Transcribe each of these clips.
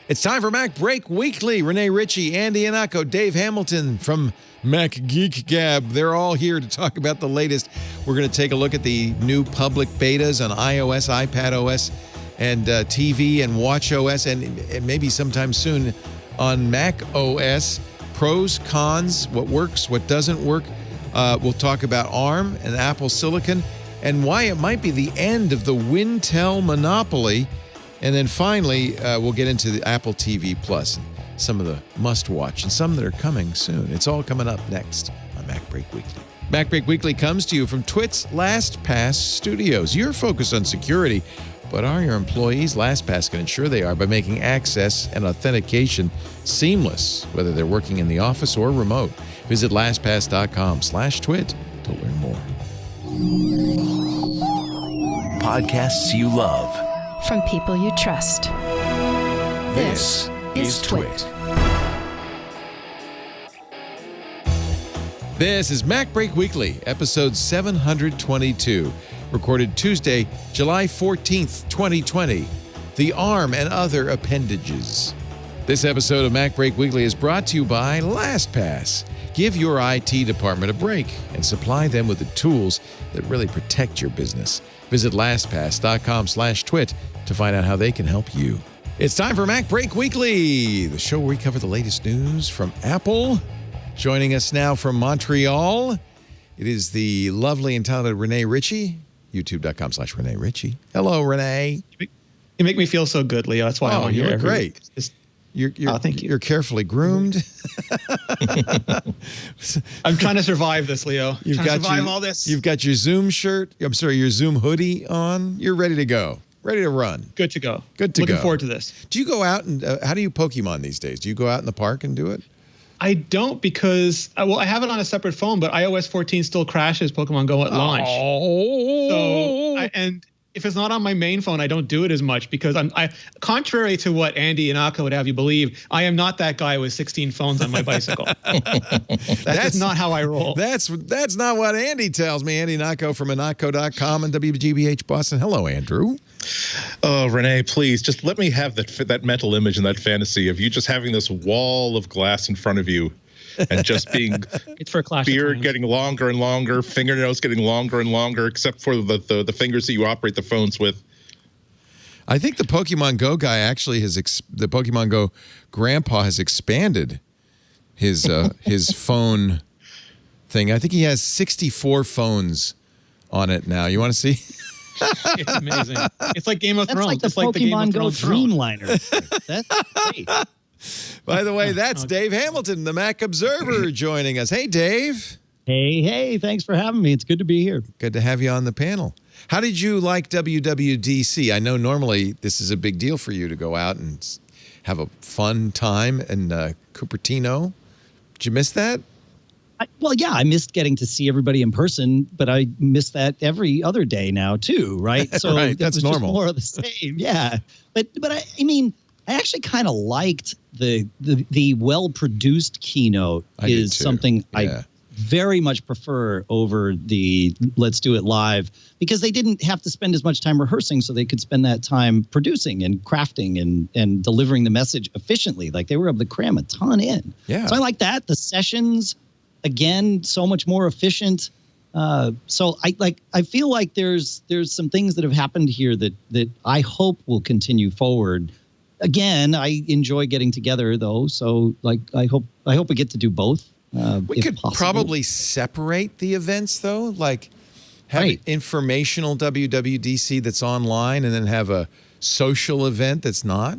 It's time for MacBreak Weekly. Renee Ritchie, Andy Ihnatko, Dave Hamilton from Mac Geek Gab. They're all here to talk about the latest. We're going to take a look at the new public betas on iOS, iPadOS, and TV and watchOS, and maybe sometime soon on macOS. Pros, cons, what works, what doesn't work. We'll talk about ARM and Apple Silicon and why it might be the end of the Wintel monopoly. And then finally, we'll get into the Apple TV Plus, some of the must-watch, and some that are coming soon. It's all coming up next on MacBreak Weekly. MacBreak Weekly comes to you from Twit's Lastpass Studios. You're focused on security, but are your employees? Lastpass can ensure they are by making access and authentication seamless, whether they're working in the office or remote. Visit lastpass.com/twit to learn more. Podcasts you love. From people you trust. This is Twit. This is MacBreak Weekly, episode 722, recorded Tuesday, July 14th, 2020. The ARM and other appendages. This episode of MacBreak Weekly is brought to you by Lastpass. Give your IT department a break and supply them with the tools that really protect your business. Visit lastpass.com/twit to find out how they can help you. It's time for MacBreak Weekly, the show where we cover the latest news from Apple. Joining us now from Montreal, it is the lovely and talented Renee Ritchie, youtube.com/Renee Ritchie. Hello, Renee. You make me feel so good, Leo. That's why I'm here. You look great. Thank you. You're carefully groomed. I'm trying to survive this, Leo. You've got all this. You've got your Zoom shirt. I'm sorry, your Zoom hoodie on. You're ready to go. Ready to run. Good to go. Looking forward to this. Do you go out and how do you Pokemon these days? Do you go out in the park and do it? I don't because, I have it on a separate phone, but iOS 14 still crashes Pokemon Go at launch. Oh. And if it's not on my main phone, I don't do it as much because I contrary to what Andy Ihnatko would have you believe, I am not that guy with 16 phones on my bicycle. That's not how I roll. That's not what Andy tells me. Andy Ihnatko from Ihnatko.com and WGBH Boston. Hello, Andrew. Oh, Renee, please just let me have that mental image and that fantasy of you just having this wall of glass in front of you and just being it's for Clash beard getting longer and longer, fingernails getting longer and longer, except for the fingers that you operate the phones with. I think the Pokemon Go guy actually the Pokemon Go grandpa has expanded his phone thing. I think he has 64 phones on it now. You want to see? It's amazing. It's like Game of Thrones. That's like the Pokemon Go Dreamliner. That's great. By the way, that's Dave Hamilton, the Mac Observer, joining us. Hey, Dave. Hey, thanks for having me. It's good to be here. Good to have you on the panel. How did you like WWDC? I know normally this is a big deal for you to go out and have a fun time in Cupertino. Did you miss that? I missed getting to see everybody in person, but I miss that every other day now too, right? So right, that's normal. Just more of the same, yeah. But I mean, I actually kind of liked the well-produced keynote is something I very much prefer over the let's do it live because they didn't have to spend as much time rehearsing, so they could spend that time producing and crafting and delivering the message efficiently. Like they were able to cram a ton in. Yeah. So I like that. The sessions, again, so much more efficient. So I feel like there's some things that have happened here that I hope will continue forward. Again, I enjoy getting together though, so I hope we get to do both. We could probably separate the events though, like have an informational WWDC that's online and then have a social event that's not.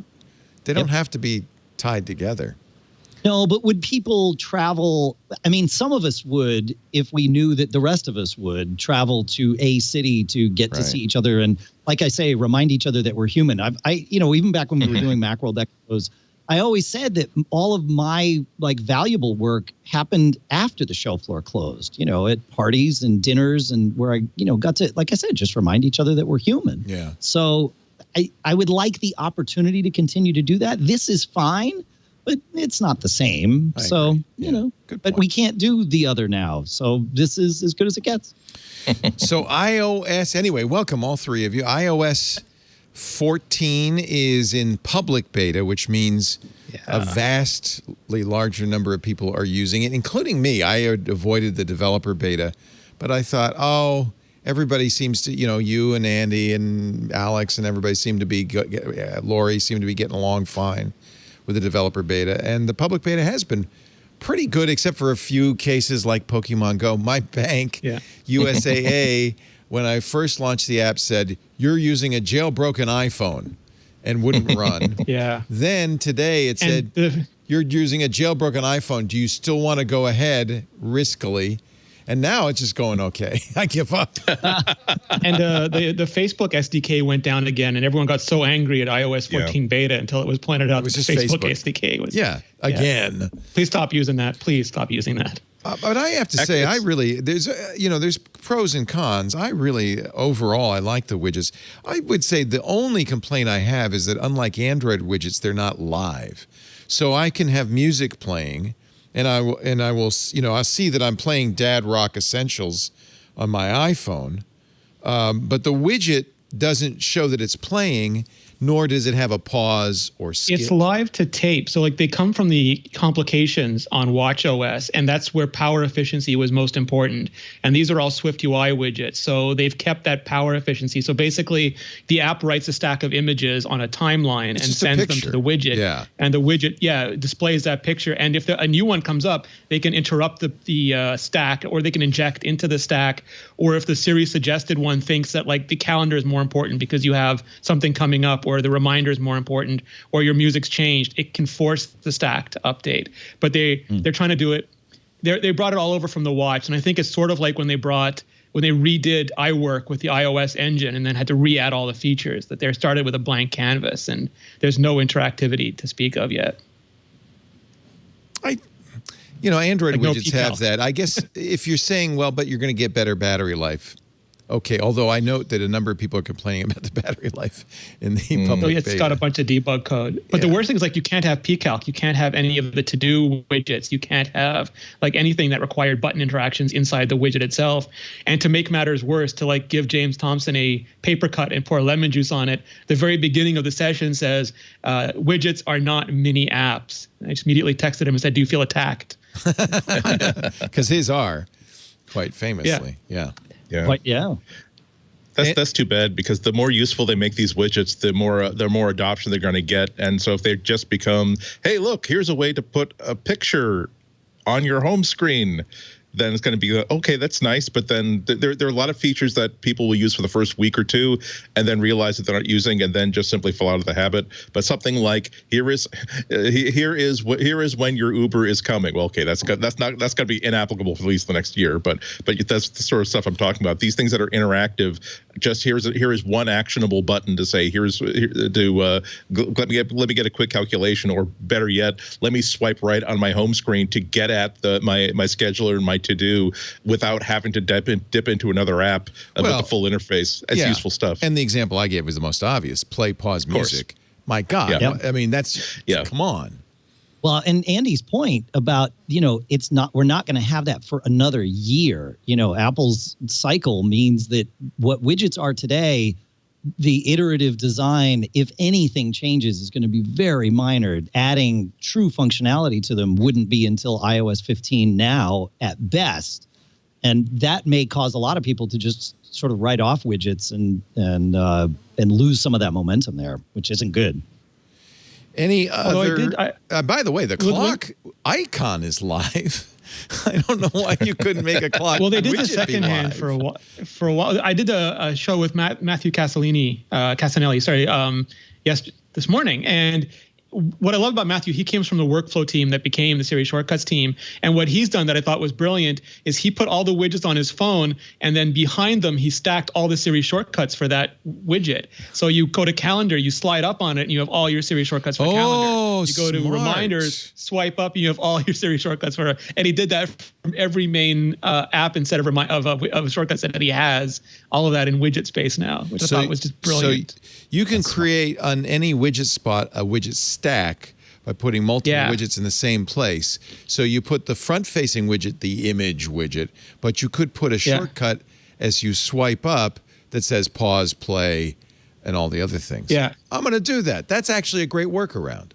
They don't have to be tied together. No, but would people travel? I mean, some of us would if we knew that the rest of us would travel to a city to get to see each other. And like I say, remind each other that we're human. Even back when we were doing Macworld Expos, I always said that all of my valuable work happened after the show floor closed, at parties and dinners and where I, got to, like I said, just remind each other that we're human. Yeah. So I would like the opportunity to continue to do that. This is fine. But it's not the same. So, but we can't do the other now. So this is as good as it gets. So iOS, anyway, welcome all three of you. iOS 14 is in public beta, which means a vastly larger number of people are using it, including me. I had avoided the developer beta, but I thought, oh, everybody seems to, you and Andy and Alex and everybody seem to be, Lori seemed to be getting along fine with the developer beta. And the public beta has been pretty good, except for a few cases like Pokemon Go. My bank, USAA, when I first launched the app, said, you're using a jailbroken iPhone and wouldn't run. Then today it said, you're using a jailbroken iPhone. Do you still want to go ahead riskily? And now it's just going, okay, I give up. And the Facebook SDK went down again, and everyone got so angry at iOS 14 beta until it was pointed out that the Facebook SDK was. Again. Please stop using that. Please stop using that. But I have to say, there's pros and cons. Overall, I like the widgets. I would say the only complaint I have is that unlike Android widgets, they're not live. So I can have music playing, and I'll see that I'm playing Dad Rock Essentials on my iPhone, but the widget doesn't show that it's playing, nor does it have a pause or skip. It's live to tape. So they come from the complications on watchOS, and that's where power efficiency was most important. And these are all SwiftUI widgets. So they've kept that power efficiency. So basically the app writes a stack of images on a timeline and sends them to the widget. And the widget, displays that picture. And if a new one comes up, they can interrupt the stack, or they can inject into the stack. Or if the Siri suggested one thinks that the calendar is more important because you have something coming up, or the reminder is more important, or your music's changed, it can force the stack to update. But they're trying to do it. They brought it all over from the watch, and I think it's sort of like when they redid iWork with the iOS engine and then had to re-add all the features, that they started with a blank canvas and there's no interactivity to speak of yet. Android widgets have that. I guess if you're saying, well, but you're going to get better battery life. Okay, although I note that a number of people are complaining about the battery life in the public beta. It's got a bunch of debug code. But the worst thing is you can't have pcalc. You can't have any of the to-do widgets. You can't have anything that required button interactions inside the widget itself. And to make matters worse, to give James Thompson a paper cut and pour lemon juice on it, the very beginning of the session says, widgets are not mini apps. And I just immediately texted him and said, do you feel attacked? Because his are, quite famously. Yeah. That's too bad, because the more useful they make these widgets, the more adoption they're going to get. And so if they just become, hey, look, here's a way to put a picture on your home screen, then it's going to be, okay, that's nice. But then there are a lot of features that people will use for the first week or two and then realize that they're not using and then just simply fall out of the habit. But something like here is when your Uber is coming. Well, okay, that's going to be inapplicable for at least the next year. But that's the sort of stuff I'm talking about. These things that are interactive. Just here is one actionable button to say let me get a quick calculation, or better yet, let me swipe right on my home screen to get at my scheduler and my to-do without having to dip into another app with the full interface. It's useful stuff. And the example I gave was the most obvious: play, pause, music. My God, I mean that's come on. Well, and Andy's point about, we're not going to have that for another year. Apple's cycle means that what widgets are today, the iterative design, if anything changes, is going to be very minor. Adding true functionality to them wouldn't be until iOS 15 now at best. And that may cause a lot of people to just sort of write off widgets and lose some of that momentum there, which isn't good. Any other? By the way, the clock icon is live. I don't know why you couldn't make a clock. Well, they did the second hand for a while. I did a show with Matthew Castellini, this morning, and what I love about Matthew, he came from the workflow team that became the Siri Shortcuts team. And what he's done that I thought was brilliant is he put all the widgets on his phone, and then behind them, he stacked all the Siri Shortcuts for that widget. So you go to Calendar, you slide up on it, and you have all your Siri Shortcuts for Calendar. You go to Reminders, swipe up, and you have all your Siri Shortcuts for it. And he did that from every main app instead of shortcuts that he has, all of that in widget space now, which I thought was just brilliant. So you can create on any widget spot a widget stack by putting multiple widgets in the same place. So you put the front-facing widget, the image widget, but you could put a shortcut as you swipe up that says pause, play, and all the other things. Yeah. I'm going to do that. That's actually a great workaround.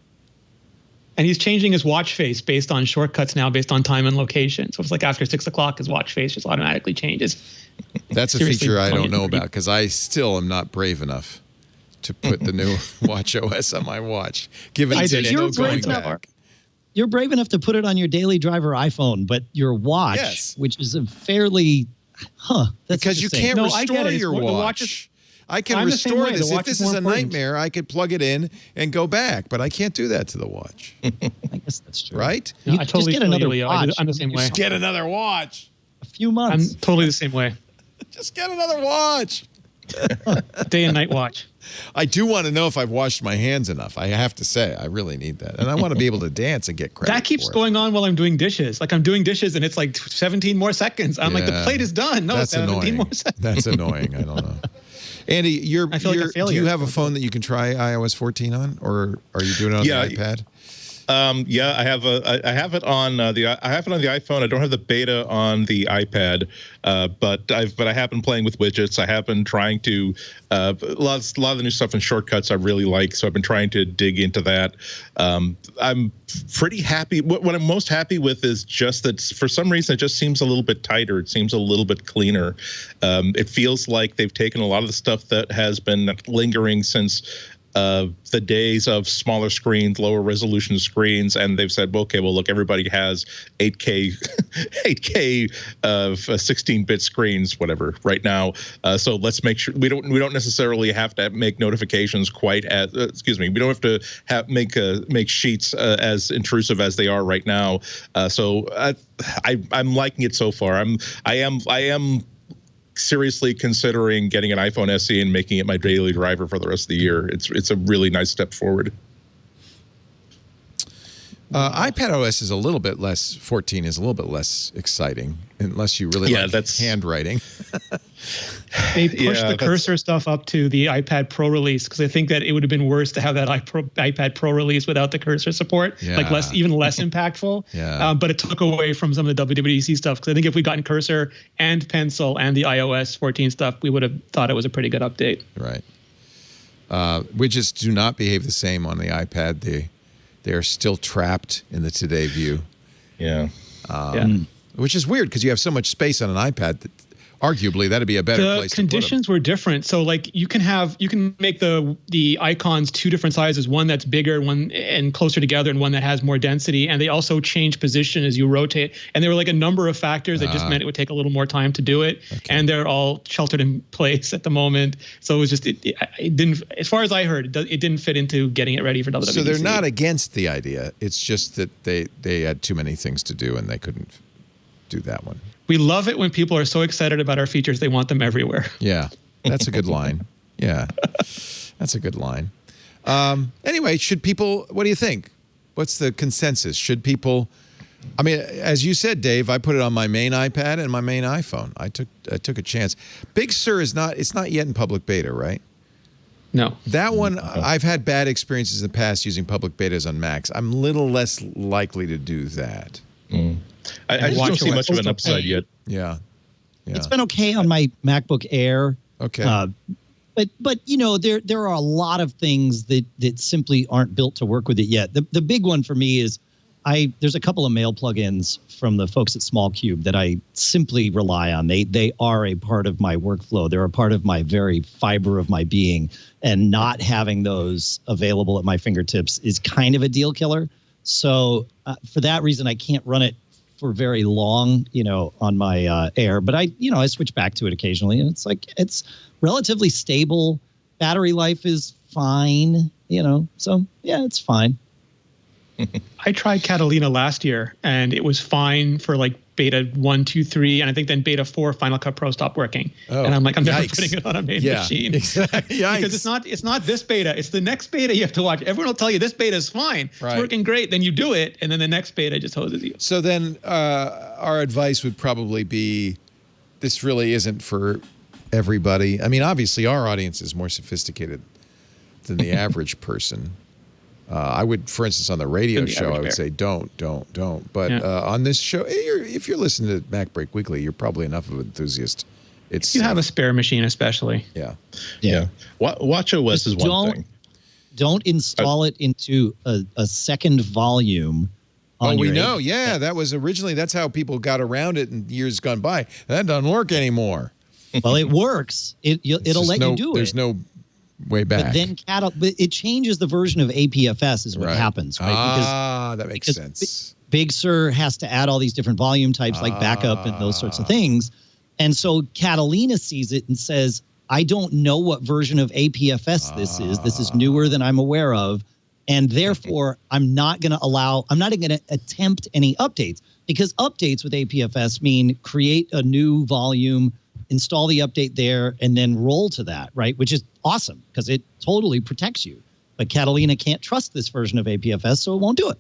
And he's changing his watch face based on shortcuts now, based on time and location. So it's like after 6 o'clock, his watch face just automatically changes. That's a feature I don't know about because I still am not brave enough to put the new watch OS on my watch. Given there's no going back. You're brave enough to put it on your daily driver iPhone, but your watch, which is a fairly, that's because you can't restore your watch. I can restore this. If this is a nightmare, I could plug it in and go back, but I can't do that to the watch. I guess that's true. Right? No, I totally get another watch. I'm the same way. Just get another watch. A few months. I'm totally the same way. Just get another watch. Day and night watch. I do want to know if I've washed my hands enough. I have to say, I really need that. And I want to be able to dance and get credit. That keeps going on while I'm doing dishes. Like I'm doing dishes and it's like 17 more seconds. I'm like, the plate is done. No, that's 17 annoying. more seconds. That's annoying. I don't know. Andy, do you have a phone that you can try iOS 14 on, or are you doing it on the iPad? Yeah, I have it on the iPhone. I don't have the beta on the iPad, but I have been playing with widgets. I have been trying to a lot of the new stuff and shortcuts I really like. So I've been trying to dig into that. I'm pretty happy. What I'm most happy with is just that for some reason it just seems a little bit tighter. It seems a little bit cleaner. It feels like they've taken a lot of the stuff that has been lingering since the days of smaller screens, lower resolution screens, and they've said, okay, well, look, everybody has 8K 16-bit screens, whatever, right now. So let's make sure we don't necessarily have to make notifications quite as we don't have to make sheets as intrusive as they are right now. So I'm liking it so far. I am seriously considering getting an iPhone SE and making it my daily driver for the rest of the year. It's a really nice step forward. iPad OS is a little bit less. 14 is a little bit less exciting, unless you really like handwriting. They pushed the cursor stuff up to the iPad Pro release because I think that it would have been worse to have that iPad Pro release without the cursor support, like even less impactful. But it took away from some of the WWDC stuff because I think if we gotten cursor and pencil and the iOS 14 stuff, we would have thought it was a pretty good update. Right. Widgets do not behave the same on the iPad. They are still trapped in the Today view. Which is weird because you have so much space on an iPad that arguably that'd be a better place to put them. The conditions were different. So like you can make the icons two different sizes, one that's bigger, one and closer together, and one that has more density. And they also change position as you rotate. And there were like a number of factors that just meant it would take a little more time to do it. Okay. And they're all sheltered in place at the moment. So it was just it didn't, as far as I heard, it didn't fit into getting it ready for WWDC. So they're not against the idea. It's just that they had too many things to do and they couldn't do that one. We love it when people are so excited about our features, they want them everywhere. Yeah, that's a good line. Yeah, that's a good line. Anyway, what do you think? What's the consensus? Should people, I mean, as you said, Dave, I put it on my main iPad and my main iPhone. I took a chance. Big Sur it's not yet in public beta, right? No. That one, I've had bad experiences in the past using public betas on Macs. I'm a little less likely to do that. I just don't see much of an upside yet. Yeah. It's been okay on my MacBook Air. Okay. But you know, there are a lot of things that simply aren't built to work with it yet. The big one for me is there's a couple of mail plugins from the folks at SmallCube that I simply rely on. They are a part of my workflow. They're a part of my very fiber of my being, and not having those available at my fingertips is kind of a deal killer. So for that reason, I can't run it for very long, on my Air. But I switch back to it occasionally, and it's relatively stable. Battery life is fine, So yeah, it's fine. I tried Catalina last year, and it was fine for like beta 1, 2, 3, and I think then beta 4 Final Cut Pro stopped working. Oh, and I'm like, I'm never putting it on a main machine. Exactly. Because it's not this beta, it's the next beta you have to watch. Everyone will tell you this beta is fine. Right. It's working great. Then you do it, and then the next beta just hoses you. So then our advice would probably be this really isn't for everybody. I mean, obviously our audience is more sophisticated than the average person. I would, for instance, on the radio show, I would say don't. But on this show, if you're listening to MacBreak Weekly, you're probably enough of an enthusiast It's you have a spare machine, especially. Yeah. Watch OS is one thing. Don't install it into a second volume. Oh, we know. Yeah, that was originally, that's how people got around it in years gone by. That doesn't work anymore. Well, it works. It'll let you do it. There's no way back. But then but it changes the version of APFS is what happens, right? That makes sense. Big Sur has to add all these different volume types like backup and those sorts of things. And so Catalina sees it and says, I don't know what version of APFS this is. This is newer than I'm aware of. And therefore, I'm not going to attempt any updates, because updates with APFS mean create a new volume, install the update there, and then roll to that, right? Which is awesome because it totally protects you. But Catalina can't trust this version of APFS, so it won't do it.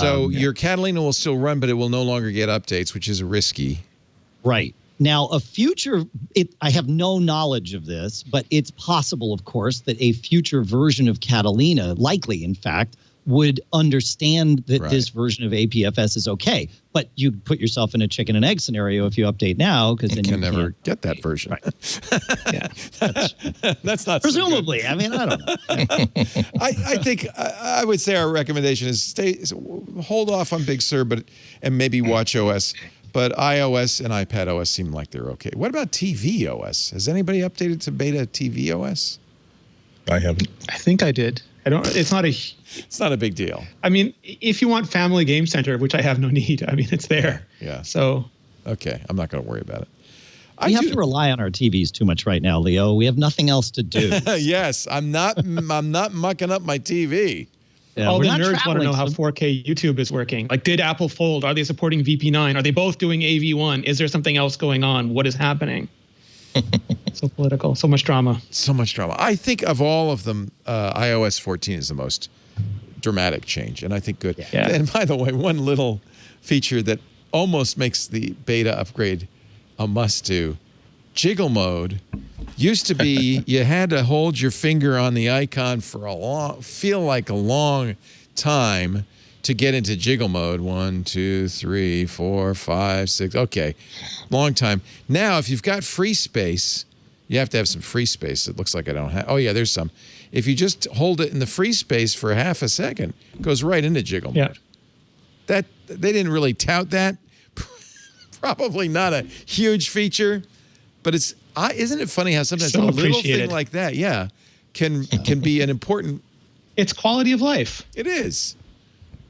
So your Catalina will still run, but it will no longer get updates, which is risky. Right. Now, I have no knowledge of this, but it's possible, of course, that a future version of Catalina, likely, in fact, would understand that this version of APFS is okay. But you put yourself in a chicken and egg scenario if you update now, because then you can never get that version. Right. That's not presumably. So I mean, I don't know. I think I would say our recommendation is hold off on Big Sur, and maybe watch OS. But iOS and iPadOS seem like they're okay. What about tvOS? Has anybody updated to beta tvOS? I haven't. I think I did. It's not a big deal. I mean, if you want Family Game Center, which I have no need, I mean, it's there. Yeah. So. Okay, I'm not going to worry about it. We have to rely on our TVs too much right now, Leo. We have nothing else to do. Yes, I'm not mucking up my TV. Yeah, all the nerds want to know how 4K YouTube is working. Like, did Apple fold? Are they supporting VP9? Are they both doing AV1? Is there something else going on? What is happening? So political. So much drama. So much drama. I think of all of them, iOS 14 is the most dramatic change, and I think good. Yeah. And by the way, one little feature that almost makes the beta upgrade a must-do, Jiggle Mode. Used to be you had to hold your finger on the icon for a long time to get into Jiggle Mode. 1, 2, 3, 4, 5, 6. Okay, long time. Now, if you've got free space, you have to have some free space. It looks like I don't have. Oh, yeah, there's some. If you just hold it in the free space for half a second, it goes right into Jiggle Mode. That they didn't really tout that. Probably not a huge feature, but it's. Isn't it funny how sometimes a little thing like that, can be an important. It's quality of life. It is.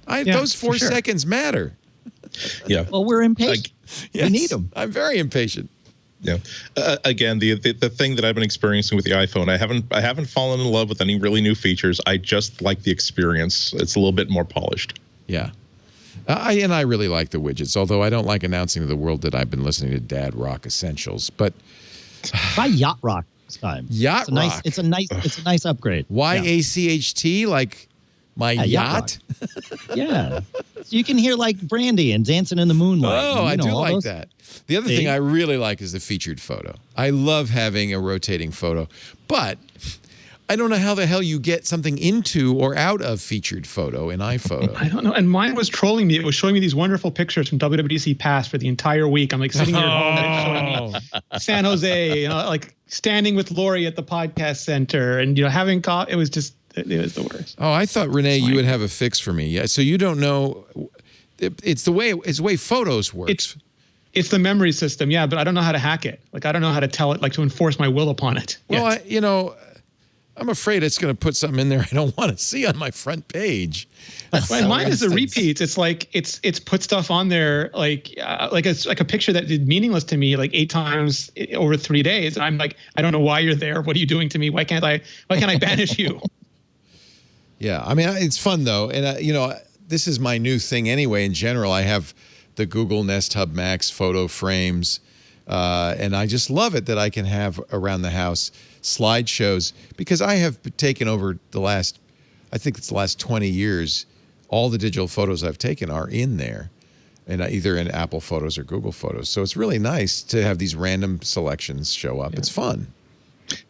Those 4 seconds matter. Yeah. Well, we're impatient. Yes, we need them. I'm very impatient. Yeah. Again, the thing that I've been experiencing with the iPhone, I haven't fallen in love with any really new features. I just like the experience. It's a little bit more polished. Yeah. I really like the widgets, although I don't like announcing to the world that I've been listening to Dad Rock Essentials. But try Yacht Rock this time. Yacht Rock. It's a nice upgrade. YACHT, like my yacht. Yeah. So you can hear like Brandy and Dancing in the Moonlight. Oh, I do like that. The other thing I really like is the featured photo. I love having a rotating photo, but I don't know how the hell you get something into or out of featured photo in iPhoto. I don't know. And mine was trolling me. It was showing me these wonderful pictures from WWDC Past for the entire week. I'm like sitting here at home and it's showing me San Jose, like standing with Lori at the podcast center and, having coffee. It was the worst. Oh, I thought, Renee, you would have a fix for me. Yeah. So you don't know. It's the way photos work. It's the memory system. Yeah. But I don't know how to hack it. Like, I don't know how to tell it, like to enforce my will upon it. Well, I'm afraid it's going to put something in there I don't want to see on my front page. Mine is the repeats. It's like it's put stuff on there like it's like a picture that is meaningless to me like 8 times over 3 days. And I'm like, I don't know why you're there. What are you doing to me? Why can't I banish you? Yeah, I mean, it's fun though, and this is my new thing anyway. In general, I have the Google Nest Hub Max photo frames, and I just love it that I can have around the house slideshows, because I have taken over the last 20 years, all the digital photos I've taken are in there, and either in Apple Photos or Google Photos. So it's really nice to have these random selections show up. Yeah. It's fun.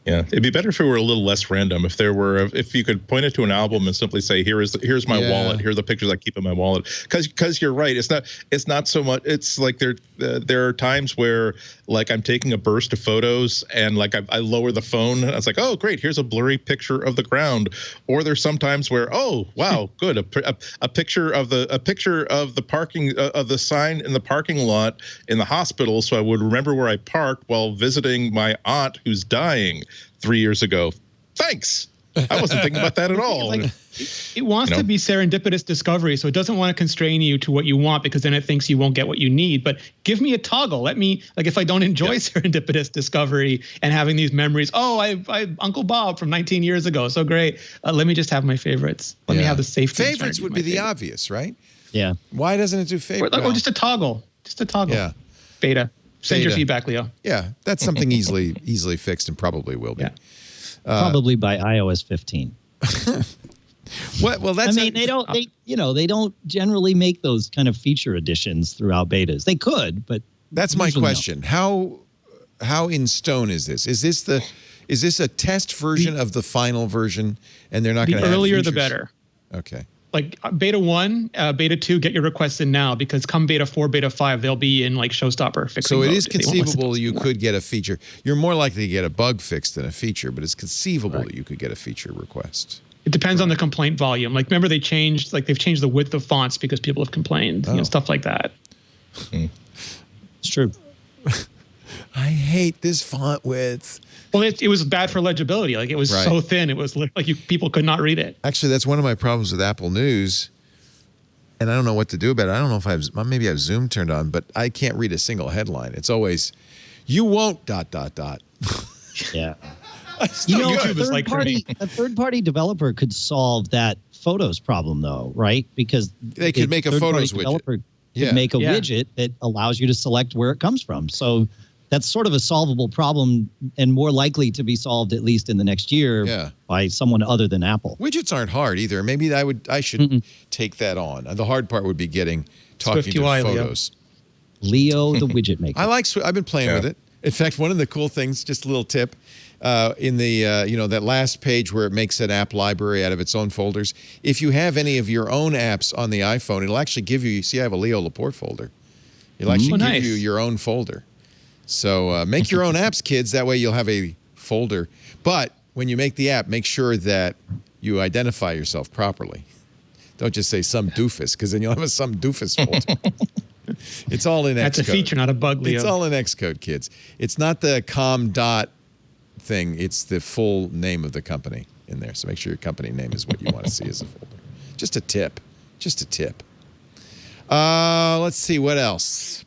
Yeah, it'd be better if it were a little less random. If you could point it to an album and simply say, here's my wallet. Here are the pictures I keep in my wallet. Because you're right. It's not so much. It's like there are times where like I'm taking a burst of photos and like I lower the phone. And I was like, oh great, here's a blurry picture of the ground. Or there's sometimes where, oh wow, good, a picture of the parking of the sign in the parking lot in the hospital, so I would remember where I parked while visiting my aunt who's dying 3 years ago. Thanks. I wasn't thinking about that at all. Like, it wants to be serendipitous discovery, so it doesn't want to constrain you to what you want, because then it thinks you won't get what you need. But give me a toggle. Let me, like, if I don't enjoy serendipitous discovery and having these memories, I Uncle Bob from 19 years ago, so great. Let me just have my favorites. Let me have the safe favorites would be the obvious, right? Yeah. Why doesn't it do favorites? Or just a toggle. Just a toggle. Yeah. Beta. Send your feedback, Leo. Yeah, that's something easily fixed, and probably will be. Yeah. Probably by iOS 15. Well, that's. I mean, they don't generally make those kind of feature additions throughout betas. They could, but that's my question. How in stone is this? Is this a test version of the final version, and they're not going to? The earlier, the better. Okay. Like beta 1, beta 2, get your requests in now, because come beta 4, beta 5, they'll be in like showstopper fixing. So it is conceivable you could get a feature. You're more likely to get a bug fixed than a feature, but it's conceivable that you could get a feature request. It depends on the complaint volume. Like, remember they've changed the width of fonts because people have complained, stuff like that. It's true. I hate this font width. Well, it was bad for legibility. Like, it was so thin, it was like people could not read it. Actually, that's one of my problems with Apple News, and I don't know what to do about it. I don't know if maybe I have Zoom turned on, but I can't read a single headline. It's always, you won't ... Yeah. YouTube is like a third-party developer could solve that photos problem, though, right? Because they could make a photos widget. Could make a widget that allows you to select where it comes from. So that's sort of a solvable problem, and more likely to be solved, at least in the next year, by someone other than Apple. Widgets aren't hard either. Maybe I should take that on. The hard part would be talking to photos. Leo, the widget maker. I've been playing with it. In fact, one of the cool things, just a little tip, in the that last page where it makes an app library out of its own folders. If you have any of your own apps on the iPhone, it'll actually give you. See, I have a Leo Laporte folder. It'll actually give you your own folder. So make your own apps, kids. That way you'll have a folder. But when you make the app, make sure that you identify yourself properly. Don't just say some doofus, because then you'll have a some doofus folder. It's all in Xcode. That's a feature, not a bug, Leo. It's all in Xcode, kids. It's not the com dot thing. It's the full name of the company in there. So make sure your company name is what you want to see as a folder. Just a tip. Let's see, what else?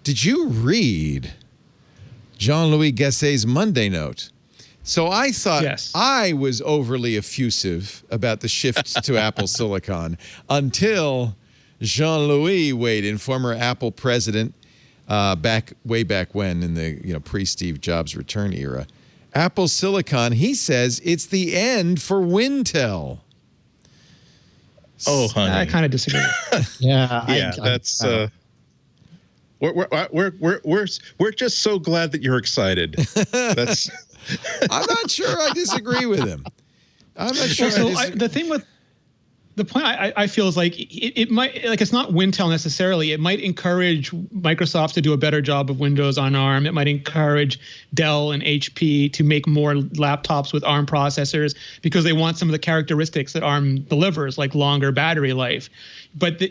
Did you read Jean-Louis Gasset's Monday note? So I thought I was overly effusive about the shift to Apple Silicon until Jean-Louis weighed in, former Apple president, way back when in the pre-Steve Jobs return era. Apple Silicon, he says it's the end for Wintel. Oh, honey, I kind of disagree. That's. We're just so glad that you're excited. That's. I'm not sure I disagree with him. I'm not sure. The thing with the point I feel is like it might, like, it's not Wintel necessarily. It might encourage Microsoft to do a better job of Windows on ARM. It might encourage Dell and HP to make more laptops with ARM processors because they want some of the characteristics that ARM delivers, like longer battery life. But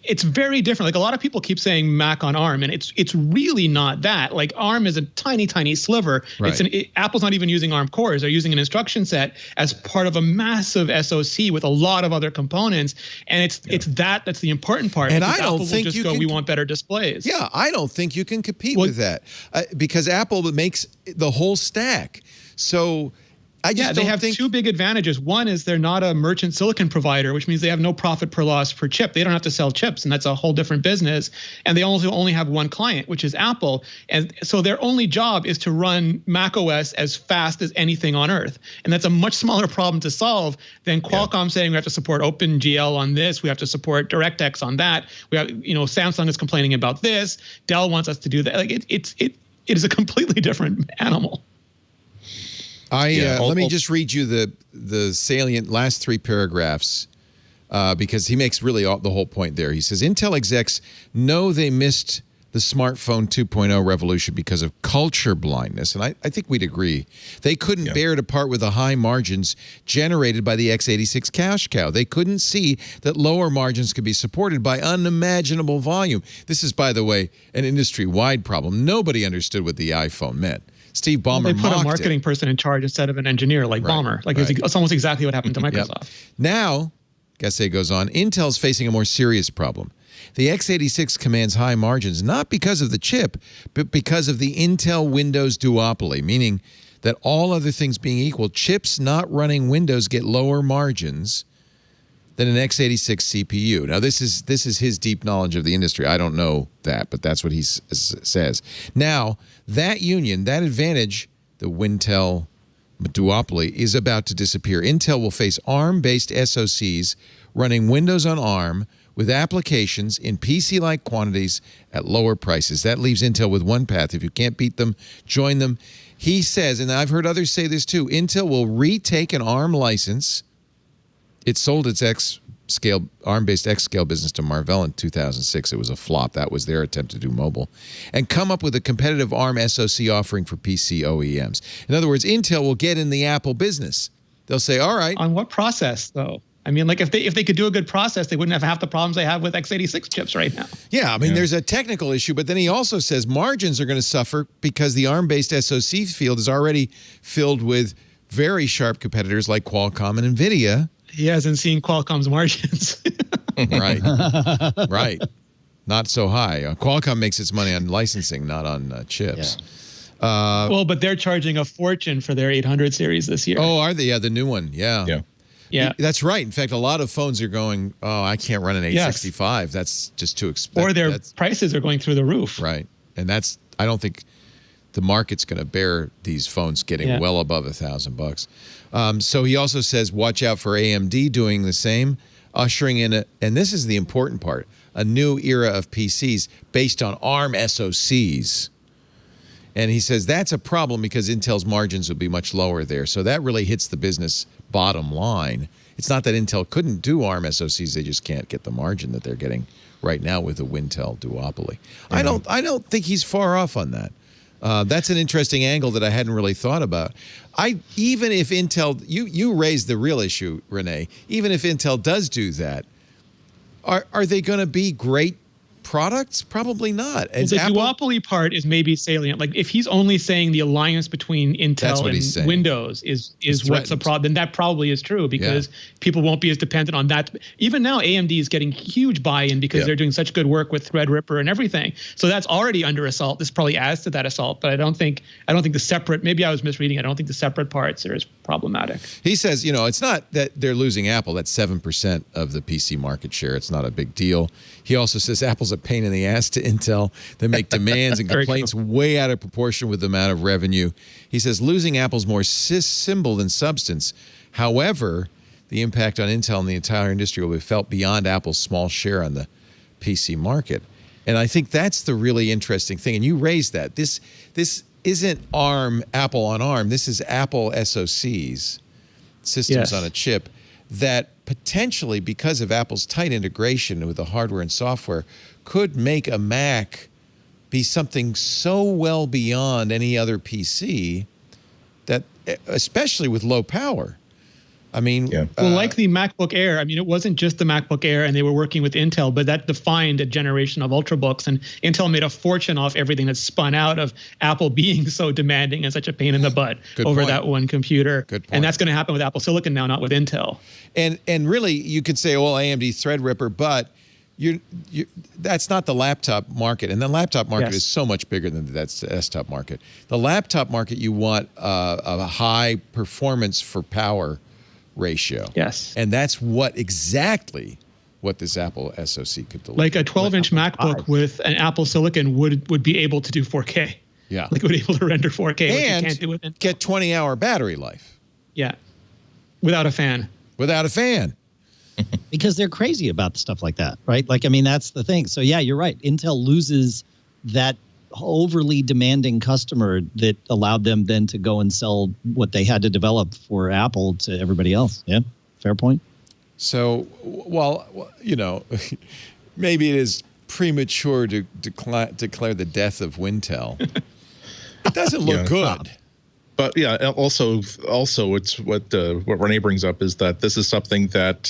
it's very different. Like, a lot of people keep saying Mac on ARM, and it's really not that. Like, ARM is a tiny, tiny sliver. Right. Apple's not even using ARM cores. They're using an instruction set as part of a massive SoC with a lot of other components. And it's that's the important part. And I don't think Apple will just we want better displays. Yeah, I don't think you can compete with that because Apple makes the whole stack. So they have two big advantages. One is they're not a merchant silicon provider, which means they have no profit per loss per chip. They don't have to sell chips, and that's a whole different business. And they also only have one client, which is Apple. And so their only job is to run macOS as fast as anything on Earth. And that's a much smaller problem to solve than Qualcomm saying we have to support OpenGL on this, we have to support DirectX on that. We have, Samsung is complaining about this. Dell wants us to do that. Like it is a completely different animal. Let me just read you the salient last 3 paragraphs because he makes really the whole point there. He says, Intel execs know they missed the smartphone 2.0 revolution because of culture blindness. And I think we'd agree. They couldn't bear to part with the high margins generated by the x86 cash cow. They couldn't see that lower margins could be supported by unimaginable volume. This is, by the way, an industry-wide problem. Nobody understood what the iPhone meant. Steve Ballmer they put a marketing person in charge instead of an engineer like Ballmer. It's almost exactly what happened to Microsoft. Yep. Now, Gassé goes on, Intel's facing a more serious problem. The x86 commands high margins, not because of the chip, but because of the Intel Windows duopoly, meaning that all other things being equal, chips not running Windows get lower margins than an x86 CPU. Now, this is his deep knowledge of the industry. I don't know that, but that's what he says. Now, that union, that advantage, the Wintel duopoly, is about to disappear. Intel will face ARM-based SoCs running Windows on ARM with applications in PC-like quantities at lower prices. That leaves Intel with one path. If you can't beat them, join them. He says, and I've heard others say this too, Intel will retake an ARM license. It sold its ARM-based X-Scale business to Marvell in 2006. It was a flop. That was their attempt to do mobile. And come up with a competitive ARM SoC offering for PC OEMs. In other words, Intel will get in the Apple business. They'll say, all right. On what process, though? I mean, like if they could do a good process, they wouldn't have half the problems they have with x86 chips right now. Yeah, I mean, there's a technical issue, but then he also says margins are going to suffer because the ARM-based SoC field is already filled with very sharp competitors like Qualcomm and NVIDIA. He hasn't seen Qualcomm's margins. Right. Not so high. Qualcomm makes its money on licensing, not on chips. Yeah. Well, but they're charging a fortune for their 800 series this year. Oh, are they? Yeah, the new one. Yeah. Yeah. That's right. In fact, a lot of phones are going, oh, I can't run an 865. Yes. That's just too expensive. Or their prices are going through the roof. Right. And I don't think the market's going to bear these phones getting well above $1,000. So he also says, watch out for AMD doing the same, ushering in and this is the important part, a new era of PCs based on ARM SoCs. And he says that's a problem because Intel's margins will be much lower there. So that really hits the business bottom line. It's not that Intel couldn't do ARM SoCs, they just can't get the margin that they're getting right now with the Wintel duopoly. I don't think he's far off on that. That's an interesting angle that I hadn't really thought about. Even if Intel, you raised the real issue, Renee, even if Intel does do that, are they going to be great products? Probably not. Well, the duopoly part is maybe salient. Like if he's only saying the alliance between Intel and Windows is what's a problem, then that probably is true because people won't be as dependent on that. Even now, AMD is getting huge buy-in because they're doing such good work with Threadripper and everything. So that's already under assault. This probably adds to that assault, but I don't think the separate. Maybe I was misreading. I don't think the separate parts are as problematic. He says, it's not that they're losing Apple. That's 7% of the PC market share. It's not a big deal. He also says Apple's a pain in the ass to Intel. They make demands and complaints way out of proportion with the amount of revenue. He says losing Apple's more symbol than substance. However, the impact on Intel and the entire industry will be felt beyond Apple's small share on the PC market. And I think that's the really interesting thing. And you raised that. This isn't Apple on ARM. This is Apple SoCs, systems on a chip, that potentially, because of Apple's tight integration with the hardware and software, could make a Mac be something so well beyond any other PC that, especially with low power. I mean, well, like the MacBook Air, I mean, it wasn't just the MacBook Air and they were working with Intel, but that defined a generation of Ultrabooks, and Intel made a fortune off everything that spun out of Apple being so demanding and such a pain in the butt over that one computer. Good point. And that's going to happen with Apple Silicon now, not with Intel. And really, you could say, well, AMD Threadripper, but that's not the laptop market. And the laptop market is so much bigger than the desktop market. The laptop market, you want a high performance for power ratio. Yes. And that's exactly what this Apple SoC could deliver. Like a 12-inch MacBook with an Apple Silicon would be able to do 4K. Yeah. Like it would be able to render 4K, which you can't do with Intel. Get 20-hour battery life. Yeah. Without a fan. Because they're crazy about stuff like that, right? Like, I mean, that's the thing. So yeah, you're right. Intel loses that overly demanding customer that allowed them then to go and sell what they had to develop for Apple to everybody else. Yeah, fair point. So, well, maybe it is premature to declare the death of Wintel. It doesn't look good. But yeah, also, it's what Renee brings up is that this is something that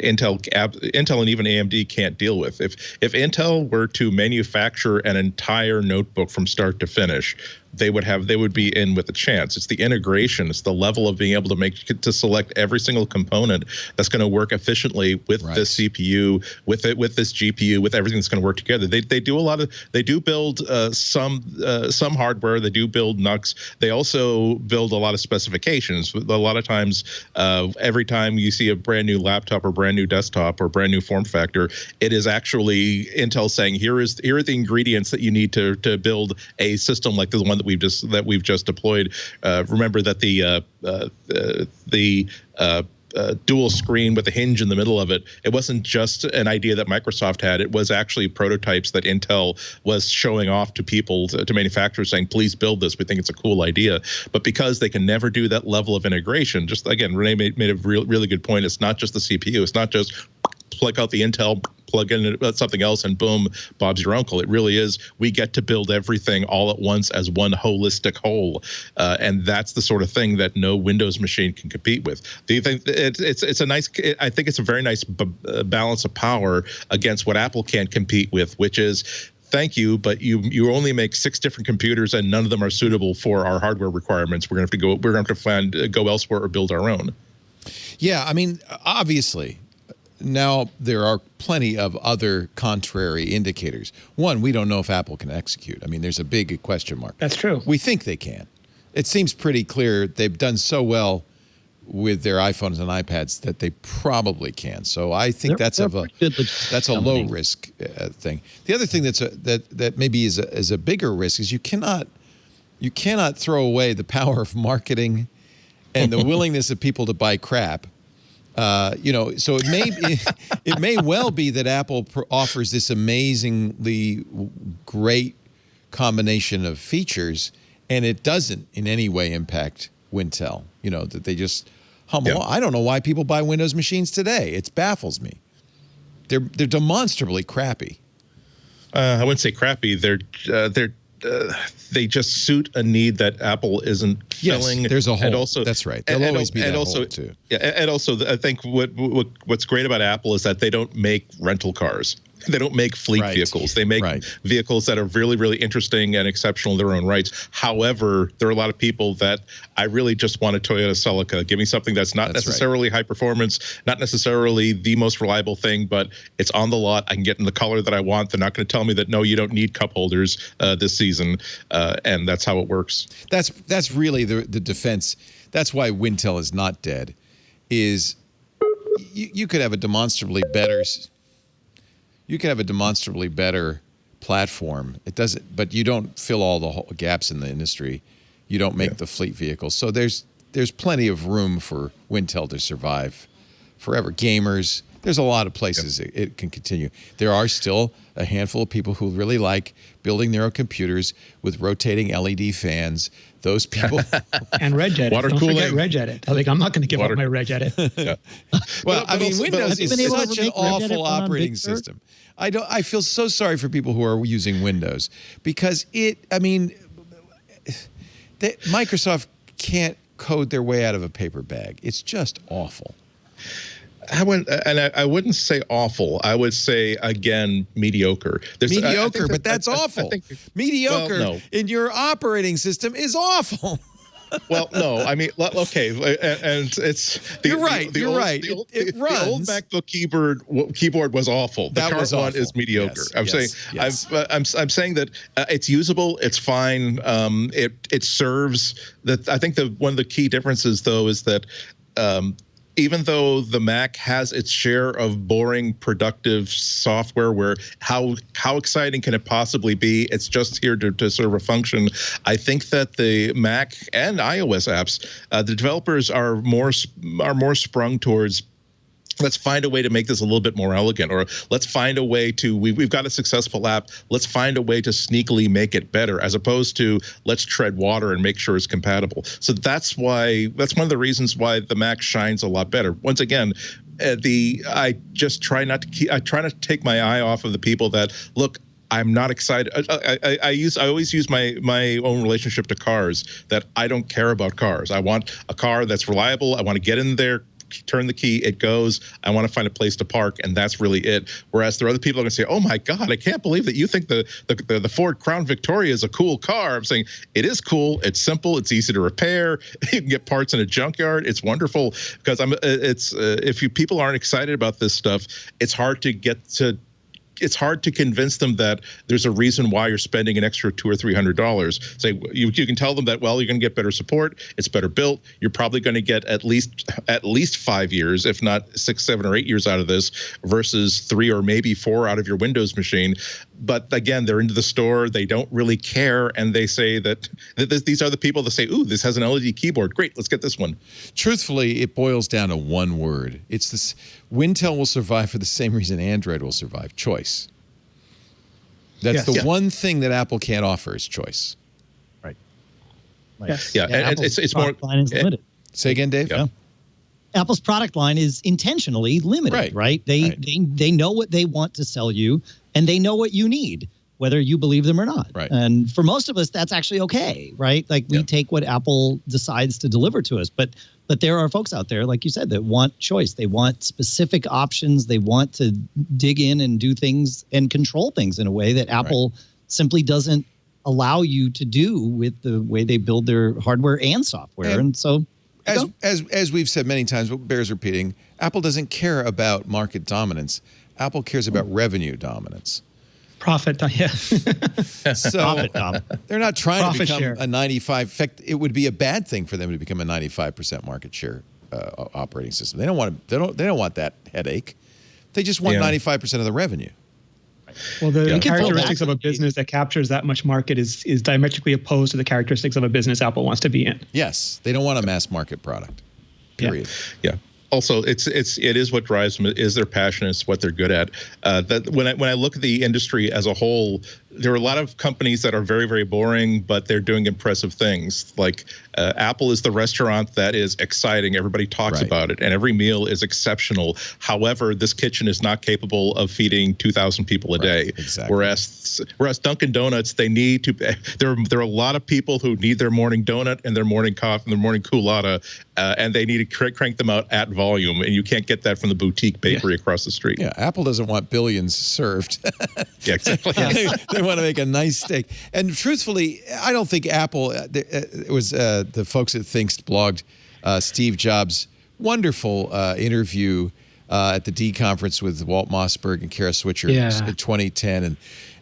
Intel and even AMD can't deal with. If Intel were to manufacture an entire notebook from start to finish, they would be in with a chance. It's the integration, it's the level of being able to select every single component that's going to work efficiently with this CPU, with this GPU, with everything that's going to work together. They do build some hardware, they do build NUCs. They also build a lot of specifications. A lot of times, every time you see a brand new laptop or brand new desktop or brand new form factor, it is actually Intel saying, here are the ingredients that you need to build a system like the one that we've just deployed. Remember that the dual screen with a hinge in the middle of it, it wasn't just an idea that Microsoft had. It was actually prototypes that Intel was showing off to people, to manufacturers, saying, please build this. We think it's a cool idea. But because they can never do that level of integration, just again, Renee made a really good point. It's not just the CPU. It's not just plug out the Intel, plug in something else, and boom, Bob's your uncle. It really is, we get to build everything all at once as one holistic whole, and that's the sort of thing that no Windows machine can compete with. Do you think it's a nice? I think it's a very nice balance of power against what Apple can't compete with, which is, thank you, but you only make 6 different computers and none of them are suitable for our hardware requirements. We're going to have to go elsewhere or build our own. Yeah, I mean, obviously. Now, there are plenty of other contrary indicators. One, we don't know if Apple can execute. I mean, there's a big question mark. That's true. We think they can. It seems pretty clear they've done so well with their iPhones and iPads that they probably can. So I think that's a low risk thing. The other thing that maybe is a bigger risk is you cannot throw away the power of marketing and the willingness of people to buy crap. So it may well be that Apple offers this amazingly great combination of features, and it doesn't in any way impact Wintel. That they just humble. Yeah. I don't know why people buy Windows machines today. It baffles me. They're demonstrably crappy. I wouldn't say crappy. They just suit a need that Apple isn't filling. Yes, there's a hole. And also, that's right. There'll always be that hole too. Yeah, and also, I think what's great about Apple is that they don't make rental cars. They don't make fleet vehicles. They make vehicles that are really, really interesting and exceptional in their own rights. However, there are a lot of people that I really just want a Toyota Celica. Give me something that's not necessarily high performance, not necessarily the most reliable thing, but it's on the lot. I can get in the color that I want. They're not going to tell me that, no, you don't need cup holders this season. And that's how it works. That's really the defense. That's why Wintel is not dead, is you could have a demonstrably better... You can have a demonstrably better platform. It doesn't, but you don't fill all the gaps in the industry. You don't make the fleet vehicles. So there's plenty of room for Wintel to survive forever. Gamers, there's a lot of places it can continue. There are still a handful of people who really like building their own computers with rotating LED fans. Those people and Regedit. Water Don't cooling. forget Regedit. I'm not going to give up my Regedit. Yeah. Well, I mean, Windows is such an awful operating Big Sur? system. I feel so sorry for people who are using Windows because Microsoft can't code their way out of a paper bag. It's just awful. I wouldn't say awful. I would say, again, mediocre. Mediocre, but that's awful. Mediocre in your operating system is awful. Well, no, I mean, okay, and it's you're right. It runs. The old MacBook keyboard was awful. The current one is mediocre. Yes, I'm saying that it's usable. It's fine. It serves. That I think one of the key differences though is that. Even though the Mac has its share of boring, productive software where how exciting can it possibly be? It's just here to serve a function. I think that the Mac and iOS apps, the developers are more sprung towards let's find a way to make this a little bit more elegant, or let's find a way to, we've got a successful app, let's find a way to sneakily make it better, as opposed to let's tread water and make sure it's compatible. So that's one of the reasons why the Mac shines a lot better. Once again, I try not to take my eye off of the people that, look, I'm not excited. I always use my own relationship to cars, that I don't care about cars. I want a car that's reliable. I want to get in there, turn the key, it goes. I want to find a place to park, and that's really it. Whereas there are other people are going to say, "Oh my God, I can't believe that you think the Ford Crown Victoria is a cool car." I'm saying it is cool. It's simple. It's easy to repair. You can get parts in a junkyard. It's wonderful. Because if people aren't excited about this stuff, it's hard to convince them that there's a reason why you're spending an extra $200 or $300. Say you can tell them that, well, you're going to get better support, it's better built, you're probably going to get at least 5 years, if not 6, 7, or 8 years out of this, versus 3 or maybe 4 out of your Windows machine. But again, they're into the store, they don't really care, and they say that these are the people that say, "Ooh, this has an LED keyboard. Great, let's get this one." Truthfully, it boils down to one word. It's this: Wintel will survive for the same reason Android will survive: choice. That's the one thing that Apple can't offer is choice. Right. Yes. Yeah, and it's more. Line is limited. Say again, Dave. Yeah. Apple's product line is intentionally limited, right? They know what they want to sell you, and they know what you need, whether you believe them or not. Right. And for most of us, that's actually okay, right? Like we take what Apple decides to deliver to us, but there are folks out there, like you said, that want choice. They want specific options. They want to dig in and do things and control things in a way that Apple simply doesn't allow you to do with the way they build their hardware and software. And so, as we've said many times, but bears repeating, Apple doesn't care about market dominance. Apple cares about revenue dominance. Profit, yeah. So they're not trying Profit to become share. a 95. In fact, it would be a bad thing for them to become a 95% market share operating system. They don't want to, they don't want that headache. They just want 95% of the revenue. Well, the characteristics of a business that captures that much market is diametrically opposed to the characteristics of a business Apple wants to be in. Yes, they don't want a mass market product. Period. Yeah. Also, it is what drives them, is their passion, it's what they're good at. That when I look at the industry as a whole, there are a lot of companies that are very, very boring, but they're doing impressive things. Like Apple is the restaurant that is exciting. Everybody talks about it, and every meal is exceptional. However, this kitchen is not capable of feeding 2,000 people a day. Exactly. Whereas Dunkin' Donuts, they need to. There are a lot of people who need their morning donut and their morning coffee and their morning culotta, and they need to crank them out at volume, and you can't get that from the boutique bakery across the street. Yeah, Apple doesn't want billions served. Yeah, exactly. They want to make a nice steak. And truthfully, I don't think Apple, it was the folks at Thinks blogged Steve Jobs' wonderful interview at the D conference with Walt Mossberg and Kara Swisher in 2010.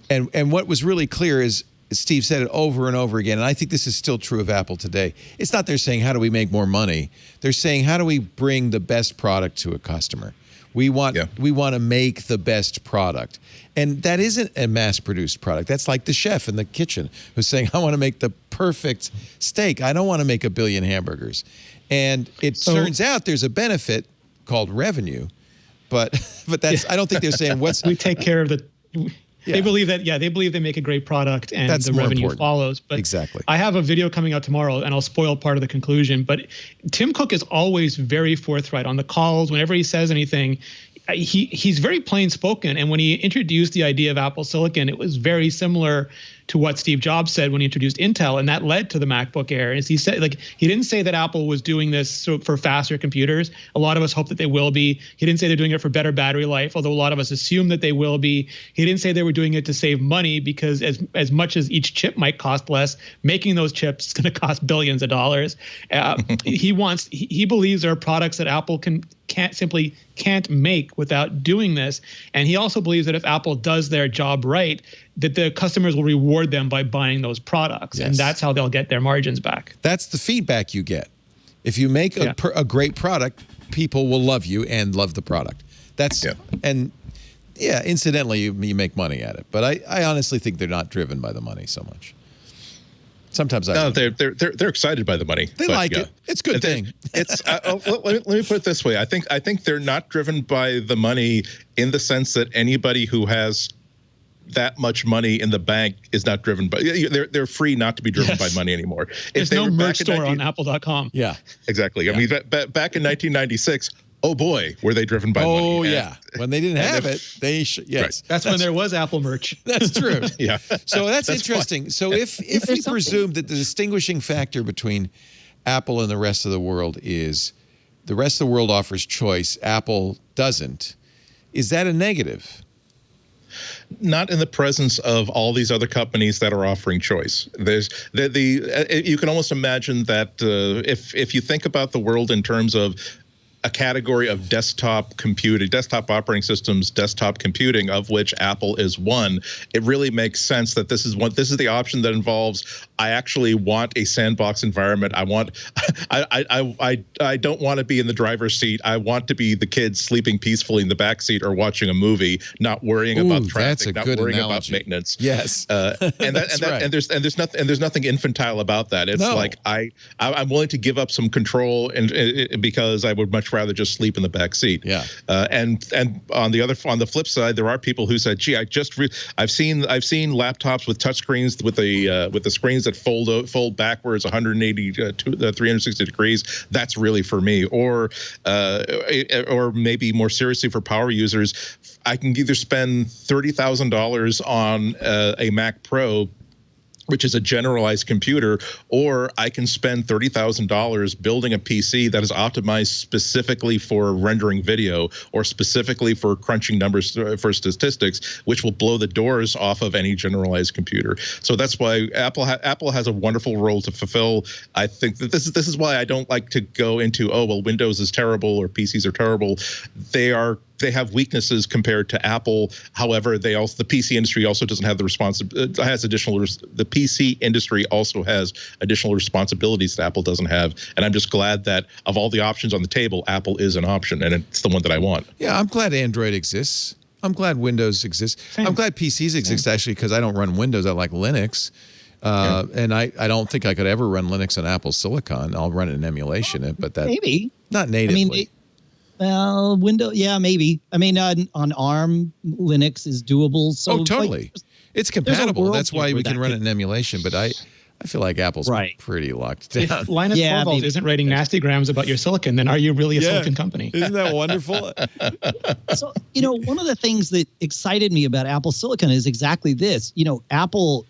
And what was really clear is, Steve said it over and over again, and I think this is still true of Apple today. It's not they're saying, how do we make more money? They're saying, how do we bring the best product to a customer? We want to make the best product. And that isn't a mass-produced product. That's like the chef in the kitchen who's saying, I want to make the perfect steak. I don't want to make a billion hamburgers. And it turns out there's a benefit called revenue, but that's I don't think they're saying we take care of the. They believe that, they believe they make a great product and the revenue follows. But exactly. I have a video coming out tomorrow, and I'll spoil part of the conclusion. But Tim Cook is always very forthright on the calls. Whenever he says anything, he's very plain spoken. And when he introduced the idea of Apple Silicon, it was very similar to what Steve Jobs said when he introduced Intel, and that led to the MacBook Air. As he said, he didn't say that Apple was doing this for faster computers. A lot of us hope that they will be. He didn't say they're doing it for better battery life, although a lot of us assume that they will be. He didn't say they were doing it to save money, because as much as each chip might cost less, making those chips is going to cost billions of dollars. He believes there are products that Apple can't make without doing this, and he also believes that if Apple does their job right, that the customers will reward them by buying those products, and that's how they'll get their margins back. That's the feedback you get. If you make a great product, people will love you and love the product. Incidentally, you make money at it. But I honestly think they're not driven by the money so much. Sometimes I No, wonder. they're excited by the money. They like it. It's a good thing. It's let me put it this way. I think they're not driven by the money in the sense that anybody who has that much money in the bank is not driven by. They're free not to be driven by money anymore. There's no merch store on Apple.com. Yeah, exactly. Yeah. I mean, back in 1996. Oh boy, were they driven by money? Oh yeah, when they didn't have it, they yes. Right. That's when there was Apple merch. That's true. Yeah. So that's interesting. Fun. So if we presume that the distinguishing factor between Apple and the rest of the world is the rest of the world offers choice, Apple doesn't, is that a negative? Not in the presence of all these other companies that are offering choice. There's you can almost imagine that if you think about the world in terms of a category of desktop computing, desktop operating systems, desktop computing, of which Apple is one, it really makes sense that this is the option that involves, I actually want a sandbox environment. I don't want to be in the driver's seat. I want to be the kid sleeping peacefully in the back seat or watching a movie, not worrying about traffic, not worrying about maintenance. Yes. And there's nothing infantile about that. It's like I'm willing to give up some control because I would much rather just sleep in the back seat. Yeah. And on the flip side, there are people who said, "Gee, I've seen laptops with touchscreens with the screens that fold backwards 180 to 360 degrees. That's really for me." Or maybe more seriously for power users, I can either spend $30,000 on a Mac Pro, which is a generalized computer, or I can spend $30,000 building a PC that is optimized specifically for rendering video or specifically for crunching numbers for statistics, which will blow the doors off of any generalized computer. So that's why Apple has a wonderful role to fulfill. I think that this is why I don't like to go into, oh, well, Windows is terrible or PCs are terrible. They have weaknesses compared to Apple. However, the PC industry also doesn't have the the PC industry also has additional responsibilities that Apple doesn't have. And I'm just glad that of all the options on the table, Apple is an option, and it's the one that I want. Yeah, I'm glad Android exists. I'm glad Windows exists. Same. I'm glad PCs exist, actually, because I don't run Windows. I like Linux. And I don't think I could ever run Linux on Apple Silicon. I'll run it in emulation, but that maybe not natively. I mean, Windows, yeah, maybe. I mean, on ARM, Linux is doable. So totally. It's compatible. That's why we can run it in emulation. But I feel like Apple's pretty locked down. If Linus Torvalds isn't writing nasty grams about your silicon, then are you really a silicon company? Isn't that wonderful? So, one of the things that excited me about Apple Silicon is exactly this. Apple,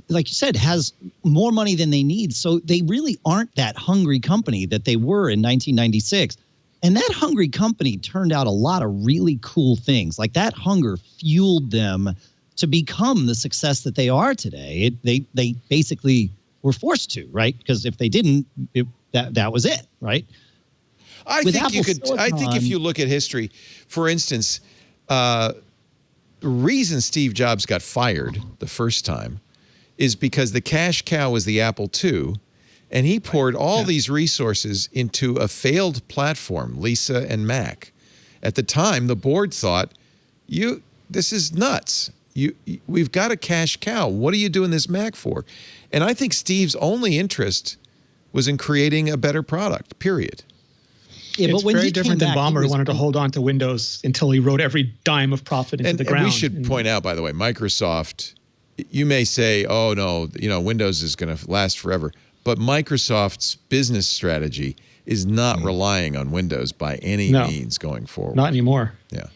like you said, has more money than they need. So they really aren't that hungry company that they were in 1996. And that hungry company turned out a lot of really cool things. Like that hunger fueled them to become the success that they are today. They basically were forced to, right? Because if they didn't, that was it, right? I think if you look at history, for instance, the reason Steve Jobs got fired the first time is because the cash cow was the Apple II. And he poured all these resources into a failed platform, Lisa and Mac. At the time, the board thought, this is nuts. We've got a cash cow. What are you doing this Mac for? And I think Steve's only interest was in creating a better product, period. Yeah, it's but when very different than Ballmer, who wanted to hold on to Windows until he wrote every dime of profit into the ground. And we should point out, by the way, Microsoft, you may say, oh, no, Windows is going to last forever. But Microsoft's business strategy is not relying on Windows by any means going forward. Not anymore. Yeah.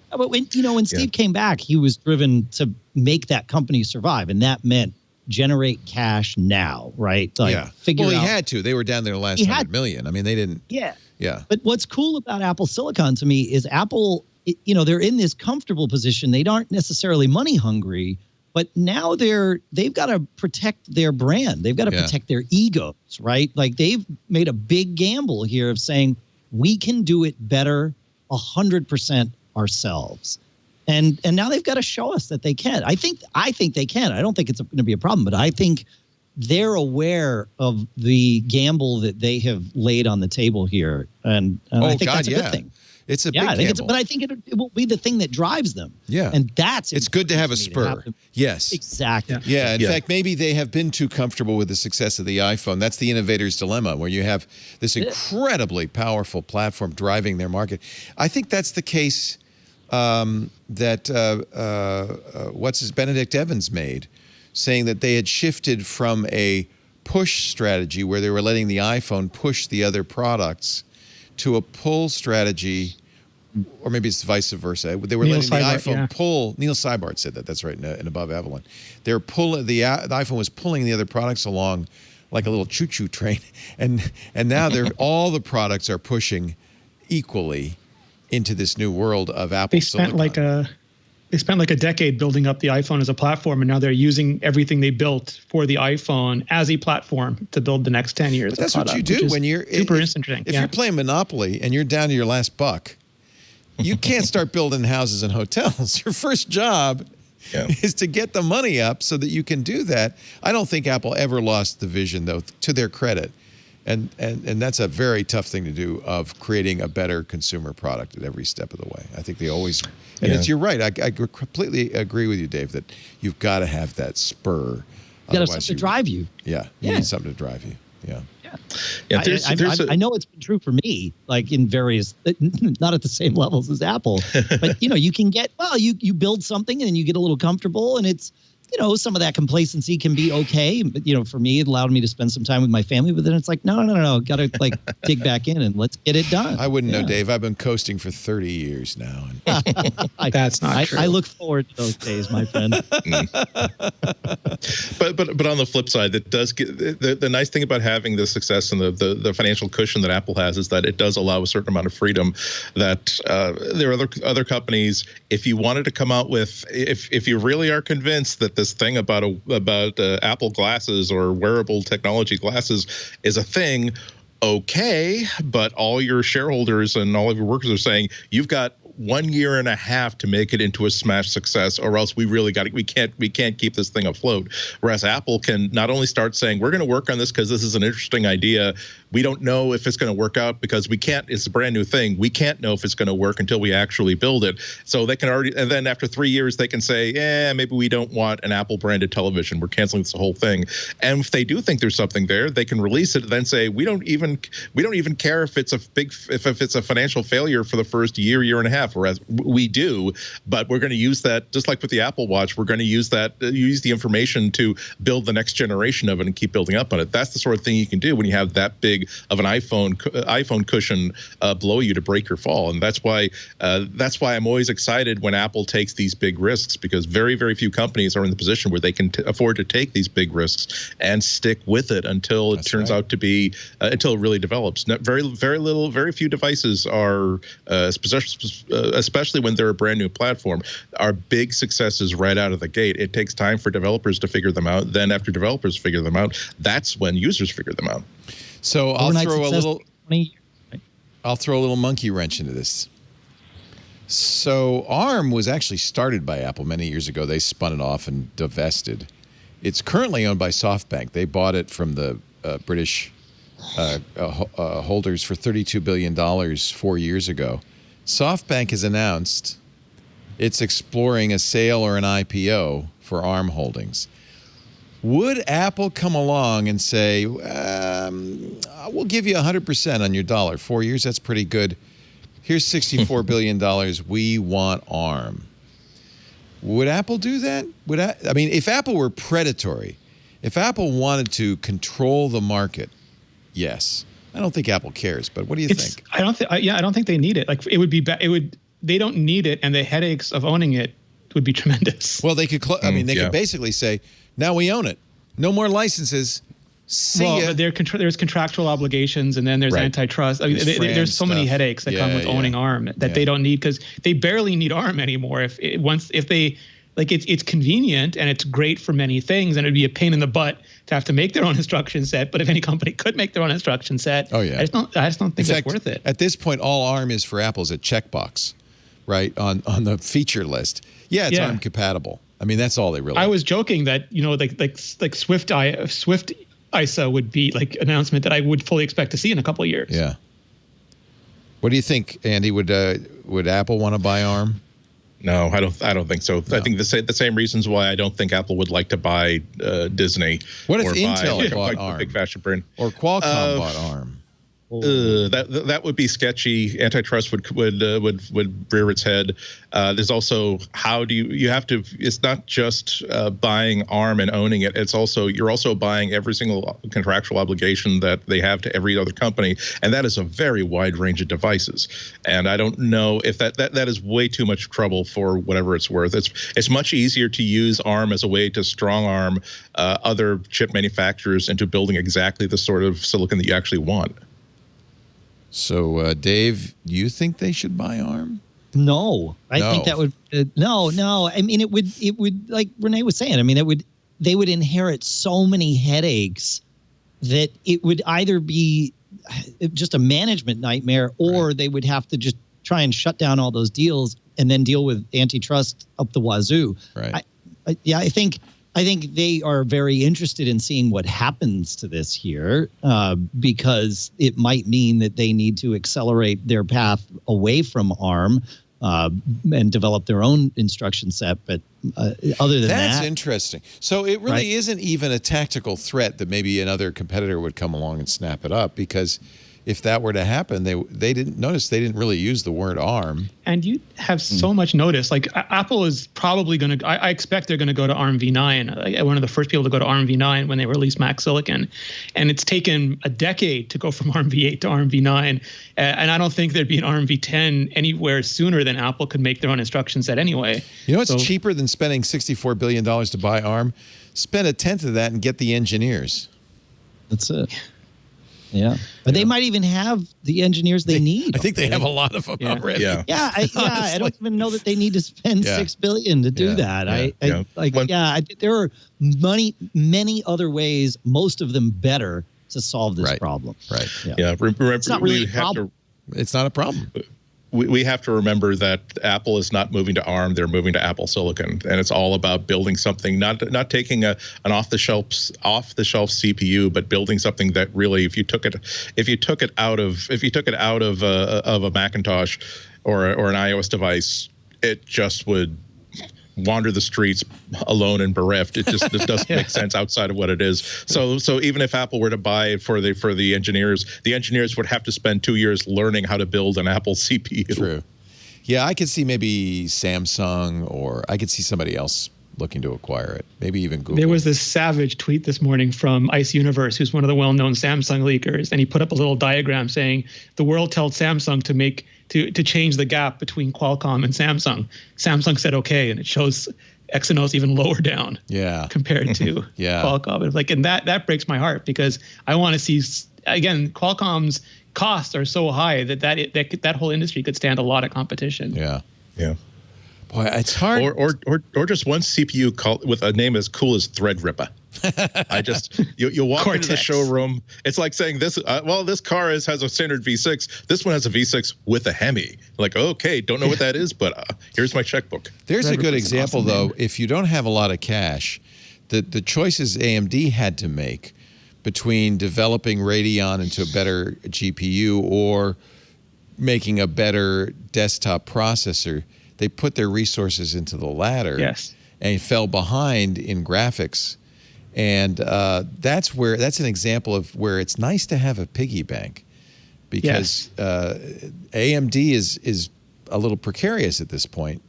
But when Steve came back, he was driven to make that company survive, and that meant generate cash now, right? Figure out. He had to. They were down there the last 100 million. I mean, they didn't. Yeah. Yeah. But what's cool about Apple Silicon to me is Apple, they're in this comfortable position. They aren't necessarily money hungry. But now they've got to protect their brand. They've got to protect their egos, right? Like they've made a big gamble here of saying we can do it better 100% ourselves. And now they've got to show us that they can. I think they can. I don't think it's going to be a problem, but I think they're aware of the gamble that they have laid on the table here. And I think that's a good thing. It's a Yeah, big I think gamble. but I think it will be the thing that drives them. Yeah. And that's It's good to have a important spur. me to Yes. Exactly. Yeah, in fact, maybe they have been too comfortable with the success of the iPhone. That's the innovator's dilemma, where you have this incredibly powerful platform driving their market. I think that's the case that Benedict Evans made, saying that they had shifted from a push strategy where they were letting the iPhone push the other products to a pull strategy, or maybe it's vice versa. They were letting the iPhone pull. Neil Seibart said that. That's right, in Above Avalon. They're pulling the iPhone was pulling the other products along like a little choo-choo train, and now all the products are pushing equally into this new world of Apple silicon. They spent like a decade building up the iPhone as a platform, and now they're using everything they built for the iPhone as a platform to build the next 10 years. But that's what you do when you're super interesting. If you're playing Monopoly and you're down to your last buck, you can't start building houses and hotels. Your first job is to get the money up so that you can do that. I don't think Apple ever lost the vision, though, to their credit. And that's a very tough thing to do, of creating a better consumer product at every step of the way. I think they always, you're right. I completely agree with you, Dave, that you've got to have that spur. You got to have something to drive you. Yeah, you need something to drive you. Yeah. I know it's been true for me, like in various, not at the same levels as Apple, but you can get, you build something and then you get a little comfortable, and it's, some of that complacency can be okay. But, for me, it allowed me to spend some time with my family. But then it's like, no. Got to dig back in and let's get it done. I wouldn't know, Dave. I've been coasting for 30 years now. That's not true. I look forward to those days, my friend. But on the flip side, that does get the nice thing about having the success and the financial cushion that Apple has is that it does allow a certain amount of freedom that there are other companies. If you wanted to come out with, if you really are convinced that this thing about Apple glasses or wearable technology glasses is a thing, okay, but all your shareholders and all of your workers are saying you've got 1.5 years to make it into a smash success, or else we can't keep this thing afloat. Whereas Apple can not only start saying we're going to work on this because this is an interesting idea, we don't know if it's going to work out because we can't. It's a brand new thing. We can't know if it's going to work until we actually build it. So they can already, and then after 3 years, they can say, maybe we don't want an Apple branded television. We're canceling this whole thing. And if they do think there's something there, they can release it and then say we don't even care if it's if it's a financial failure for the first year and a half. Whereas we do, but we're going to use that, just like with the Apple Watch, we're going to use the information to build the next generation of it and keep building up on it. That's the sort of thing you can do when you have that big of an iPhone cushion below you to break your fall. And that's why I'm always excited when Apple takes these big risks, because very, very few companies are in the position where they can afford to take these big risks and stick with it until it turns out to be, until it really develops. Very few devices are, especially when they're a brand new platform, are big successes right out of the gate. It takes time for developers to figure them out. Then after developers figure them out, that's when users figure them out. So I'll throw a little monkey wrench into this. So ARM was actually started by Apple many years ago. They spun it off and divested. It's currently owned by Softbank. They bought it from the British holders for $32 billion 4 years ago. Softbank has announced it's exploring a sale or an IPO for ARM holdings. Would Apple come along and say, we'll give you 100% on your dollar, 4 years, that's pretty good. Here's $64 billion. We want ARM. Would Apple do that? If Apple were predatory, if Apple wanted to control the market, yes. I don't think Apple cares, but what do you think? I don't think they need it. Like it would be they don't need it, and the headaches of owning it would be tremendous. Well, they could could basically say, now we own it. No more licenses. See ya. But there's contractual obligations, and then there's antitrust. There's so many headaches that come with owning ARM that they don't need, because they barely need ARM anymore. If they it's convenient and it's great for many things, and it'd be a pain in the butt to have to make their own instruction set. But if any company could make their own instruction set, I just don't think it's worth it. At this point, all ARM is for Apple is a checkbox, right, on the feature list. Yeah, it's ARM compatible. That's all they really. I was joking that like Swift ISA would be like announcement that I would fully expect to see in a couple of years. Yeah. What do you think, Andy? Would Apple want to buy ARM? No, I don't think so. No. I think the same reasons why I don't think Apple would like to buy Disney. What if or Intel bought ARM? ARM? Big fashion brand. Or Qualcomm bought ARM? That would be sketchy. Antitrust would rear its head. There's also how do you have to? It's not just buying ARM and owning it. It's also you're also buying every single contractual obligation that they have to every other company, and that is a very wide range of devices. And I don't know if that is way too much trouble for whatever it's worth. It's much easier to use ARM as a way to strong arm other chip manufacturers into building exactly the sort of silicon that you actually want. So, Dave, you think they should buy ARM? No, I think that would no. I mean, it would like Renee was saying. I mean, they would inherit so many headaches that it would either be just a management nightmare, or they would have to just try and shut down all those deals and then deal with antitrust up the wazoo. Right. I think they are very interested in seeing what happens to this here, because it might mean that they need to accelerate their path away from ARM and develop their own instruction set. But other than that's interesting. So it really isn't even a tactical threat that maybe another competitor would come along and snap it up, because if that were to happen, they didn't notice they didn't really use the word ARM. And you have so much notice. Like Apple is probably going to, I expect they're going to go to ARM v9. One of the first people to go to ARM v9 when they released Mac Silicon. And it's taken a decade to go from ARM v8 to ARM v9. And I don't think there'd be an ARM v10 anywhere sooner than Apple could make their own instruction set anyway. You know what's cheaper than spending $64 billion to buy ARM? Spend a tenth of that and get the engineers. That's it. Yeah, but they might even have the engineers they need. I think they have a lot of them already. I don't even know that they need to spend $6 billion to do that. There are many other ways, most of them better, to solve this problem. Right. Remember, it's not really a problem. It's not a problem. We have to remember that Apple is not moving to ARM; they're moving to Apple Silicon, and it's all about building something, not taking an off-the-shelf CPU, but building something that really, if you took it out of a Macintosh or an iOS device, it just would wander the streets alone and bereft. It just doesn't make sense outside of what it is. So even if Apple were to buy it for the engineers would have to spend 2 years learning how to build an Apple CPU. True. Yeah, I could see maybe Samsung, or I could see somebody else looking to acquire it. Maybe even Google. There was this savage tweet this morning from Ice Universe, who's one of the well-known Samsung leakers, and he put up a little diagram saying the world told Samsung to change the gap between Qualcomm and Samsung. Samsung said okay, and it shows Exynos even lower down. Compared to Qualcomm. And that breaks my heart, because I want to see, again, Qualcomm's costs are so high that whole industry could stand a lot of competition. Yeah. Boy, it's hard. Or just one CPU with a name as cool as Threadripper. You walk Cortex. into the showroom. It's like saying this. This car has a standard V6. This one has a V6 with a Hemi. Like, okay, don't know what that is, but here's my checkbook. There's a good example, though. If you don't have a lot of cash, the choices AMD had to make between developing Radeon into a better GPU or making a better desktop processor, they put their resources into the latter. Yes. And fell behind in graphics. And that's an example of where it's nice to have a piggy bank, because AMD is a little precarious at this point.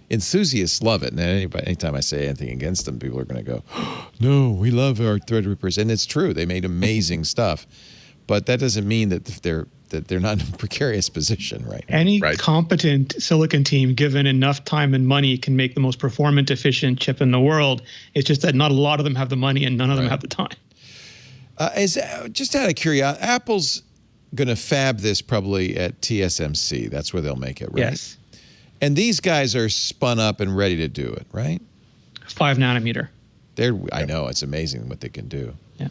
Enthusiasts love it, and anytime I say anything against them, people are going to go, "No, we love our Threadrippers," and it's true. They made amazing stuff, but that doesn't mean that they're not in a precarious position, right? Any competent silicon team, given enough time and money, can make the most performant, efficient chip in the world. It's just that not a lot of them have the money and none of them have the time. Just out of curiosity, Apple's going to fab this probably at TSMC. That's where they'll make it, right? Yes. And these guys are spun up and ready to do it, right? 5 nanometer. I know, it's amazing what they can do. Yeah.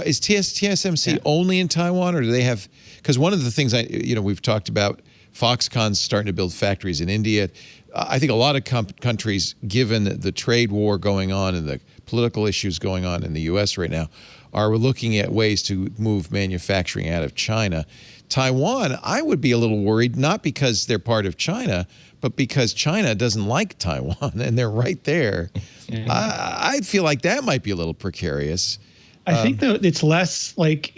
Is TSMC only in Taiwan, or do they have? Because one of the things we've talked about, Foxconn's starting to build factories in India. I think a lot of countries, given the trade war going on and the political issues going on in the U.S. right now, are looking at ways to move manufacturing out of China. Taiwan, I would be a little worried, not because they're part of China, but because China doesn't like Taiwan, and they're right there. Yeah. I feel like that might be a little precarious. I think that it's less like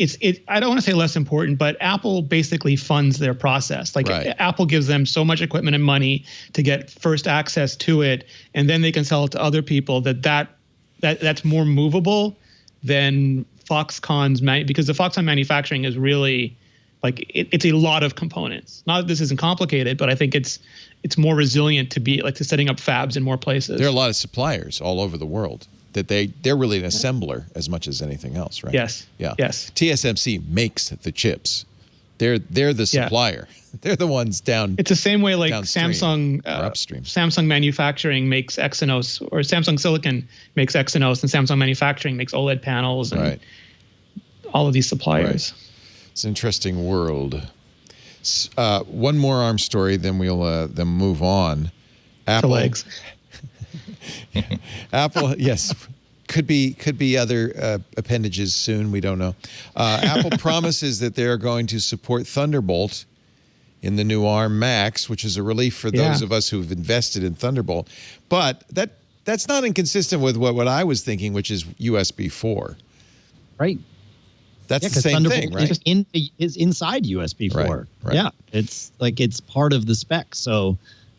I don't want to say less important, but Apple basically funds their process. Like Apple gives them so much equipment and money to get first access to it, and then they can sell it to other people. That's more movable than Foxconn's because the Foxconn manufacturing is really like it's a lot of components. Not that this isn't complicated, but I think it's more resilient to setting up fabs in more places. There are a lot of suppliers all over the world. That they're really an assembler as much as anything else, right? Yes. Yeah. Yes. TSMC makes the chips. They're the supplier. Yeah. They're the ones down. It's the same way like Samsung or upstream. Samsung manufacturing makes Exynos, or Samsung Silicon makes Exynos, and Samsung manufacturing makes OLED panels, and all of these suppliers. Right. It's an interesting world. One more ARM story, then we'll then move on. Apple. To legs. Apple, yes, could be other appendages soon. We don't know. Apple promises that they're going to support Thunderbolt in the new ARM Macs, which is a relief for those of us who've invested in Thunderbolt. But that's not inconsistent with what I was thinking, which is USB 4. Right. That's the same thing, right? Is inside USB 4. Right. Yeah, it's part of the spec. So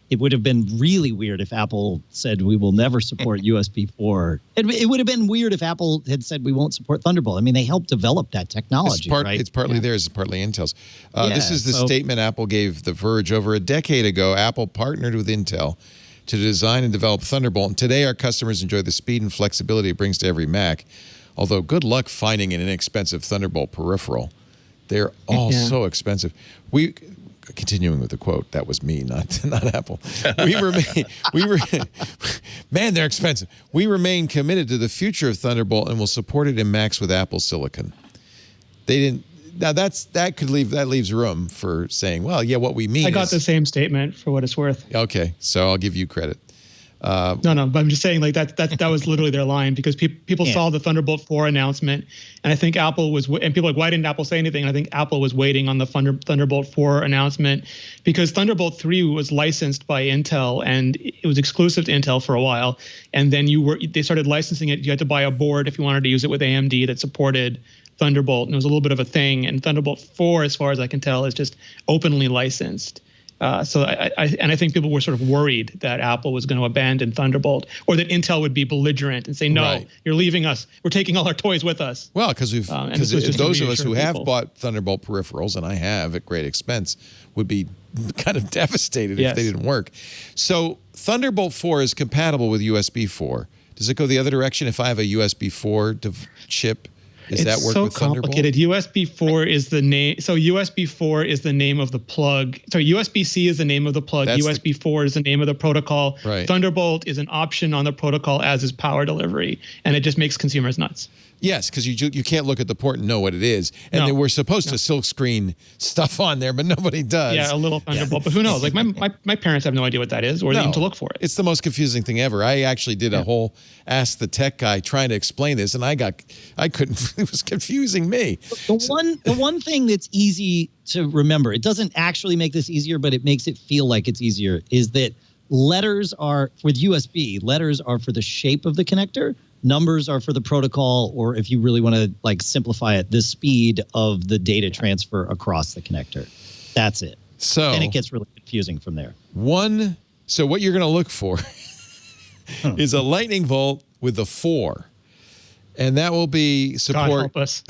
it would have been really weird if Apple said we will never support USB 4. It would have been weird if Apple had said we won't support Thunderbolt. I mean, they helped develop that technology, right? It's partly theirs, it's partly Intel's. This is the statement Apple gave The Verge. Over a decade ago, Apple partnered with Intel to design and develop Thunderbolt. And today, our customers enjoy the speed and flexibility it brings to every Mac. Although, good luck finding an inexpensive Thunderbolt peripheral. They're all so expensive. Continuing with the quote, that was me, not Apple. Man, they're expensive. We remain committed to the future of Thunderbolt and will support it in Macs with Apple Silicon. They didn't. Now that leaves room for saying, well, yeah, what we mean. I got the same statement for what it's worth. Okay, so I'll give you credit. No, but I'm just saying like that was literally their line, because people saw the Thunderbolt 4 announcement, and I think Apple was, and people were like, why didn't Apple say anything? And I think Apple was waiting on the Thunderbolt 4 announcement, because Thunderbolt 3 was licensed by Intel and it was exclusive to Intel for a while, and then they started licensing it. You had to buy a board if you wanted to use it with AMD that supported Thunderbolt, and it was a little bit of a thing. And Thunderbolt 4, as far as I can tell, is just openly licensed. So I think people were sort of worried that Apple was going to abandon Thunderbolt, or that Intel would be belligerent and say, no, you're leaving us. We're taking all our toys with us. Well, because those of us who have bought Thunderbolt peripherals, and I have at great expense, would be kind of devastated if they didn't work. So Thunderbolt 4 is compatible with USB 4. Does it go the other direction if I have a USB 4 chip? Does that work with Thunderbolt? It's so complicated. USB 4 is the name. So USB 4 is the name of the plug. So USB-C is the name of the plug. USB 4 is the name of the protocol. Right. Thunderbolt is an option on the protocol, as is power delivery, and it just makes consumers nuts. Yes, because you can't look at the port and know what it is. And they were supposed to silkscreen stuff on there, but nobody does. Yeah, a little Thunderbolt, but who knows? Like my parents have no idea what that is, or even to look for it. It's the most confusing thing ever. I actually did a whole Ask the Tech guy trying to explain this, and I couldn't. It was confusing me. The one thing that's easy to remember, it doesn't actually make this easier, but it makes it feel like it's easier, is that letters are, with USB, letters are for the shape of the connector. Numbers are for the protocol, or if you really want to like simplify it, the speed of the data transfer across the connector. That's it. So and it gets really confusing from there. So what you're going to look for is a lightning bolt with the 4. And that will be support. God help us.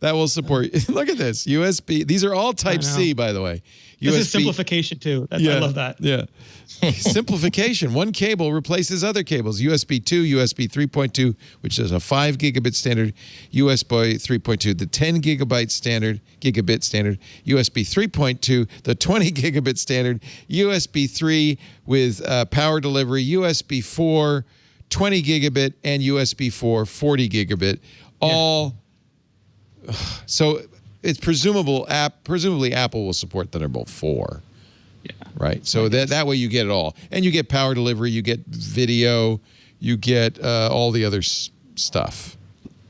That will support. Look at this. USB. These are all Type C, by the way. This is simplification too. I love that. Yeah. Simplification. One cable replaces other cables. USB 2, USB 3.2, which is a 5 gigabit standard, USB 3.2, the 10 gigabit standard, USB 3.2, the 20 gigabit standard, USB 3 with power delivery, USB 4, 20 gigabit, and USB 4, 40 gigabit. All. So it's presumably Apple will support Thunderbolt 4. Yeah. Right. So that way you get it all. And you get power delivery, you get video, you get all the other stuff.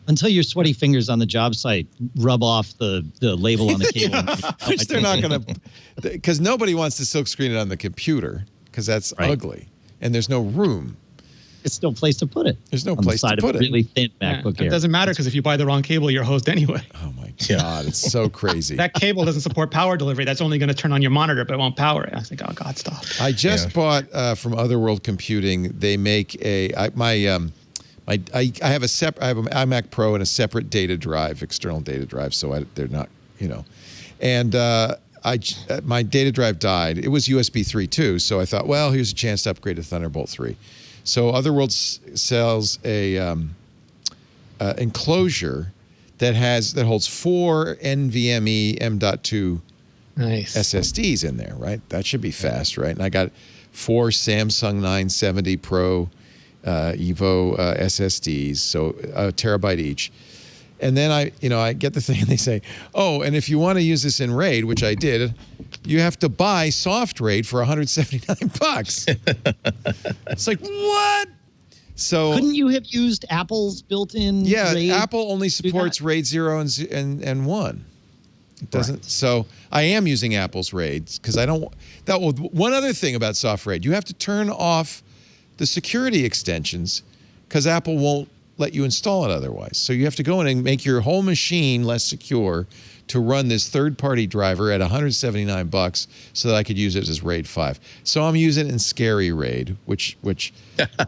Until your sweaty fingers on the job site rub off the label on the cable. Which they're not going to, because nobody wants to silkscreen it on the computer because that's ugly and there's no room. It's no place to put it. There's no place to put it. Really thin MacBook Air. It doesn't matter because if you buy the wrong cable, you're hosed anyway. Oh my God, it's so crazy. That cable doesn't support power delivery. That's only going to turn on your monitor, but it won't power it. I was like, oh God, stop. I just bought from Otherworld Computing. They make I have a I have an iMac Pro and a separate data drive, external data drive. So they're not, and my data drive died. It was USB 3 too. So I thought, well, here's a chance to upgrade to Thunderbolt 3. So Otherworld sells a enclosure that holds 4 NVMe M.2 SSDs in there, right? That should be fast, right? And I got 4 Samsung 970 Pro Evo SSDs, so a terabyte each. And then I get the thing and they say, oh, and if you want to use this in RAID, which I did, you have to buy soft RAID for $179. It's like, what? So couldn't you have used Apple's built-in RAID? Apple only supports RAID 0 and 1. It doesn't. Right. So I am using Apple's RAIDs because I don't. One other thing about soft RAID, you have to turn off the security extensions because Apple won't let you install it otherwise. So you have to go in and make your whole machine less secure to run this third-party driver at $179 so that I could use it as RAID 5. So I'm using it in Scary RAID, which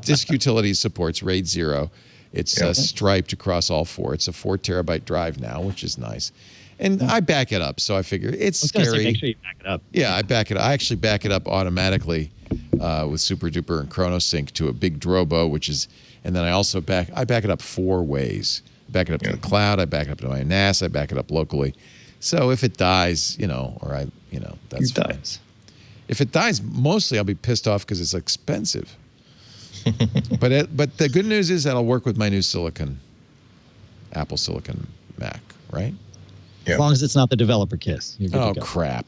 Disk Utilities supports RAID 0. It's striped across all 4. It's a 4 terabyte drive now, which is nice. And I back it up, so I figure it's scary. Make sure you back it up. Yeah, I back it up. I actually back it up automatically with Super Duper and ChronoSync to a big Drobo, and then I also back it up 4 ways. I back it up to the cloud. I back it up to my NAS. I back it up locally. So if it dies, that's fine. If it dies, mostly I'll be pissed off because it's expensive. But the good news is that'll work with my new Apple Silicon Mac, right? Yeah. As long as it's not the developer KISS. Oh, crap.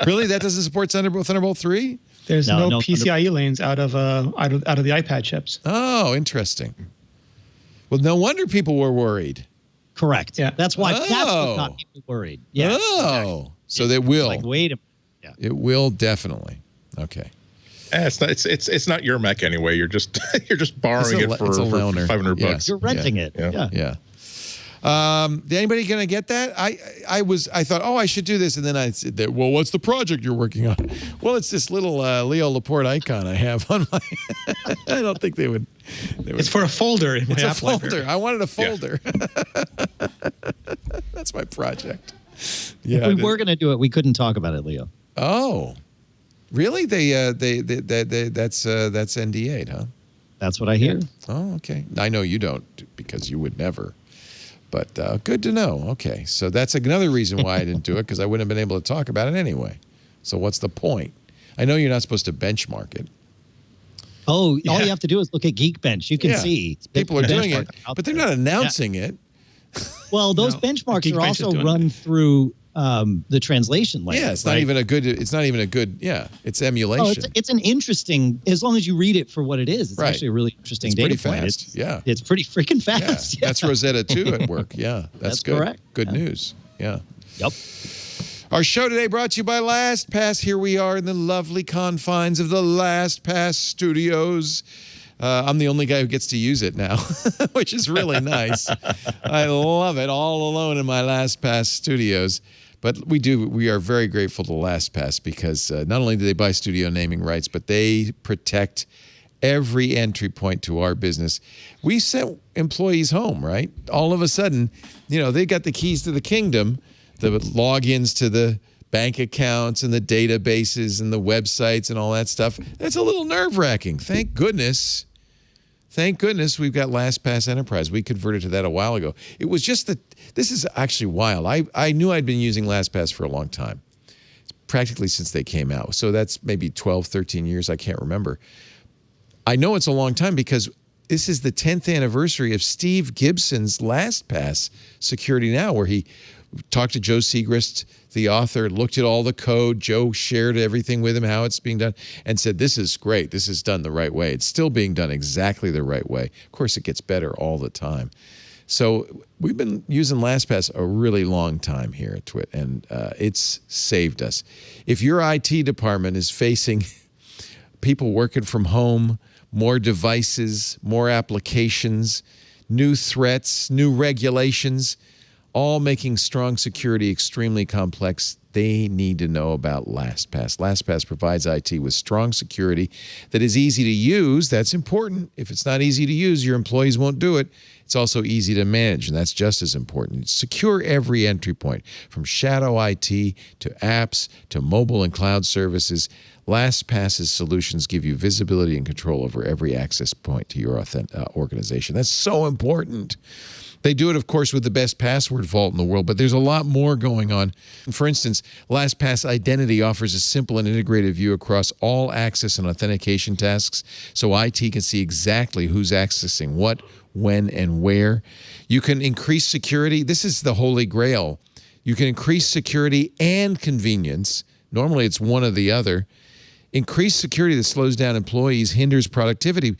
Really? That doesn't support Thunderbolt 3? There's no PCIe lanes out of the iPad chips. Oh, interesting. Well, no wonder people were worried. Correct. Yeah. That's why that's what got people worried. Yeah. Oh. Exactly. So they will. Like, wait a minute. Yeah. It will definitely. Okay. It's not your Mac anyway. You're just borrowing it for $500. You're renting it. Yeah. Anybody gonna get that? I thought, oh, I should do this, and then I said, well, what's the project you're working on? Well, it's this little Leo Laporte icon I have on my. I don't think they would. It's for a folder. It's a folder. Library. I wanted a folder. Yeah. That's my project. Yeah. If we were gonna do it, we couldn't talk about it, Leo. Oh, really? That's NDA'd, huh? That's what I hear. Oh, okay. I know you don't because you would never. But good to know. Okay, so that's another reason why I didn't do it, because I wouldn't have been able to talk about it anyway. So what's the point? I know you're not supposed to benchmark it. Oh, all you have to do is look at Geekbench. You can see. People are doing it, but they're not announcing it. Well, those benchmarks are also run through the translation layer. Yeah, it's not even a good. It's emulation. Oh, it's an interesting. As long as you read it for what it is, it's actually a really interesting data point. Fast. It's pretty freaking fast. Yeah. That's Rosetta 2 at work. Yeah, that's good. Correct. Good news. Yeah. Yep. Our show today brought to you by Lastpass. Here we are in the lovely confines of the Lastpass studios. I'm the only guy who gets to use it now, which is really nice. I love it, all alone in my Lastpass studios. But we are very grateful to LastPass because not only do they buy studio naming rights, but they protect every entry point to our business. We sent employees home, right? All of a sudden, they got the keys to the kingdom, the logins to the bank accounts and the databases and the websites and all that stuff. That's a little nerve-wracking. Thank goodness we've got Lastpass Enterprise. We converted to that a while ago. It was just this is actually wild. I knew I'd been using Lastpass for a long time, practically since they came out. So that's maybe 12, 13 years. I can't remember. I know it's a long time because this is the 10th anniversary of Steve Gibson's Lastpass Security Now, where he talked to Joe Segrist, the author, looked at all the code. Joe shared everything with him, how it's being done, and said, this is great. This is done the right way. It's still being done exactly the right way. Of course, it gets better all the time. So we've been using LastPass a really long time here at Twit, and it's saved us. If your IT department is facing people working from home, more devices, more applications, new threats, new regulations, all making strong security extremely complex, they need to know about LastPass. LastPass provides IT with strong security that is easy to use. That's important. If it's not easy to use, your employees won't do it. It's also easy to manage, and that's just as important. Secure every entry point, from shadow IT to apps to mobile and cloud services. LastPass's solutions give you visibility and control over every access point to your organization. That's so important. They do it, of course, with the best password vault in the world, but there's a lot more going on. For instance, LastPass Identity offers a simple and integrated view across all access and authentication tasks, so IT can see exactly who's accessing what, when, and where. You can increase security. This is the holy grail. You can increase security and convenience. Normally, it's one or the other. Increased security that slows down employees, hinders productivity,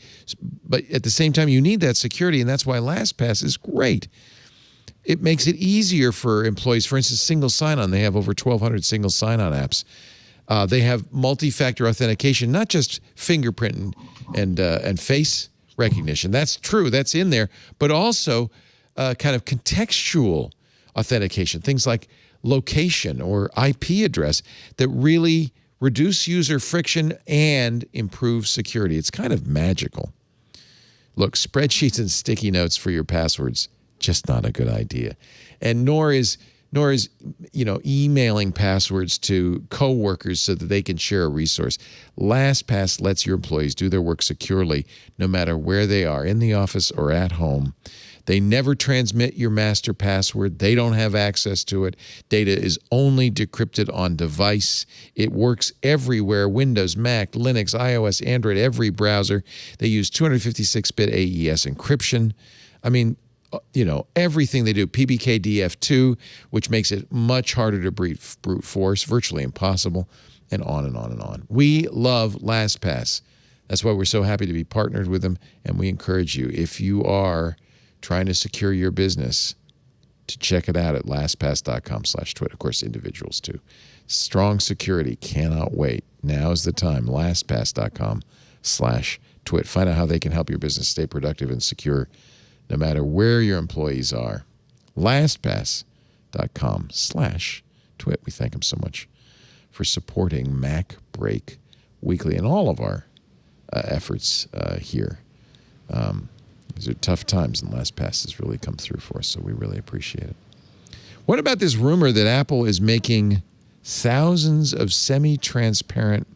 but at the same time, you need that security, and that's why LastPass is great. It makes it easier for employees. For instance, single sign-on. They have over 1,200 single sign-on apps. They have multi-factor authentication, not just fingerprint and face recognition. That's true. That's in there, but also kind of contextual authentication, things like location or IP address that really reduce user friction and improve security. It's kind of magical. Look, spreadsheets and sticky notes for your passwords, just not a good idea. And nor is emailing passwords to coworkers so that they can share a resource. LastPass lets your employees do their work securely no matter where they are, in the office or at home. They never transmit your master password. They don't have access to it. Data is only decrypted on device. It works everywhere: Windows, Mac, Linux, iOS, Android, every browser. They use 256-bit AES encryption. I mean, everything they do. PBKDF2, which makes it much harder to brute force, virtually impossible, and on and on and on. We love LastPass. That's why we're so happy to be partnered with them, and we encourage you, if you are trying to secure your business, to check it out at lastpass.com/twit. Of course, individuals too. Strong security, cannot wait. Now is the time. lastpass.com/twit. Find out how they can help your business stay productive and secure no matter where your employees are. lastpass.com/twit. We thank them so much for supporting MacBreak Weekly and all of our efforts here. These are tough times, and LastPass has really come through for us, so we really appreciate it. What about this rumor that Apple is making thousands of semi-transparent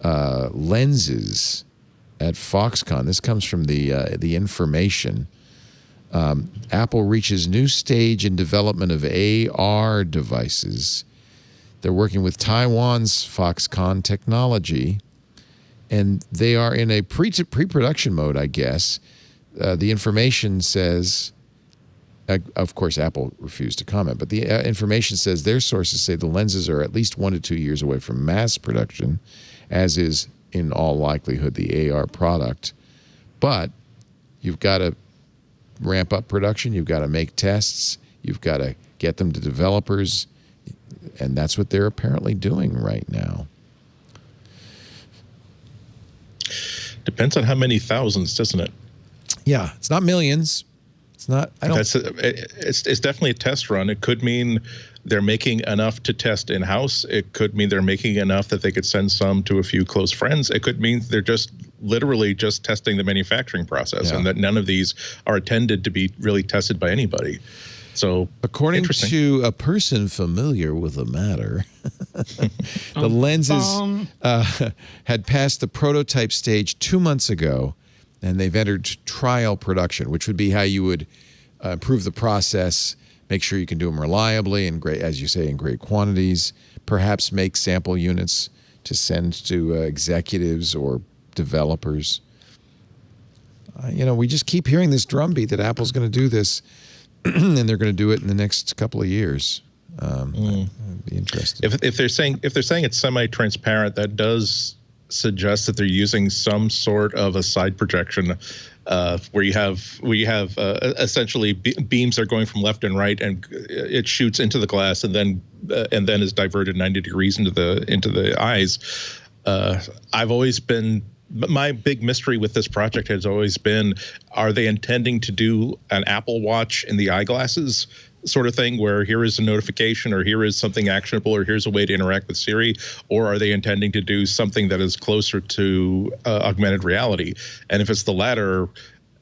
lenses at Foxconn? This comes from the information. Apple reaches new stage in development of AR devices. They're working with Taiwan's Foxconn technology, and they are in a pre-production mode, I guess. The information says, of course, Apple refused to comment, but the information says their sources say the lenses are at least 1 to 2 years away from mass production, as is, in all likelihood, the AR product. But you've got to ramp up production. You've got to make tests. You've got to get them to developers, and that's what they're apparently doing right now. Depends on how many thousands, doesn't it? Yeah, it's not millions. It's not. It's definitely a test run. It could mean they're making enough to test in-house. It could mean they're making enough that they could send some to a few close friends. It could mean they're just literally just testing the manufacturing process, and that none of these are intended to be really tested by anybody. So, according to a person familiar with the matter, the lenses had passed the prototype stage 2 months ago, and they've entered trial production, which would be how you would improve the process, make sure you can do them reliably and great, as you say, in great quantities, perhaps make sample units to send to executives or developers. We just keep hearing this drumbeat that Apple's going to do this. and they're going to do it in the next couple of years. I'd be interested. If they're saying it's semi-transparent, that does suggest that they're using some sort of a side projection, where you have essentially beams are going from left and right, and it shoots into the glass and then is diverted 90 degrees into the eyes. My big mystery with this project has always been, are they intending to do an Apple Watch in the eyeglasses sort of thing, where here is a notification, or here is something actionable, or here's a way to interact with Siri? Or are they intending to do something that is closer to augmented reality? And if it's the latter,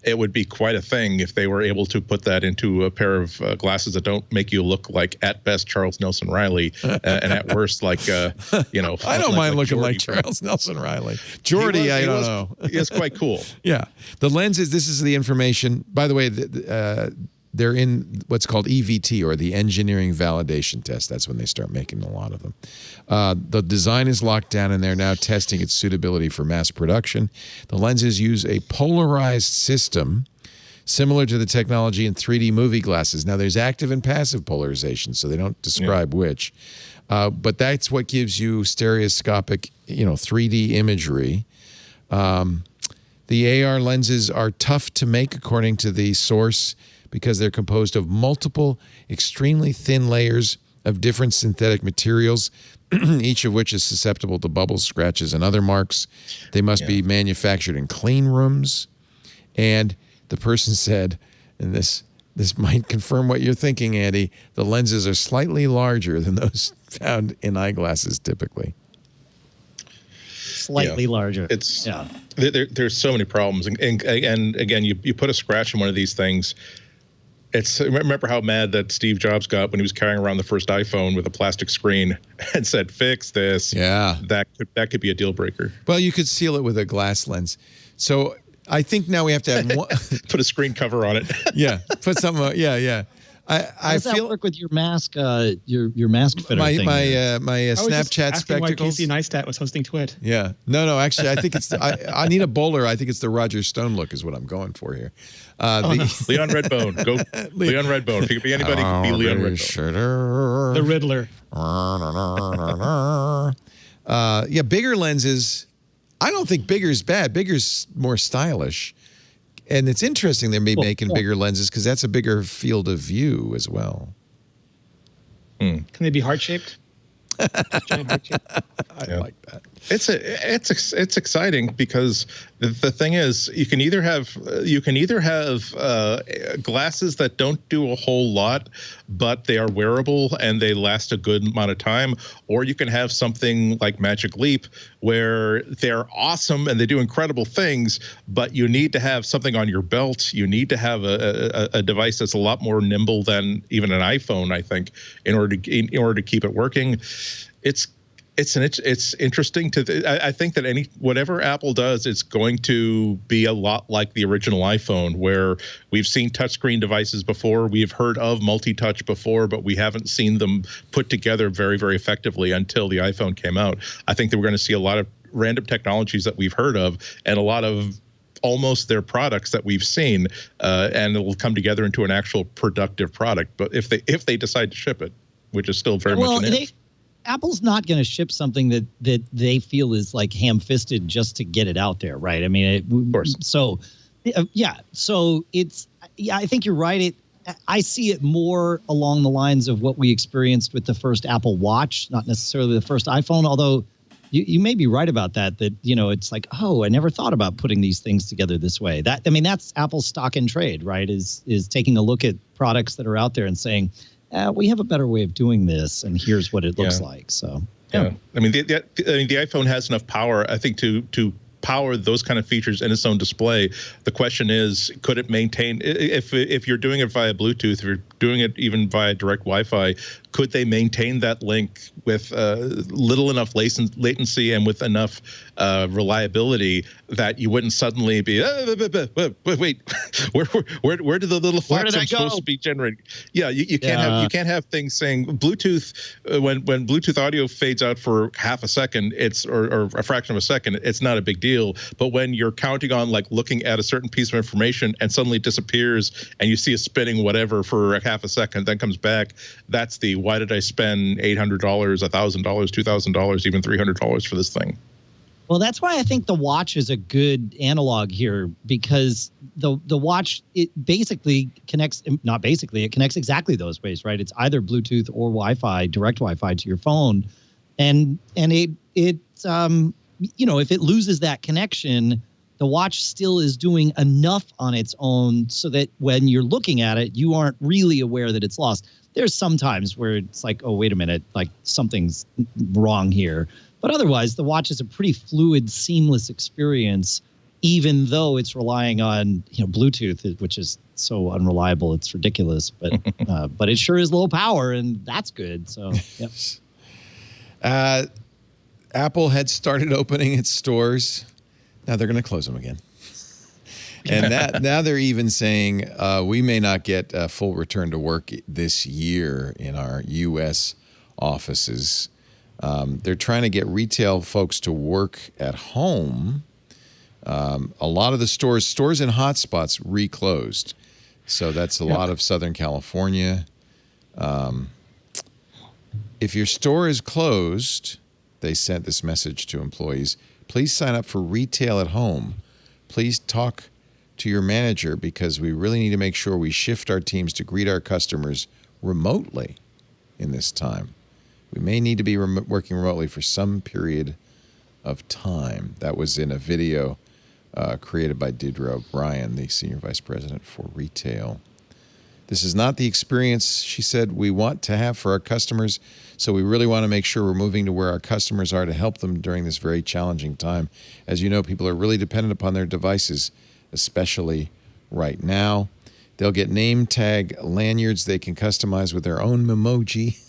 it would be quite a thing if they were able to put that into a pair of glasses that don't make you look like, at best, Charles Nelson Riley, and at worst, like, I don't mind looking like Charles Nelson Riley. Geordie, I don't know. It's quite cool. Yeah. The lenses, this is the information. By the way, they're in what's called EVT, or the engineering validation test. That's when they start making a lot of them. The design is locked down, and they're now testing its suitability for mass production. The lenses use a polarized system similar to the technology in 3D movie glasses. Now, there's active and passive polarization, so they don't describe which. But that's what gives you stereoscopic, 3D imagery. The AR lenses are tough to make, according to the source, because they're composed of multiple, extremely thin layers of different synthetic materials, each of which is susceptible to bubbles, scratches, and other marks. They must be manufactured in clean rooms. And the person said, and this might confirm what you're thinking, Andy, the lenses are slightly larger than those found in eyeglasses typically. Slightly larger. There's so many problems. And again, you put a scratch in one of these things. Remember how mad that Steve Jobs got when he was carrying around the first iPhone with a plastic screen and said, "Fix this." Yeah, that could be a deal breaker. Well, you could seal it with a glass lens. So I think now we have to have one. Put a screen cover on it. Yeah, put something. Yeah. How does that work with your mask? Your mask fitter thing. My Snapchat spectacles. Casey Neistat was hosting Twit. Yeah. No. Actually, I think it's. I need a bowler. I think it's the Roger Stone look is what I'm going for here. Leon Redbone. Go Leon Redbone. If you could be anybody, be Leon Redbone. The Riddler. Bigger lenses. I don't think bigger's bad. Bigger's more stylish. And it's interesting they're making bigger lenses, because that's a bigger field of view as well. Can they be heart-shaped? I like that. It's exciting, because the thing is, you can either have glasses that don't do a whole lot, but they are wearable and they last a good amount of time, or you can have something like Magic Leap, where they're awesome and they do incredible things, but you need to have something on your belt. You need to have a device that's a lot more nimble than even an iPhone, I think, in order to keep it working. It's interesting I think that whatever Apple does, it's going to be a lot like the original iPhone, where we've seen touchscreen devices before, we've heard of multi-touch before, but we haven't seen them put together very, very effectively until the iPhone came out. I think that we're going to see a lot of random technologies that we've heard of, and a lot of almost their products that we've seen, and it will come together into an actual productive product. But if they decide to ship it, which is still very much an if. Apple's not going to ship something that they feel is like ham-fisted just to get it out there, right? I mean, of course. So, So I think you're right. I see it more along the lines of what we experienced with the first Apple Watch, not necessarily the first iPhone. Although you may be right about that. That it's like, oh, I never thought about putting these things together this way. That's Apple's stock in trade, right? Is taking a look at products that are out there and saying, we have a better way of doing this, and here's what it looks like. So, yeah. I mean, the iPhone has enough power, I think, to power those kind of features in its own display. The question is, could it maintain, if you're doing it via Bluetooth, if you're doing it even via direct Wi-Fi, could they maintain that link with little enough latency and with enough reliability that you wouldn't suddenly be wait, where did the little flags I'm supposed to be generating? Yeah, you can't have things saying Bluetooth when Bluetooth audio fades out for half a second, it's or a fraction of a second, it's not a big deal. But when you're counting on like looking at a certain piece of information and suddenly it disappears and you see it spinning whatever for a half a second, then comes back, that's the why did I spend $800, $1,000, $2,000, even $300 for this thing? Well, that's why I think the watch is a good analog here, because the watch, it basically connects, not basically, it connects exactly those ways, right? It's either Bluetooth or Wi-Fi, direct Wi-Fi to your phone. And it you know, if it loses that connection, the watch still is doing enough on its own so that when you're looking at it, you aren't really aware that it's lost. There's some times where it's like, oh, wait a minute, like something's wrong here. But otherwise, the watch is a pretty fluid, seamless experience, even though it's relying on, you know, Bluetooth, which is so unreliable, it's ridiculous. But it sure is low power, and that's good. So, yep. Apple had started opening its stores. Now they're going to close them again. And now they're even saying we may not get a full return to work this year in our U.S. offices. They're trying to get retail folks to work at home. A lot of the stores in hotspots reclosed. So that's a lot of Southern California. If your store is closed, they sent this message to employees, please sign up for retail at home. Please talk to your manager because we really need to make sure we shift our teams to greet our customers remotely in this time. We may need to be working remotely for some period of time. That was in a video created by Deirdre O'Brien, the Senior Vice President for Retail. This is not the experience, she said, we want to have for our customers, so we really want to make sure we're moving to where our customers are to help them during this very challenging time. As you know, people are really dependent upon their devices, especially right now. They'll get name tag lanyards they can customize with their own memoji.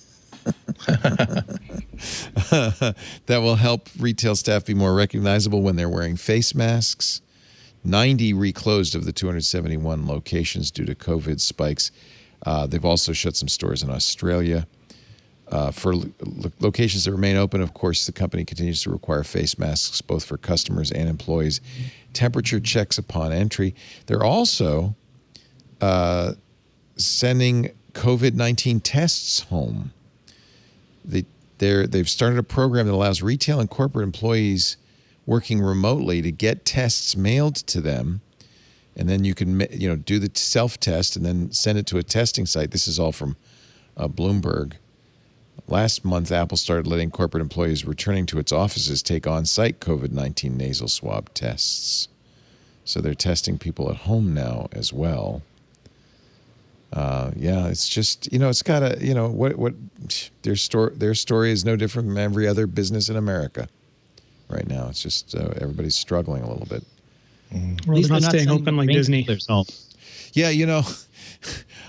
That will help retail staff be more recognizable when they're wearing face masks. 90 reclosed of the 271 locations due to COVID spikes. They've also shut some stores in Australia. For locations that remain open, of course, the company continues to require face masks both for customers and employees. Temperature checks upon entry. They're also sending COVID-19 tests home. They've started a program that allows retail and corporate employees working remotely to get tests mailed to them, and then you can do the self-test and then send it to a testing site. This is all from Bloomberg. Last month, Apple started letting corporate employees returning to its offices take on-site COVID-19 nasal swab tests. So they're testing people at home now as well. It's just, it's got a, what their story is no different from every other business in America right now. It's just everybody's struggling a little bit. Well, they're not staying open like Disney. Yeah,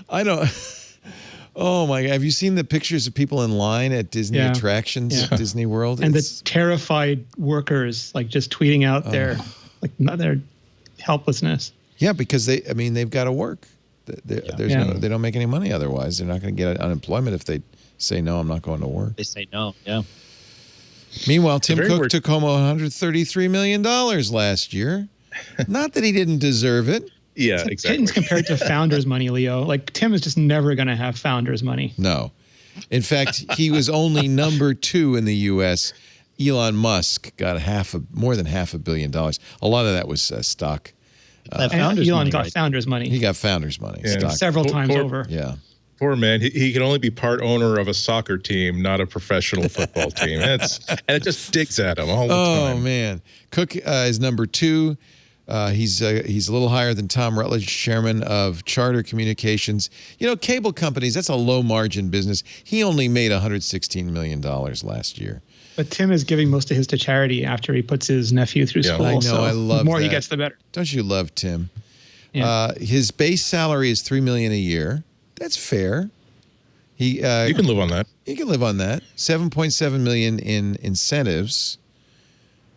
I don't. Oh my God! Have you seen the pictures of people in line at Disney attractions at Disney World? And the terrified workers, like just tweeting out their helplessness. Yeah, because they've got to work. They don't make any money otherwise. They're not going to get unemployment if they say no. I'm not going to work. They say no. Yeah. Meanwhile, Tim Cook took home $133 million last year. Not that he didn't deserve it. Yeah, exactly. Pittance compared to founders' money, Leo. Like, Tim is just never going to have founders' money. No. In fact, he was only number 2 in the U.S. Elon Musk got more than $500 million. A lot of that was stock. Elon got founders' money. He got founders' money. Yeah. Several times over. Yeah. Poor man. He can only be part owner of a soccer team, not a professional football team. And it just digs at him all the time. Oh, man. Cook is number 2. He's a little higher than Tom Rutledge, chairman of Charter Communications. Cable companies, that's a low-margin business. He only made $116 million last year. But Tim is giving most of his to charity after he puts his nephew through school. I know, I love the more that. he gets, the better. Don't you love Tim? Yeah. His base salary is $3 million a year. That's fair. You can live on that. He can live on that. $7.7 million in incentives.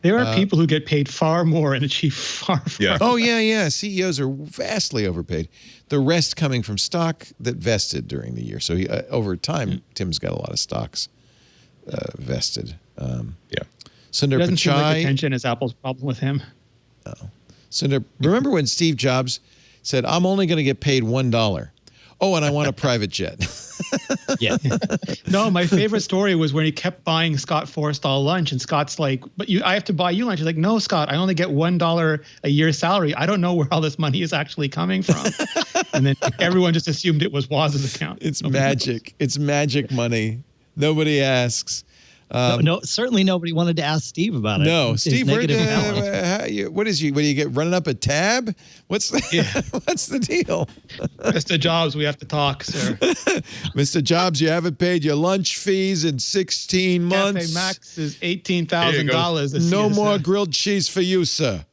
There are people who get paid far more and achieve far. Yeah. Oh, yeah. CEOs are vastly overpaid. The rest coming from stock that vested during the year. So over time, Tim's got a lot of stocks vested. Yeah. Sundar It doesn't seem like Pichai. attention is Apple's problem with him. Remember when Steve Jobs said, "I'm only going to get paid $1. Oh, and I want a private jet." Yeah. No, my favorite story was when he kept buying Scott Forstall lunch, and Scott's like, "But I have to buy you lunch." He's like, "No, Scott, I only get $1 a year salary. I don't know where all this money is actually coming from." And then everyone just assumed it was Woz's account. It's magic. It's magic money. Nobody asks. No, certainly nobody wanted to ask Steve about it. No, His Steve, negative balance. what do you get running up a tab? What's the deal? Mr. Jobs, we have to talk, sir. Mr. Jobs, you haven't paid your lunch fees in 16 months. Cafe Max is $18,000. No more grilled cheese for you, sir.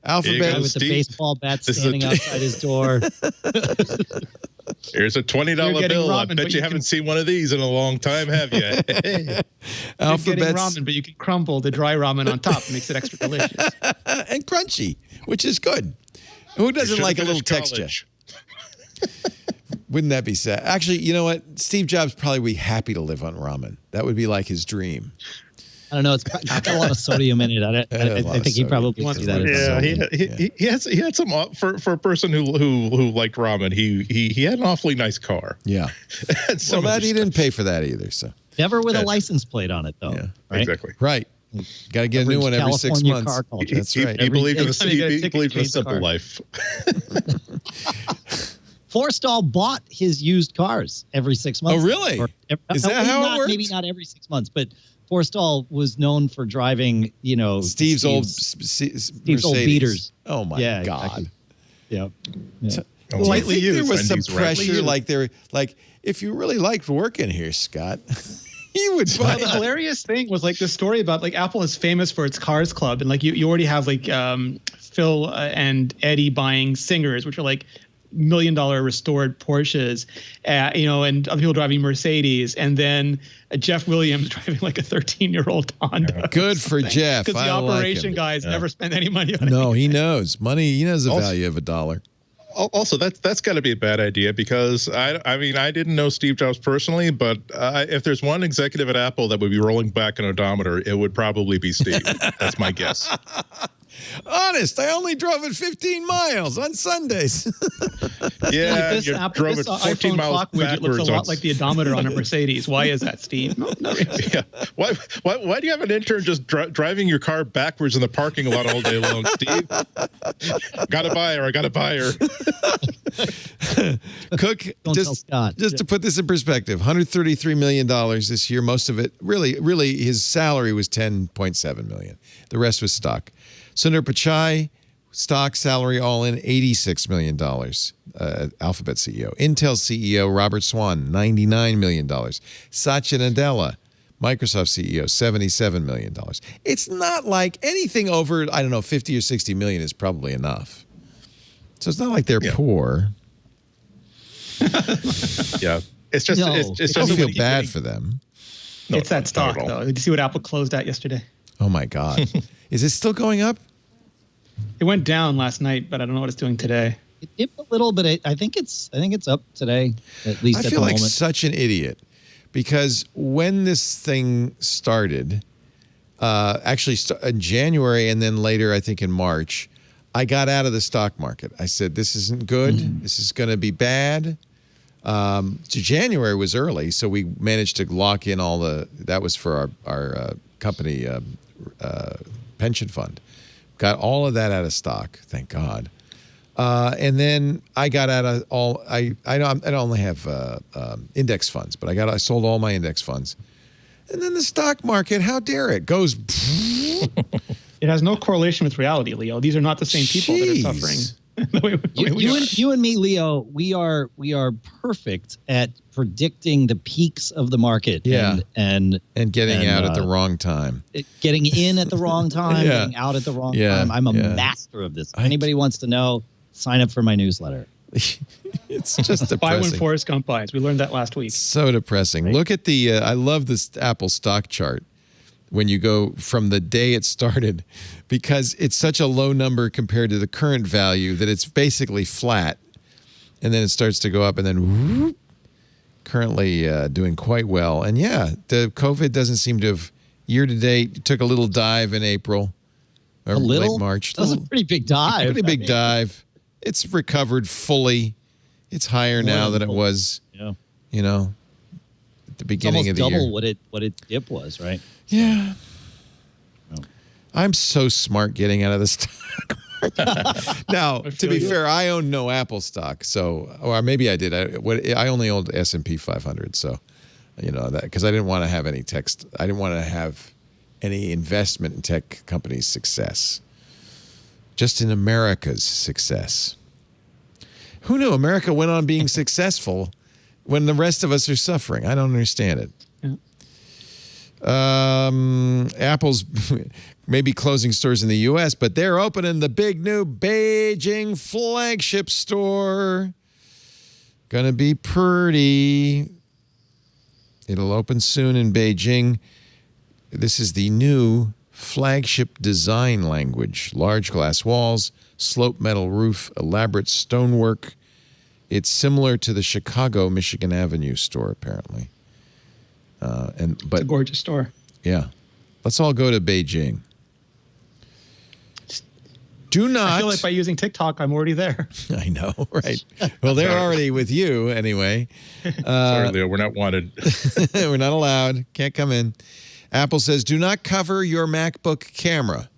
Alphabet With the baseball bat standing outside his door. Here's a $20 bill. Ramen, I bet you haven't seen one of these in a long time, have you? You're getting Alphabet's ramen, but you can crumble the dry ramen on top. It makes it extra delicious. and crunchy, which is good. Who doesn't like a little texture? Wouldn't that be sad? Actually, you know what? Steve Jobs probably would be happy to live on ramen. That would be like his dream. I don't know. It's got a lot of sodium in it. I think he probably wants that. He had some for a person who liked ramen. He had an awfully nice car. Yeah. Well, that he didn't pay for that either. So never with a license plate on it, though. Yeah. Right? Exactly. Right. Got to get a new one every 6 California months. car culture. That's right. He believed in he believed in a simple car. life. Forstall bought his used cars every 6 months. Oh, really? Is that how it works? Maybe not every 6 months, but Forstall was known for driving, Steve's old Mercedes. old beaters. Oh my God! Exactly. Yeah. Do you Lightly think there used. was some Wendy's rightly pressure, used. if you really liked working here, Scott, you would buy Well, the hilarious thing was like this story about like Apple is famous for its Cars Club, and like you already have like Phil and Eddie buying Singers, which are like $1 million restored Porsches, and other people driving Mercedes, and then Jeff Williams driving like a 13-year-old Honda. Good for Jeff. Because the I like operation him. guys never spend any money on it. No, he knows money. He knows the Also- value of $1. Also, that's got to be a bad idea because I mean I didn't know Steve Jobs personally, but if there's one executive at Apple that would be rolling back an odometer, it would probably be Steve. That's my guess. Honest, I only drove it 15 miles on Sundays. Yeah, This you drove it 14 iPhone miles clock widget looks backwards. a lot like the odometer on a Mercedes. Why is that, Steve? No, really. Yeah. Why do you have an intern just driving your car backwards in the parking lot all day long, Steve? Got to buy her. I got to buy her. Don't Cook, tell Scott. just to put this in perspective, $133 million this year. Most of it, really, his salary was $10.7 million. The rest was stock. Sundar Pichai, stock, salary, all in, $86 million. Alphabet CEO. Intel CEO Robert Swan, $99 million. Satya Nadella, Microsoft CEO, $77 million. It's not like anything over, I don't know, 50 or 60 million is probably enough. So it's not like they're poor. Yeah. It's just No. it's I just don't feel somebody- bad for them. No, It's that not stock, at all. though. Did you see what Apple closed at yesterday? Oh my God. Is it still going up? It went down last night, but I don't know what it's doing today. It dipped a little, but I think it's up today, at least I at the feel like moment. such an idiot because when this thing started, actually in January and then later, I think in March, I got out of the stock market. I said, this isn't good. This is going to be bad. So January was early, so we managed to lock in that was for our company pension fund. Got all of that out of stock, thank God. And then I got out of all. I don't only have index funds, but I sold all my index funds. And then the stock market, how dare it, goes. It has no correlation with reality, Leo. These are not the same people that are Jeez. suffering. the way we are. You and me, Leo, we are perfect at predicting the peaks of the market. Yeah. and getting out at the wrong time. getting in at the wrong time, Yeah. getting out at the wrong Yeah, time. I'm a yeah. master of this. If anybody wants to know, sign up for my newsletter. It's just depressing. Buy when Forrest Gump buys. We learned that last week. So depressing. Right. Look at the, I love this Apple stock chart when you go from the day it started, because it's such a low number compared to the current value that it's basically flat. And then it starts to go up, and then whoop, currently doing quite well. And yeah, the COVID doesn't seem to have, year to date, took a little dive in April. Or late March. That was a pretty big dive. Pretty big dive. It's recovered fully. It's higher now than it was, at the beginning of the year. Almost double what its dip was, right? Yeah. Oh. I'm so smart getting out of the stock market. Now, to be fair, I own no Apple stock, or maybe I did. I only owned S&P 500, so that because I didn't want to have any I didn't want to have any investment in tech companies' success. Just in America's success. Who knew America went on being successful when the rest of us are suffering? I don't understand it. Yeah. Apple's maybe closing stores in the U.S., but they're opening the big new Beijing flagship store. Gonna be pretty. It'll open soon in Beijing. This is the new flagship design language. Large glass walls, sloped metal roof, elaborate stonework. It's similar to the Chicago Michigan Avenue store, apparently. But it's a gorgeous store. Yeah. Let's all go to Beijing. Do not. I feel like by using TikTok, I'm already there. I know, right? Well, they're already with you anyway. Sorry, Leo, we're not wanted. We're not allowed. Can't come in. Apple says, do not cover your MacBook camera.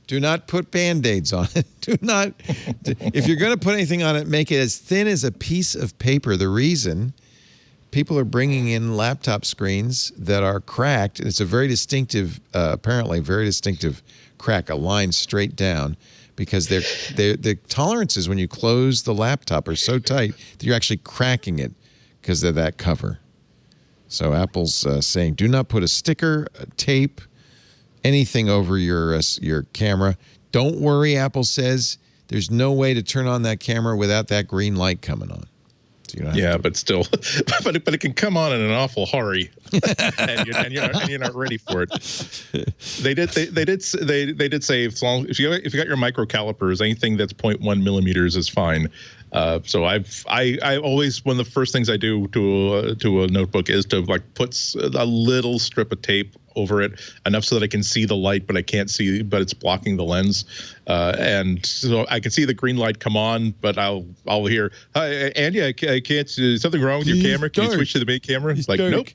Do not put Band-Aids on it. Do not. If you're going to put anything on it, make it as thin as a piece of paper. The reason people are bringing in laptop screens that are cracked, and it's a very distinctive, apparently very distinctive crack, a line straight down, because the tolerances when you close the laptop are so tight that you're actually cracking it because of that cover. So Apple's saying, do not put a sticker, a tape, anything over your camera. Don't worry, Apple says. There's no way to turn on that camera without that green light coming on. So you don't have to. But still, but it can come on in an awful hurry, and you're not ready for it. They did say if you got your micro calipers, anything that's 0.1 millimeters is fine. So I always, one of the first things I do to a notebook is to put a little strip of tape over it, enough so that I can see the light, but I can't see, but it's blocking the lens. And so I can see the green light come on, but I'll hear, "Hi, Andy, I can't see, something wrong with your camera. Can you switch to the main camera?" It's like, nope.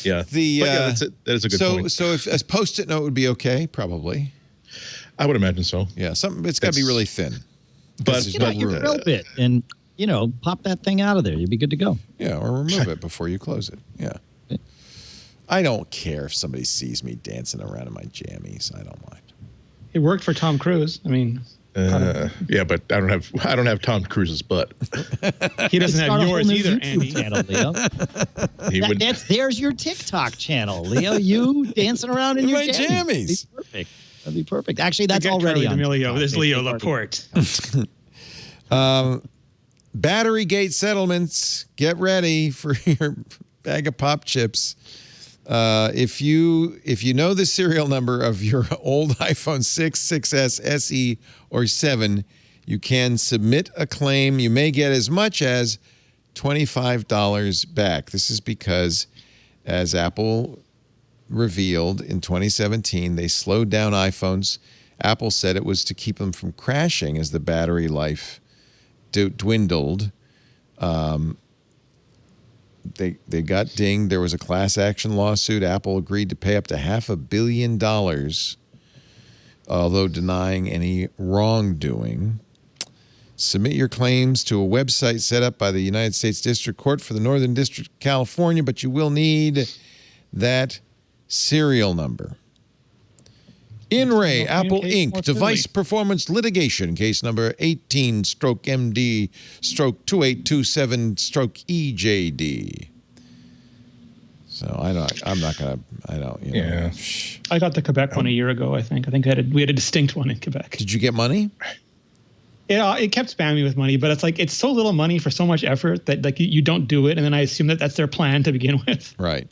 Yeah. That's it. That is a good point. So if a Post-it note would be okay, probably. I would imagine so. Yeah. It's got to be really thin. But you drill bit and pop that thing out of there. You'd be good to go. Yeah, or remove it before you close it. Yeah. I don't care if somebody sees me dancing around in my jammies. I don't mind. It worked for Tom Cruise. I mean, yeah, but I don't have Tom Cruise's butt. He doesn't have yours either, Andy. Channel, Leo. There's your TikTok channel, Leo. You dancing around in your jammies. That'd be perfect. That'd be perfect. Actually, that's already on. There's Leo Laporte. Batterygate settlements. Get ready for your bag of pop chips. If you know the serial number of your old iPhone 6, 6S, SE, or 7, you can submit a claim. You may get as much as $25 back. This is because, as Apple revealed in 2017, they slowed down iPhones. Apple said it was to keep them from crashing as the battery life dwindled. They got dinged. There was a class action lawsuit. Apple agreed to pay up to $500 million, although denying any wrongdoing. Submit your claims to a website set up by the United States District Court for the Northern District of California, but you will need that serial number. INRAE, Apple Inc., Device Performance Litigation, case number 18-MD/2827/EJD. So I got the Quebec one a year ago, I think. We had a distinct one in Quebec. Did you get money? It kept spamming me with money, but it's like it's so little money for so much effort that like you don't do it, and then I assume that that's their plan to begin with. Right.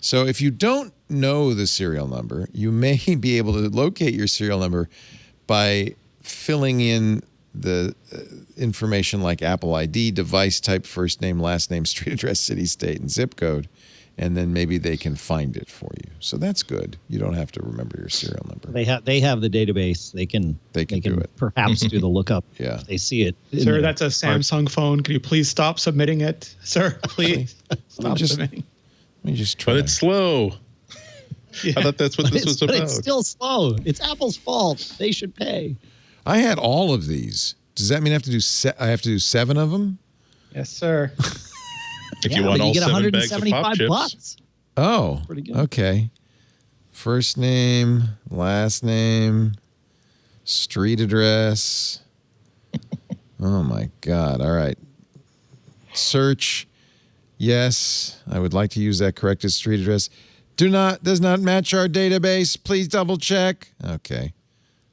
So if you don't know the serial number, you may be able to locate your serial number by filling in the information like Apple ID, device type, first name, last name, street address, city, state, and zip code. And then maybe they can find it for you. So that's good. You don't have to remember your serial number. They have the database. They can do it. Perhaps do the lookup. Yeah. If they see it. Sir, that's a Samsung phone. Can you please stop submitting it? Sir, please stop submitting. Let me just try. But it's slow. Yeah. I thought that's what this was about. But it's still slow. It's Apple's fault. They should pay. I had all of these. Does that mean I have to do 7 of them? Yes, sir. If you want all get 7 bags of pop chips. $175. Oh, Pretty good. Okay. First name, last name, street address. Oh my God. All right. Search. Yes, I would like to use that corrected street address. Does not match our database. Please double check. Okay.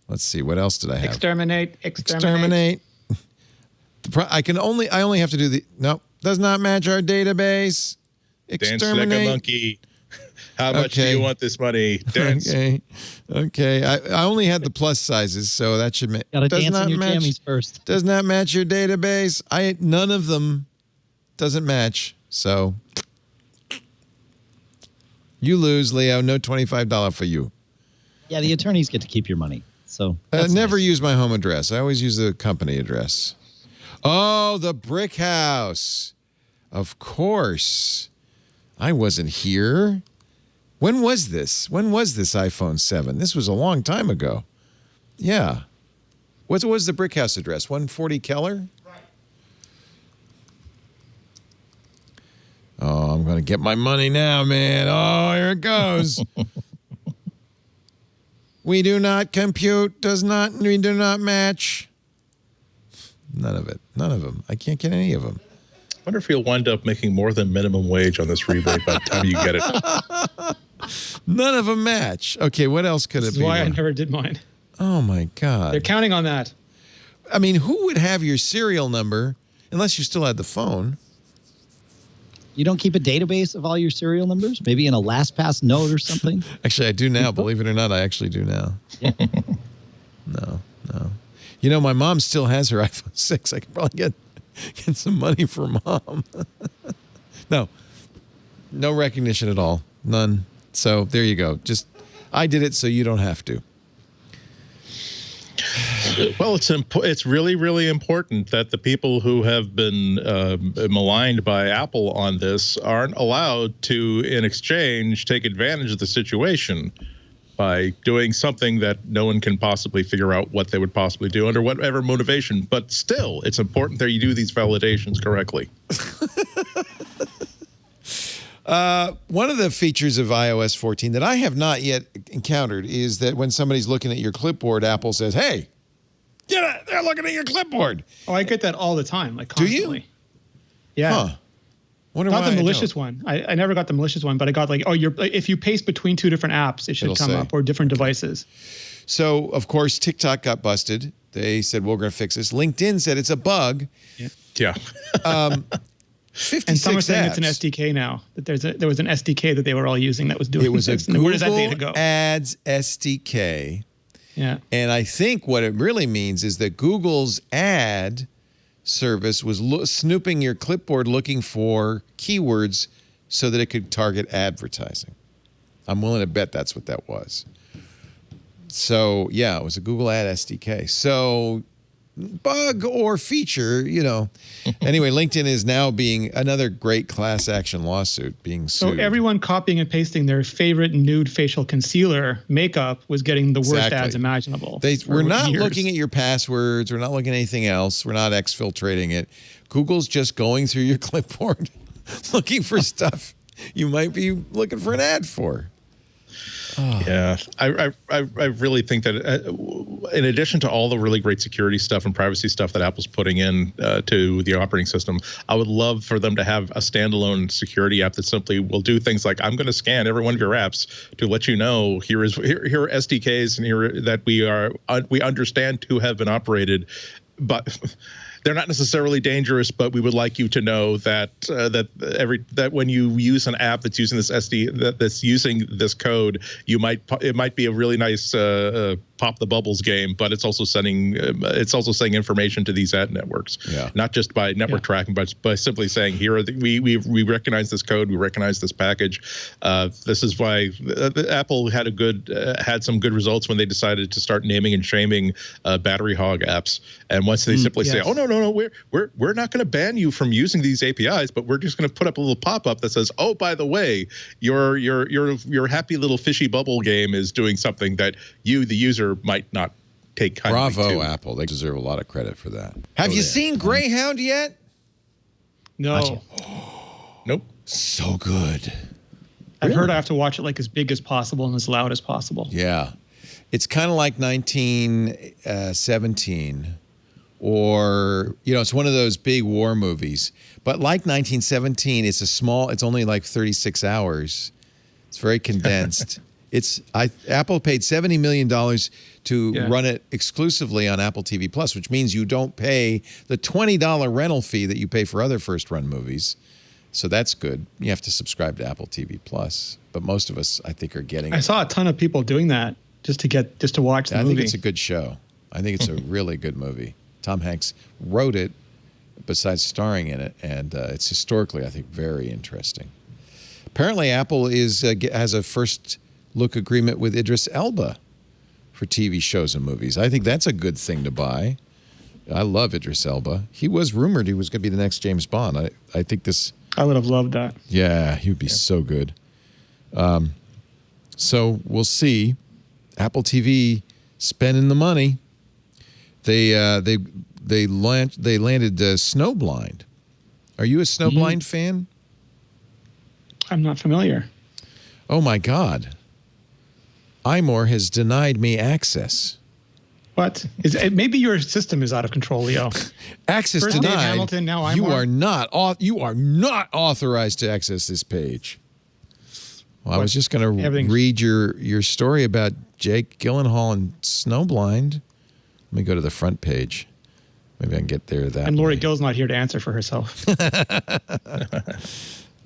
Let's see. What else did I have? Exterminate. I only have to do no. Does not match our database. Dance like a monkey. How much do you want this money? Dance. Okay. I only had the plus sizes, so that should match. Gotta dance in your jammies first. Does not match your database. None of them doesn't match. So you lose, Leo. No $25 for you. Yeah, the attorneys get to keep your money. So never use my home address. I always use the company address. Oh, the brick house. Of course. I wasn't here. When was this? When was this iPhone 7? This was a long time ago. Yeah. What was the brick house address? 140 Keller? Right. Oh, I'm going to get my money now, man. Oh, here it goes. We do not compute. We do not match. None of it. None of them. I can't get any of them. I wonder if you'll wind up making more than minimum wage on this rebate by the time you get it. None of them match. Okay, what else could it be? That's why I never did mine. Oh, my God. They're counting on that. I mean, who would have your serial number unless you still had the phone? You don't keep a database of all your serial numbers? Maybe in a LastPass note or something? Actually, I do now. Believe it or not, I actually do now. No. You know, my mom still has her iPhone 6. I could probably get some money for Mom. No recognition at all. None. So there you go. I did it so you don't have to. Well, it's really, really important that the people who have been maligned by Apple on this aren't allowed to, in exchange, take advantage of the situation by doing something that no one can possibly figure out what they would possibly do under whatever motivation. But still, it's important that you do these validations correctly. One of the features of iOS 14 that I have not yet encountered is that when somebody's looking at your clipboard, Apple says, hey, they're looking at your clipboard. Oh, I get that all the time, like constantly. Do you? Yeah. Huh. Wonder Not why the malicious one. I never got the malicious one, but I got like, if you paste between 2 different apps, it should come up, or different devices. So, of course, TikTok got busted. They said, well, we're going to fix this. LinkedIn said it's a bug. Yeah. 56 and some are saying apps. it's an SDK now. That there was an SDK that they were all using that was doing it was this. a Google Where does that data go? Ads SDK. Yeah. And I think what it really means is that Google's ad service was snooping your clipboard looking for keywords so that it could target advertising. I'm willing to bet that's what that was. So, yeah, it was a Google Ad SDK. So, bug or feature, Anyway, LinkedIn is now being another great class action lawsuit being sued. So everyone copying and pasting their favorite nude facial concealer makeup was getting the worst ads imaginable. We're not looking at your passwords. We're not looking at anything else. We're not exfiltrating it. Google's just going through your clipboard looking for stuff you might be looking for an ad for. Yeah, I really think that in addition to all the really great security stuff and privacy stuff that Apple's putting in to the operating system, I would love for them to have a standalone security app that simply will do things like, I'm going to scan every one of your apps to let you know here are SDKs and here that we understand to have been operated, but they're not necessarily dangerous, but we would like you to know that that when you use an app that's using this that's using this code, it might be a really nice pop the bubbles game, but it's also sending information to these ad networks. Yeah. Not just by network tracking, but by simply saying, here are we recognize this code, we recognize this package. This is why Apple had some good results when they decided to start naming and shaming battery hog apps. And once they simply say, oh no, we're not going to ban you from using these APIs, but we're just going to put up a little pop-up that says, oh, by the way, your happy little fishy bubble game is doing something that you, the user, might not take kindly to. Bravo, Apple. They deserve a lot of credit for that. Have you seen Greyhound yet? No. Nope. So good. I've heard I have to watch it like as big as possible and as loud as possible. Yeah. It's kind of like 1917, or, it's one of those big war movies. But like 1917, it's only like 36 hours. It's very condensed. Apple paid $70 million to run it exclusively on Apple TV Plus, which means you don't pay the $20 rental fee that you pay for other first-run movies. So that's good. You have to subscribe to Apple TV Plus, but most of us, I think, are getting it. I saw a ton of people doing that just to watch the movie. I think it's a good show. I think it's a really good movie. Tom Hanks wrote it, besides starring in it, and it's historically, I think, very interesting. Apparently, Apple has a first-look agreement with Idris Elba for TV shows and movies. I think that's a good thing to buy. I love Idris Elba. He was rumored he was going to be the next James Bond. I think this... I would have loved that. Yeah, he would be so good. So we'll see. Apple TV spending the money. They landed Snowblind. Are you a Snowblind fan? I'm not familiar. Oh my God. iMore has denied me access. What? Maybe your system is out of control, Leo. Access First denied. Dave Hamilton, now iMore. You are not authorized to access this page. Well, I was just going to read your story about Jake Gyllenhaal and Snowblind. Let me go to the front page. Maybe I can get there that And Lori way. Gill's not here to answer for herself.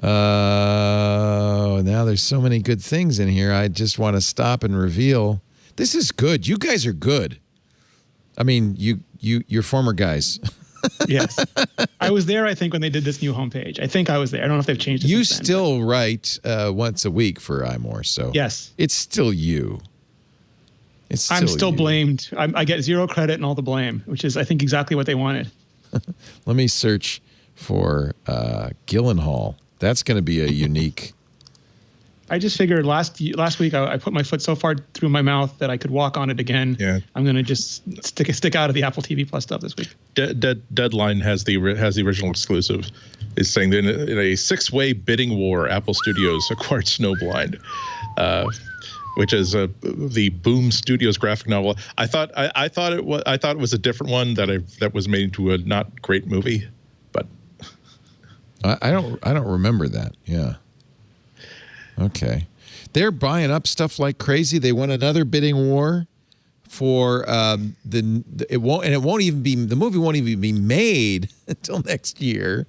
Now there's so many good things in here. I just want to stop and reveal. This is good. You guys are good. I mean, you're former guys. Yes. I was there, I think, when they did this new homepage. I think I was there. I don't know if they've changed it You since still then, write once a week for iMore, so yes, it's still you. I'm still blamed. I get zero credit and all the blame, which is, I think, exactly what they wanted. Let me search for Gyllenhaal. That's going to be a unique... I just figured last week I put my foot so far through my mouth that I could walk on it again. Yeah. I'm going to just stick out of the Apple TV Plus stuff this week. Deadline has the original exclusive. It's saying that in a 6-way bidding war, Apple Studios acquired Snowblind, which is the Boom Studios graphic novel. I thought it was a different one that was made into a not great movie, but I don't remember that. Yeah. Okay. They're buying up stuff like crazy. They won another bidding war for the movie won't even be made until next year.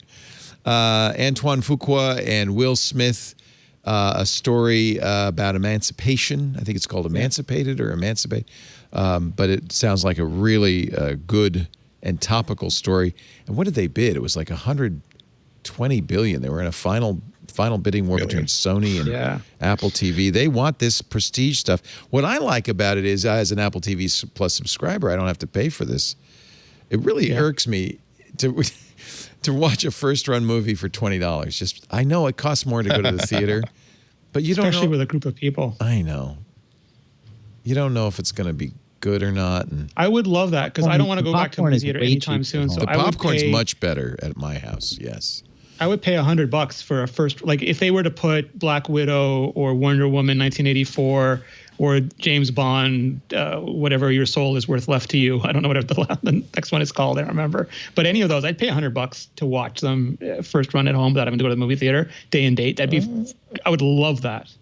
Antoine Fuqua and Will Smith, a story about emancipation. I think it's called Emancipated or Emancipate. But it sounds like a really good and topical story. And what did they bid? It was like $120 billion. They were in a final bidding war between Sony and Apple TV. They want this prestige stuff. What I like about it is, as an Apple TV Plus subscriber, I don't have to pay for this. It really irks me to watch a first-run movie for $20. I know it costs more to go to the theater, but you don't know. Especially with a group of people. I know. You don't know if it's going to be good or not. And I would love that because I don't want to go back to the theater anytime soon. So the popcorn's much better at my house, yes. I would pay $100 for a first, like if they were to put Black Widow or Wonder Woman 1984 or James Bond, whatever your soul is worth left to you. I don't know what the next one is called. I don't remember. But any of those, I'd pay $100 to watch them first run at home without having to go to the movie theater day and date. I would love that.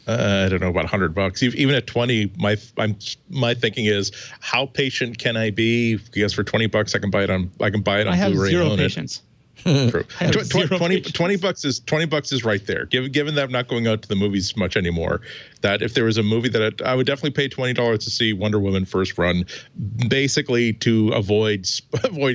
I don't know about $100. Even at 20, my thinking is, how patient can I be? Because for $20, I can buy it on Blu-ray. I have and zero own patience. True. I have zero patience. $20 is right there. Given that I'm not going out to the movies much anymore, that if there was a movie that I would definitely pay $20 to see Wonder Woman first run, basically to avoid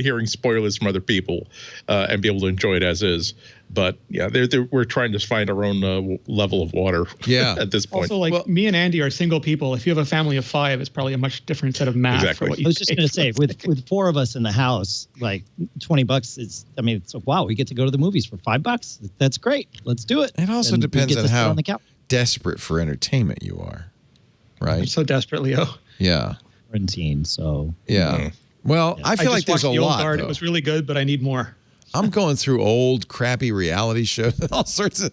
hearing spoilers from other people and be able to enjoy it as is. But yeah, we're trying to find our own level of water. Yeah. At this point. Also, me and Andy are single people. If you have a family of 5, it's probably a much different set of math. Exactly. For what you I was just going to say, with 4 of us in the house, like $20 is. I mean, it's wow, we get to go to the movies for $5. That's great. Let's do it. It also And we depends get on to sit how on the couch. desperate for entertainment you are, right? I'm so desperate, Leo. Yeah. Quarantine, so Yeah. Well, I feel like there's a the Old lot. Guard. Though. It was really good, but I need more. I'm going through old, crappy reality shows, all sorts of.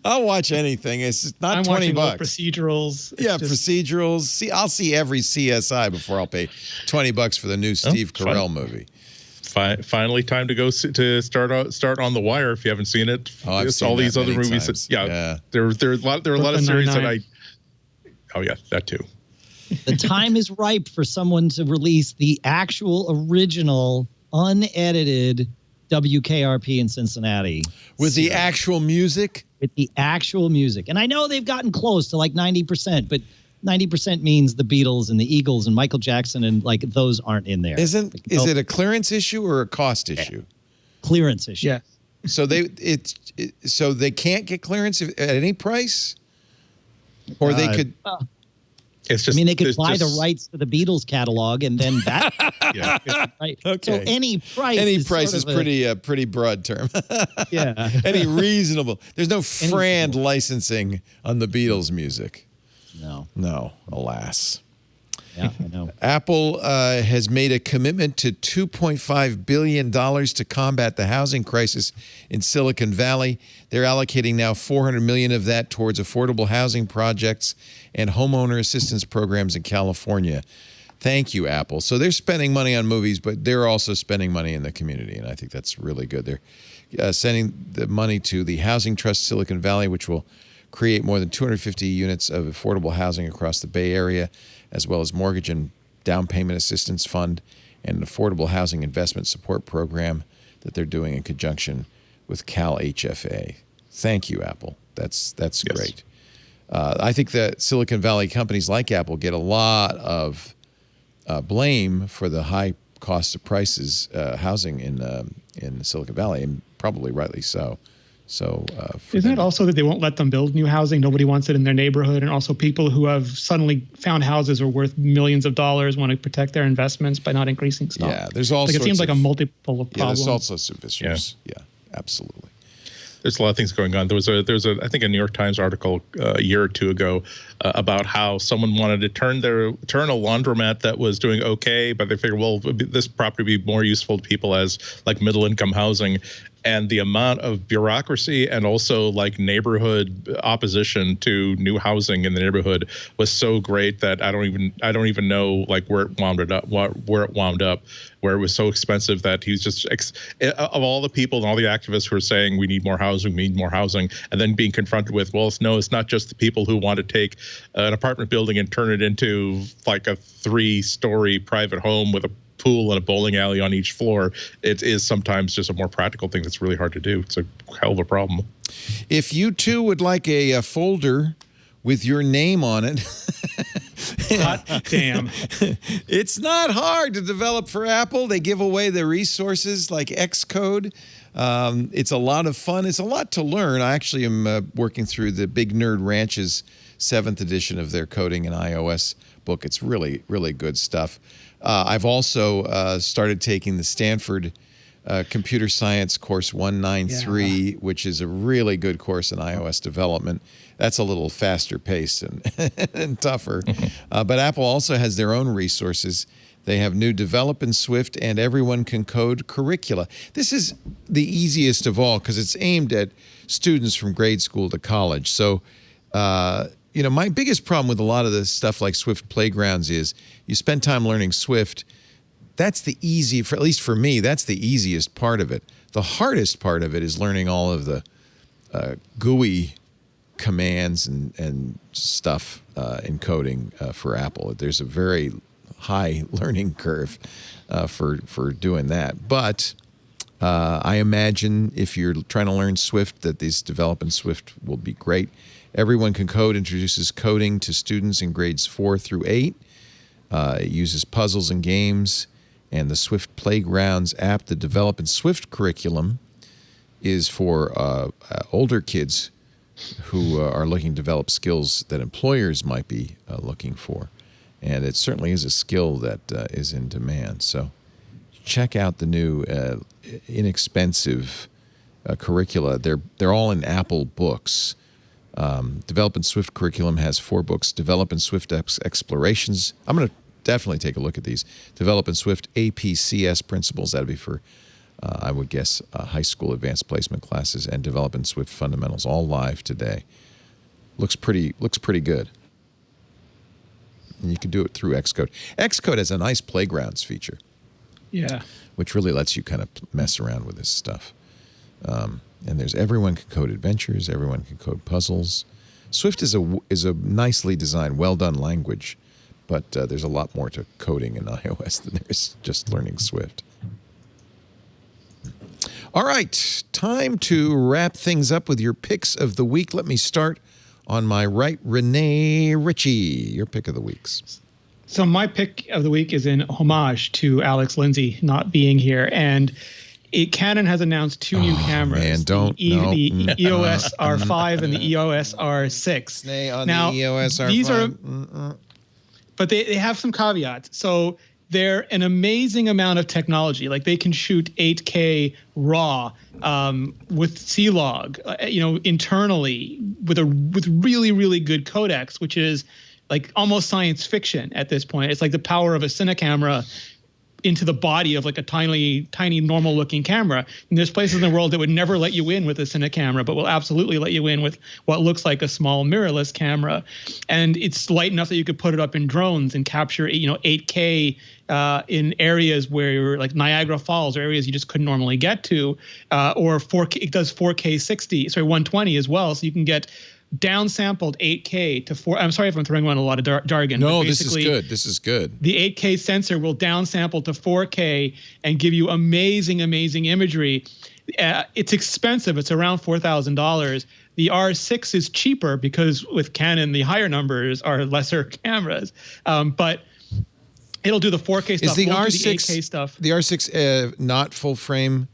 I'll watch anything. It's not I'm $20. watching old procedurals. Yeah, procedurals. I'll see every CSI before I'll pay $20 for the new Steve Carell movie. Finally, time to go to start on The Wire. If you haven't seen it, I've seen all that these other many movies. times. Yeah, there are a lot of series that I. Oh yeah, that too. the time is ripe for someone to release the actual original unedited WKRP in Cincinnati With the actual music? With the actual music. And I know they've gotten close to like 90%, but 90% means the Beatles and the Eagles and Michael Jackson and like those aren't in there. Is it a clearance issue or a cost issue? Clearance issue. Yeah. So they can't get clearance at any price? Or they could It's just, I mean, they could buy the rights to the Beatles catalog, and then that. Yeah. Right. Okay. So any price. is pretty broad term. Yeah. Any reasonable. There's no Frand licensing on the Beatles music. No, alas. Yeah, I know. Apple has made a commitment to $2.5 billion to combat the housing crisis in Silicon Valley. They're allocating now $400 million of that towards affordable housing projects and homeowner assistance programs in California. Thank you, Apple. So they're spending money on movies, but they're also spending money in the community, and I think that's really good. They're sending the money to the Housing Trust Silicon Valley, which will create more than 250 units of affordable housing across the Bay Area, as well as mortgage and down payment assistance fund and an affordable housing investment support program that they're doing in conjunction with Cal HFA. Thank you, Apple. That's great. I think that Silicon Valley companies like Apple get a lot of blame for the high cost of prices housing in Silicon Valley, and probably rightly so. So isn't it also that they won't let them build new housing? Nobody wants it in their neighborhood, and also people who have suddenly found houses are worth millions of dollars want to protect their investments by not increasing stock. Yeah, there's all sorts it seems like a multiple of problems. Yeah, there's also some issues. Yeah, absolutely. There's a lot of things going on. There was a I think a New York Times article a year or two ago about how someone wanted to turn a laundromat that was doing okay, but they figured, well, this property would be more useful to people as like middle income housing. And the amount of bureaucracy and also like neighborhood opposition to new housing in the neighborhood was so great that I don't even know like where it wound up, where it was so expensive that he was just of all the people and all the activists who are saying we need more housing, and then being confronted with, well, it's not just the people who want to take an apartment building and turn it into like a 3-story private home with a pool and a bowling alley on each floor. It is sometimes just a more practical thing that's really hard to do. It's a hell of a problem. If you too would like a folder with your name on it, God damn. It's not hard to develop for Apple. They give away the resources like Xcode. It's a lot of fun. It's a lot to learn. I actually am working through the Big Nerd Ranch's 7th edition of their coding in iOS book. It's really, really good stuff. I've also started taking the Stanford Computer Science course 193, which is a really good course in iOS development. That's a little faster paced and tougher. But Apple also has their own resources They have new Develop in Swift and Everyone Can Code curricula. This is the easiest of all because it's aimed at students from grade school to college. So, my biggest problem with a lot of this stuff like Swift Playgrounds is you spend time learning Swift. That's the easy, at least for me, that's the easiest part of it. The hardest part of it is learning all of the GUI commands and stuff in coding for Apple. There's a very high learning curve for doing that. But I imagine if you're trying to learn Swift, that these Develop in Swift will be great. Everyone Can Code introduces coding to students in grades 4 through 8. It uses puzzles and games. And the Swift Playgrounds app, the Develop in Swift curriculum, is for older kids who are looking to develop skills that employers might be looking for. And it certainly is a skill that is in demand. So check out the new inexpensive curricula. They're all in Apple books. Develop in Swift curriculum has 4 books. Develop in Swift Explorations. I'm going to definitely take a look at these. Develop in Swift APCS Principles. That'd be for, I would guess, high school advanced placement classes. And Develop in Swift Fundamentals, all live today. Looks pretty good. And you can do it through Xcode. Xcode has a nice playgrounds feature. Yeah. Which really lets you kind of mess around with this stuff. And there's Everyone Can Code Adventures. Everyone Can Code Puzzles. Swift is a nicely designed, well-done language. But there's a lot more to coding in iOS than there is just learning Swift. All right, time to wrap things up with your picks of the week. Let me start on my right, Renee Ritchie, your pick of the weeks. So my pick of the week is in homage to Alex Lindsay not being here. And Canon has announced 2 new cameras. Man, don't. The EOS R5 and the EOS R6. Stay on the EOS R5. These are... But they have some caveats. So they're an amazing amount of technology. Like they can shoot 8K RAW with C-Log, internally with really, really good codecs, which is like almost science fiction at this point. It's like the power of a cine camera into the body of like a tiny normal looking camera. And there's places in the world that would never let you in with a cine camera, but will absolutely let you in with what looks like a small mirrorless camera. And it's light enough that you could put it up in drones and capture 8K in areas where like Niagara Falls or areas you just couldn't normally get to, or 4K. It does 4K 120 as well, so you can get downsampled 8K to 4. I'm sorry if I'm throwing around a lot of jargon. No, this is good. This is good. The 8K sensor will downsample to 4K and give you amazing imagery. It's expensive. It's around $4,000. The R6 is cheaper because with Canon, the higher numbers are lesser cameras. But it'll do the 4K stuff. Is the R6 the 8K stuff? The R6 not full frame?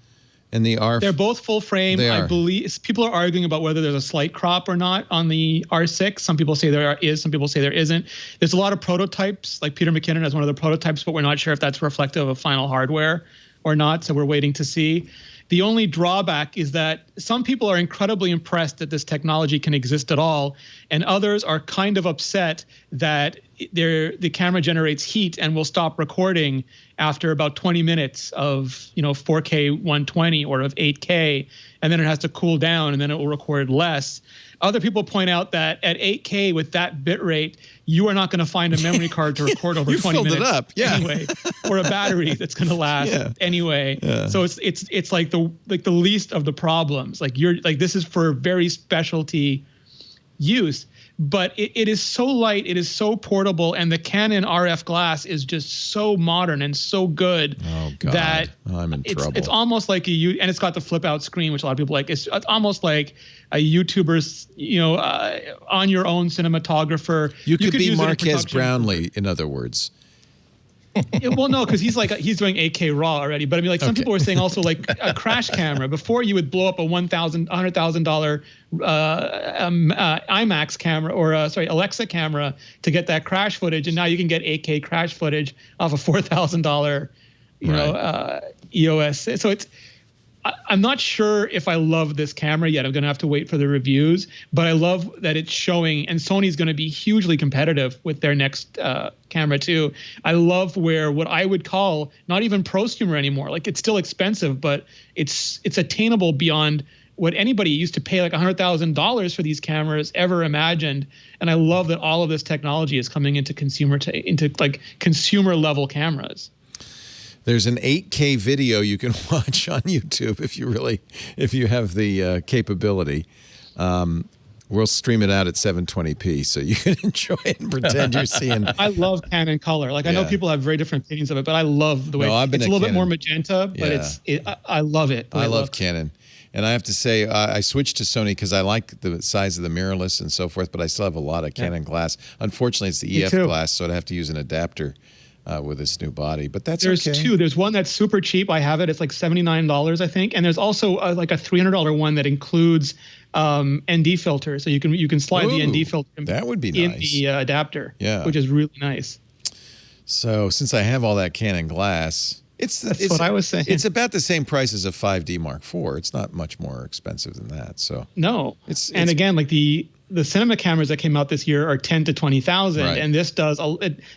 And the R. They're both full frame. I believe people are arguing about whether there's a slight crop or not on the R6. Some people say there is. Some people say there isn't. There's a lot of prototypes. Like Peter McKinnon has one of the prototypes, but we're not sure if that's reflective of final hardware or not. So we're waiting to see. The only drawback is that some people are incredibly impressed that this technology can exist at all, and others are kind of upset that the camera generates heat and will stop recording after about 20 minutes of 4K 120 or of 8K, and then it has to cool down and then it will record less. Other people point out that at 8K with that bit rate, you are not going to find a memory card to record over 20 minutes it up. Yeah. anyway, or a battery that's going to last anyway. Yeah. So it's like the least of the problems. Like this is for very specialty use, but it is so light, it is so portable, and the Canon RF glass is just so modern and so good that I'm in trouble. It's almost like and it's got the flip out screen, which a lot of people like. It's almost like a YouTuber's, on your own cinematographer. You could be Marquez Brownlee, in other words. Well, no, because he's doing 8K RAW already. But I mean, like some people were saying also like a crash camera. Before you would blow up a $100,000 IMAX camera or Alexa camera to get that crash footage, and now you can get 8K crash footage off a $4,000 EOS. So I'm not sure if I love this camera yet. I'm going to have to wait for the reviews, but I love that it's showing, and Sony's going to be hugely competitive with their next camera too. I love where what I would call not even prosumer anymore. Like, it's still expensive, but it's attainable beyond what anybody used to pay like $100,000 for these cameras ever imagined. And I love that all of this technology is coming into consumer level cameras. There's an 8K video you can watch on YouTube if you have the capability. We'll stream it out at 720p so you can enjoy it and pretend you're seeing. I love Canon color. Like, I know people have very different opinions of it, but I love the way it's a little bit more magenta, but I love it. I love Canon. And I have to say, I switched to Sony because I like the size of the mirrorless and so forth, but I still have a lot of Canon glass. Unfortunately, it's the EF glass, so I'd have to use an adapter with this new body, but there's okay. Two. There's one that's super cheap. I have it. It's like $79, I think. And there's also like a $300 one that includes ND filter, so you can slide the ND filter. That would be nice. In the adapter. Yeah, which is really nice. So since I have all that Canon glass, it's what I was saying. It's about the same price as a 5D Mark IV. It's not much more expensive than that. So no, and again, like the cinema cameras that came out this year are 10 to 20,000, and this does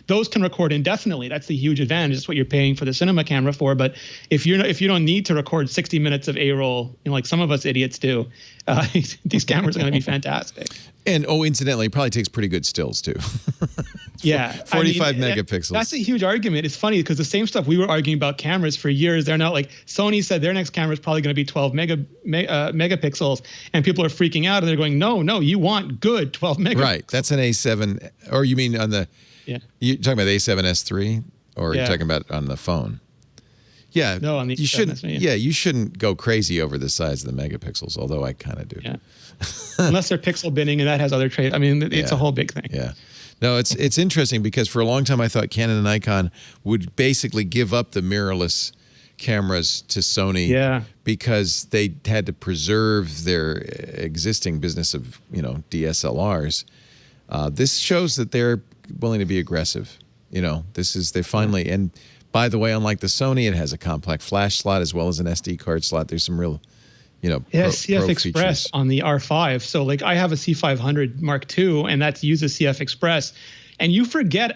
those can record indefinitely. That's the huge advantage. It's what you're paying for the cinema camera for. But if you don't need to record 60 minutes of A-roll, like some of us idiots do, these cameras are going to be fantastic. And incidentally, it probably takes pretty good stills too. 45 megapixels. That's a huge argument. It's funny because the same stuff we were arguing about cameras for years. They're now like, Sony said their next camera is probably going to be 12 megapixels, and people are freaking out and they're going, no, you want good 12 megapixels. Right. That's an A7, or you mean on the? Yeah. You talking about the A7S3, or are you talking about on the phone? Yeah. No, on the A7S3. Yeah, you shouldn't go crazy over the size of the megapixels, although I kind of do. Yeah. Unless they're pixel binning, and that has other trade. I mean, it's a whole big thing. Yeah. No, it's interesting because for a long time I thought Canon and Nikon would basically give up the mirrorless cameras to Sony because they had to preserve their existing business of, DSLRs. This shows that they're willing to be aggressive. They're finally, and by the way, unlike the Sony, it has a compact flash slot as well as an SD card slot. There's some real CF Express features on the R5. So like I have a C500 Mark II, and that uses CF Express. And you forget,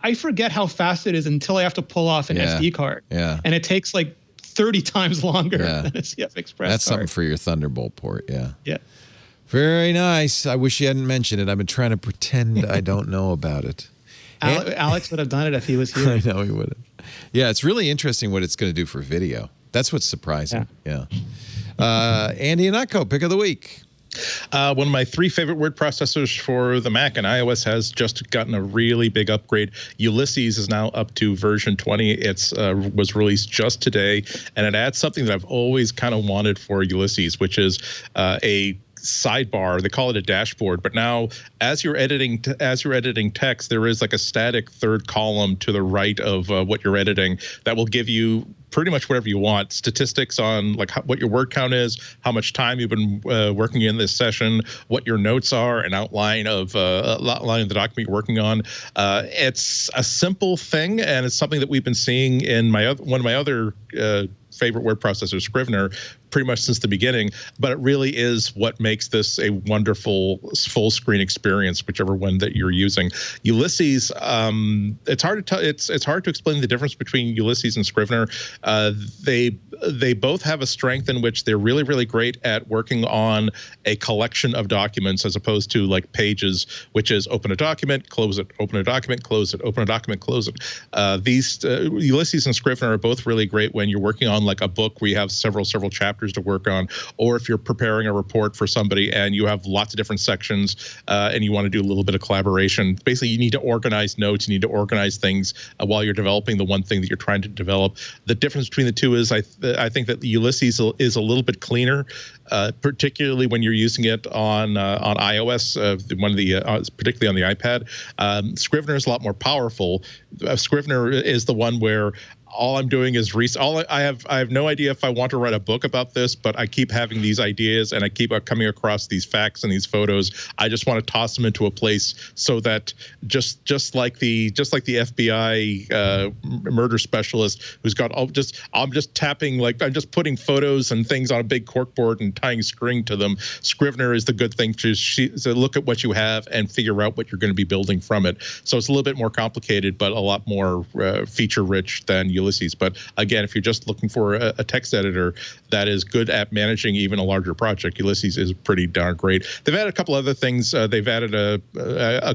I forget how fast it is until I have to pull off an SD card. Yeah. And it takes like 30 times longer than a CF Express That's card. something for your Thunderbolt port, yeah. Yeah. Very nice. I wish you hadn't mentioned it. I've been trying to pretend I don't know about it. Alex would have done it if he was here. I know he would have. Yeah, it's really interesting what it's going to do for video. That's what's surprising. Yeah. Andy Ihnatko, pick of the week. One of my 3 favorite word processors for the Mac and iOS has just gotten a really big upgrade. Ulysses is now up to version 20. It's was released just today, and it adds something that I've always kind of wanted for Ulysses, which is a sidebar. They call it a dashboard, but now as you're editing text, there is like a static third column to the right of what you're editing that will give you pretty much whatever you want. Statistics on like what your word count is, how much time you've been working in this session, what your notes are, an outline of the document you're working on. It's a simple thing, and it's something that we've been seeing in one of my other favorite word processor, Scrivener, pretty much since the beginning. But it really is what makes this a wonderful full screen experience, whichever one that you're using. Ulysses, it's hard to tell. It's hard to explain the difference between Ulysses and Scrivener. They both have a strength in which they're really, really great at working on a collection of documents as opposed to like pages, which is open a document, close it, open a document, close it, open a document, close it. These Ulysses and Scrivener are both really great when you're working on like a book where you have several chapters to work on, or if you're preparing a report for somebody and you have lots of different sections and you want to do a little bit of collaboration. Basically, you need to organize notes, you need to organize things while you're developing the one thing that you're trying to develop. The difference between the two is I think that the Ulysses is a little bit cleaner, particularly when you're using it on iOS, particularly on the iPad. Scrivener is a lot more powerful. Scrivener is the one where all I'm doing is I have no idea if I want to write a book about this, but I keep having these ideas and I keep coming across these facts and these photos. I just want to toss them into a place so that just like the FBI murder specialist who's got I'm just tapping, like I'm just putting photos and things on a big corkboard and tying string to them. Scrivener is the good thing to look at what you have and figure out what you're going to be building from it. So it's a little bit more complicated, but a lot more feature rich than Ulysses. But again, if you're just looking for a text editor that is good at managing even a larger project, Ulysses is pretty darn great. They've added a couple other things. They've added a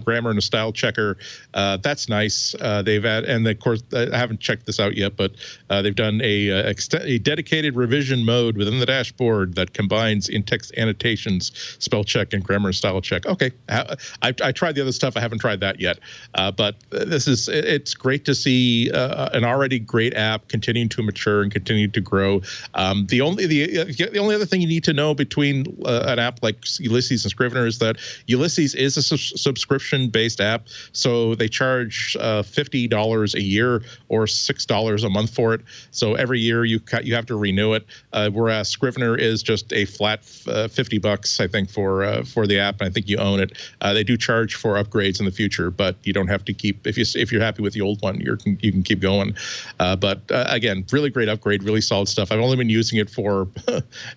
grammar and a style checker. That's nice. And of course, I haven't checked this out yet, but they've done a dedicated revision mode within the dashboard that combines in-text annotations, spell check, and grammar and style check. Okay, I tried the other stuff. I haven't tried that yet, but it's great to see an already great app continuing to mature and continue to grow. The only other thing you need to know between an app like Ulysses and Scrivener is that Ulysses is a subscription-based app, so they charge $50 a year or $6 a month for it. So every year you have to renew it. Whereas Scrivener is just a flat $50, I think, for the app, and I think you own it. They do charge for upgrades in the future, but you don't have to keep if you're happy with the old one, you can keep going. But again, really great upgrade, really solid stuff. I've only been using it for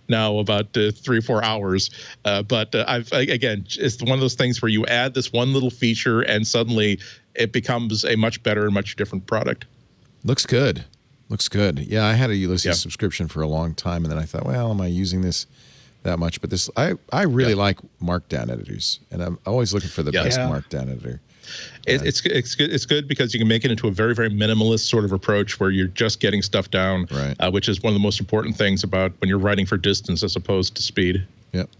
now about 3 or 4 hours. But it's one of those things where you add this one little feature and suddenly it becomes a much better and much different product. Looks good. Yeah, I had a Ulysses subscription for a long time, and then I thought, well, am I using this that much? But this, I really like Markdown editors, and I'm always looking for the best Markdown editor. It's good because you can make it into a very, very minimalist sort of approach where you're just getting stuff down, which is one of the most important things about when you're writing for distance as opposed to speed. Yep.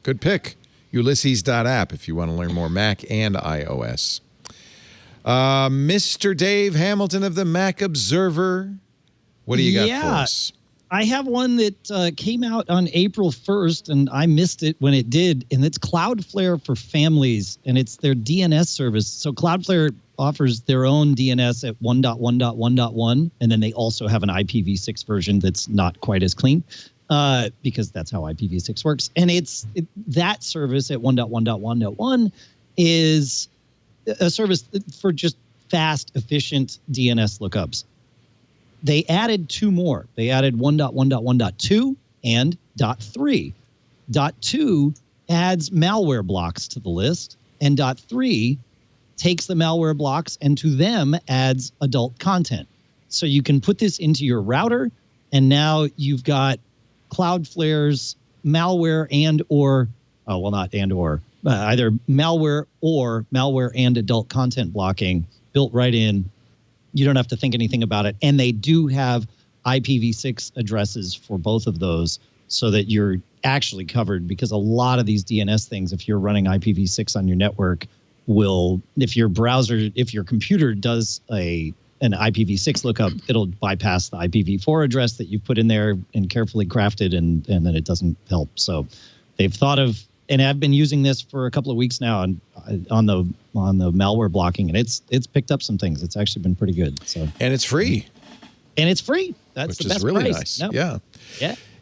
Good pick. Ulysses.app if you want to learn more Mac and iOS. Mr. Dave Hamilton of the Mac Observer. What do you got for us? I have one that came out on April 1st, and I missed it when it did, and it's Cloudflare for families, and it's their DNS service. So Cloudflare offers their own DNS at 1.1.1.1, and then they also have an IPv6 version that's not quite as clean because that's how IPv6 works. And that service at 1.1.1.1 is a service for just fast, efficient DNS lookups. They added 2 more. They added 1.1.1.2 and .3. .2 adds malware blocks to the list, and .3 takes the malware blocks and to them adds adult content. So you can put this into your router, and now you've got Cloudflare's malware either malware or malware and adult content blocking built right in. You don't have to think anything about it. And they do have IPv6 addresses for both of those so that you're actually covered, because a lot of these DNS things, if you're running IPv6 on your network, if your computer does an IPv6 lookup, it'll bypass the IPv4 address that you've put in there and carefully crafted, and then it doesn't help. So they've thought of, and I've been using this for a couple of weeks now on the malware blocking, and it's picked up some things. It's actually been pretty good. So, and it's free. That's the best really price. Nice. No.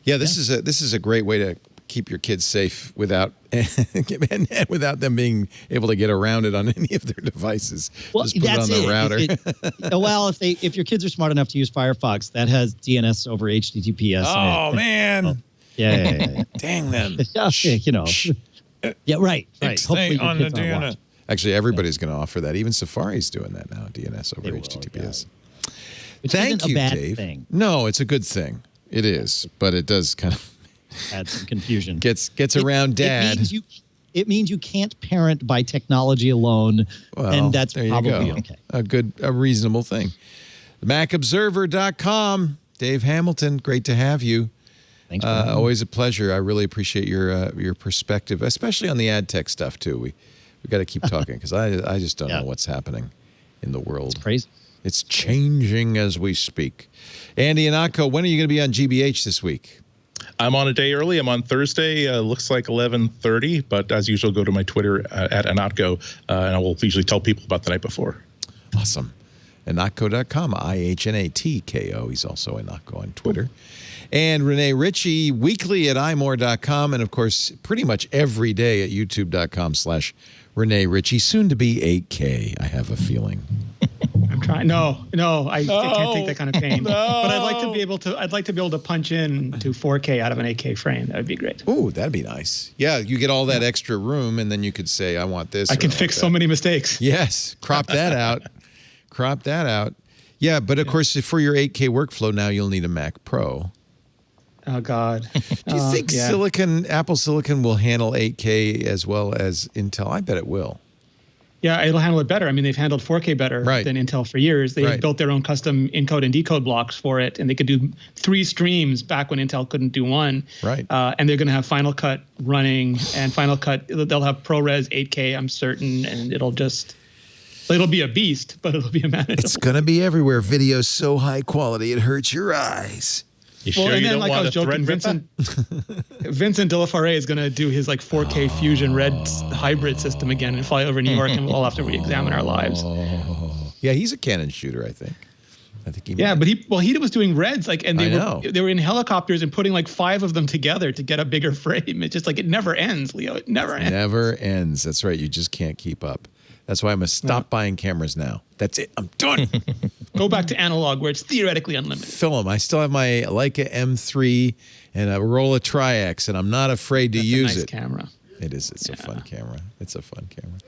Yeah. This is a great way to keep your kids safe without them being able to get around it on any of their devices. Well, just put it on the router. If your kids are smart enough to use Firefox, that has DNS over HTTPS. Oh man. Yeah. Dang them. Yeah, right. Hopefully on the DNS. Actually, everybody's going to offer that. Even Safari's doing that now, DNS over HTTPS. Thank you, Dave. Thing. No, it's a good thing. It is, but it does kind of add some confusion. Gets around Dad. It means you can't parent by technology alone, and that's probably okay. A reasonable thing. MacObserver.com. Dave Hamilton, great to have you. Thanks. Always a pleasure. I really appreciate your perspective, especially on the ad tech stuff too. We got to keep talking because I just don't know what's happening in the world. It's crazy. It's changing as we speak. Andy Anatko, when are you going to be on GBH this week? I'm on a day early. I'm on Thursday. Looks like 11:30, but as usual, go to my Twitter at Anatko, and I will usually tell people about the night before. Awesome. Inatko.com, IHNATKO. He's also Inatko on Twitter. And Renee Ritchie, weekly at imore.com, and of course, pretty much every day at youtube.com/Renee Ritchie, soon to be 8K, I have a feeling. I'm trying. No, I can't take that kind of pain. But I'd like to be able to punch in to 4K out of an 8K frame. That would be great. Ooh, that'd be nice. Yeah, you get all that extra room, and then you could say, I want this. I can fix so many mistakes. Yes, crop that out. Crop that out. Yeah, but of course, for your 8K workflow, now you'll need a Mac Pro. Oh, God. Do you think Apple Silicon will handle 8K as well as Intel? I bet it will. Yeah, it'll handle it better. I mean, they've handled 4K better than Intel for years. They built their own custom encode and decode blocks for it, and they could do 3 streams back when Intel couldn't do 1. Right. And they're going to have Final Cut running, and Final Cut, they'll have ProRes 8K, I'm certain, and it'll be a beast, but it'll be a manageable. It's going to be everywhere. Video's so high quality, it hurts your eyes. You sure you don't want a thread Vincent de La Forêt is going to do his 4K Fusion Red hybrid system again and fly over New York, and we'll all have to re-examine our lives. Yeah, he's a Canon shooter, I think he might. But he was doing Reds, and they were in helicopters and putting 5 of them together to get a bigger frame. It's just it never ends, Leo. It never ends. Never ends. That's right. You just can't keep up. That's why I must stop buying cameras now. That's it. I'm done. Go back to analog where it's theoretically unlimited. Film. I still have my Leica M3 and a Rolla Tri-X, and I'm not afraid to use it. Camera. It is. It's a fun camera. It's a fun camera.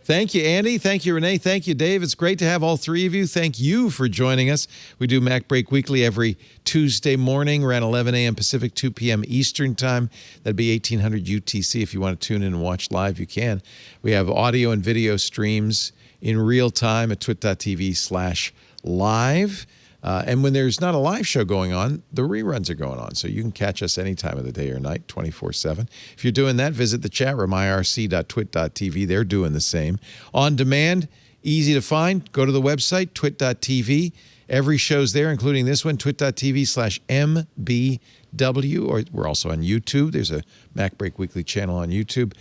Thank you, Andy. Thank you, Renee. Thank you, Dave. It's great to have all 3 of you. Thank you for joining us. We do MacBreak Weekly every Tuesday morning around 11 a.m. Pacific, 2 p.m. Eastern Time. That'd be 1800 UTC. If you want to tune in and watch live, you can. We have audio and video streams in real time at twit.tv/live. And when there's not a live show going on, the reruns are going on. So you can catch us any time of the day or night, 24/7. If you're doing that, visit the chat room, irc.twit.tv. They're doing the same. On demand, easy to find. Go to the website, twit.tv. Every show's there, including this one, twit.tv/MBW. Or we're also on YouTube. There's a MacBreak Weekly channel on YouTube.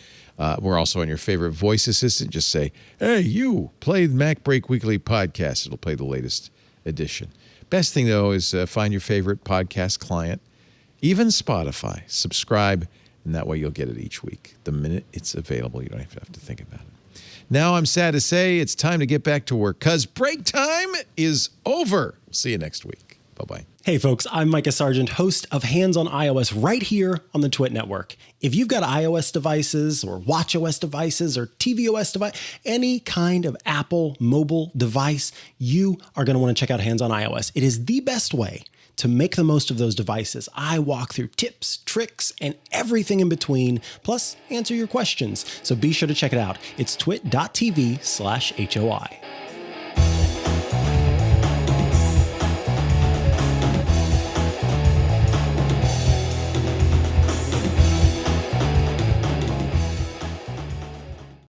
We're also on your favorite voice assistant. Just say, hey, you, play the MacBreak Weekly podcast. It'll play the latest edition. Best thing, though, is find your favorite podcast client, even Spotify. Subscribe, and that way you'll get it each week. The minute it's available, you don't have to think about it. Now I'm sad to say it's time to get back to work because break time is over. We'll see you next week. Bye-bye. Hey folks, I'm Micah Sargent, host of Hands on iOS right here on the Twit Network. If you've got iOS devices or watchOS devices or tvOS device, any kind of Apple mobile device, you are going to want to check out Hands on iOS. It is the best way to make the most of those devices. I walk through tips, tricks, and everything in between, plus answer your questions. So be sure to check it out. It's twit.tv/HOI.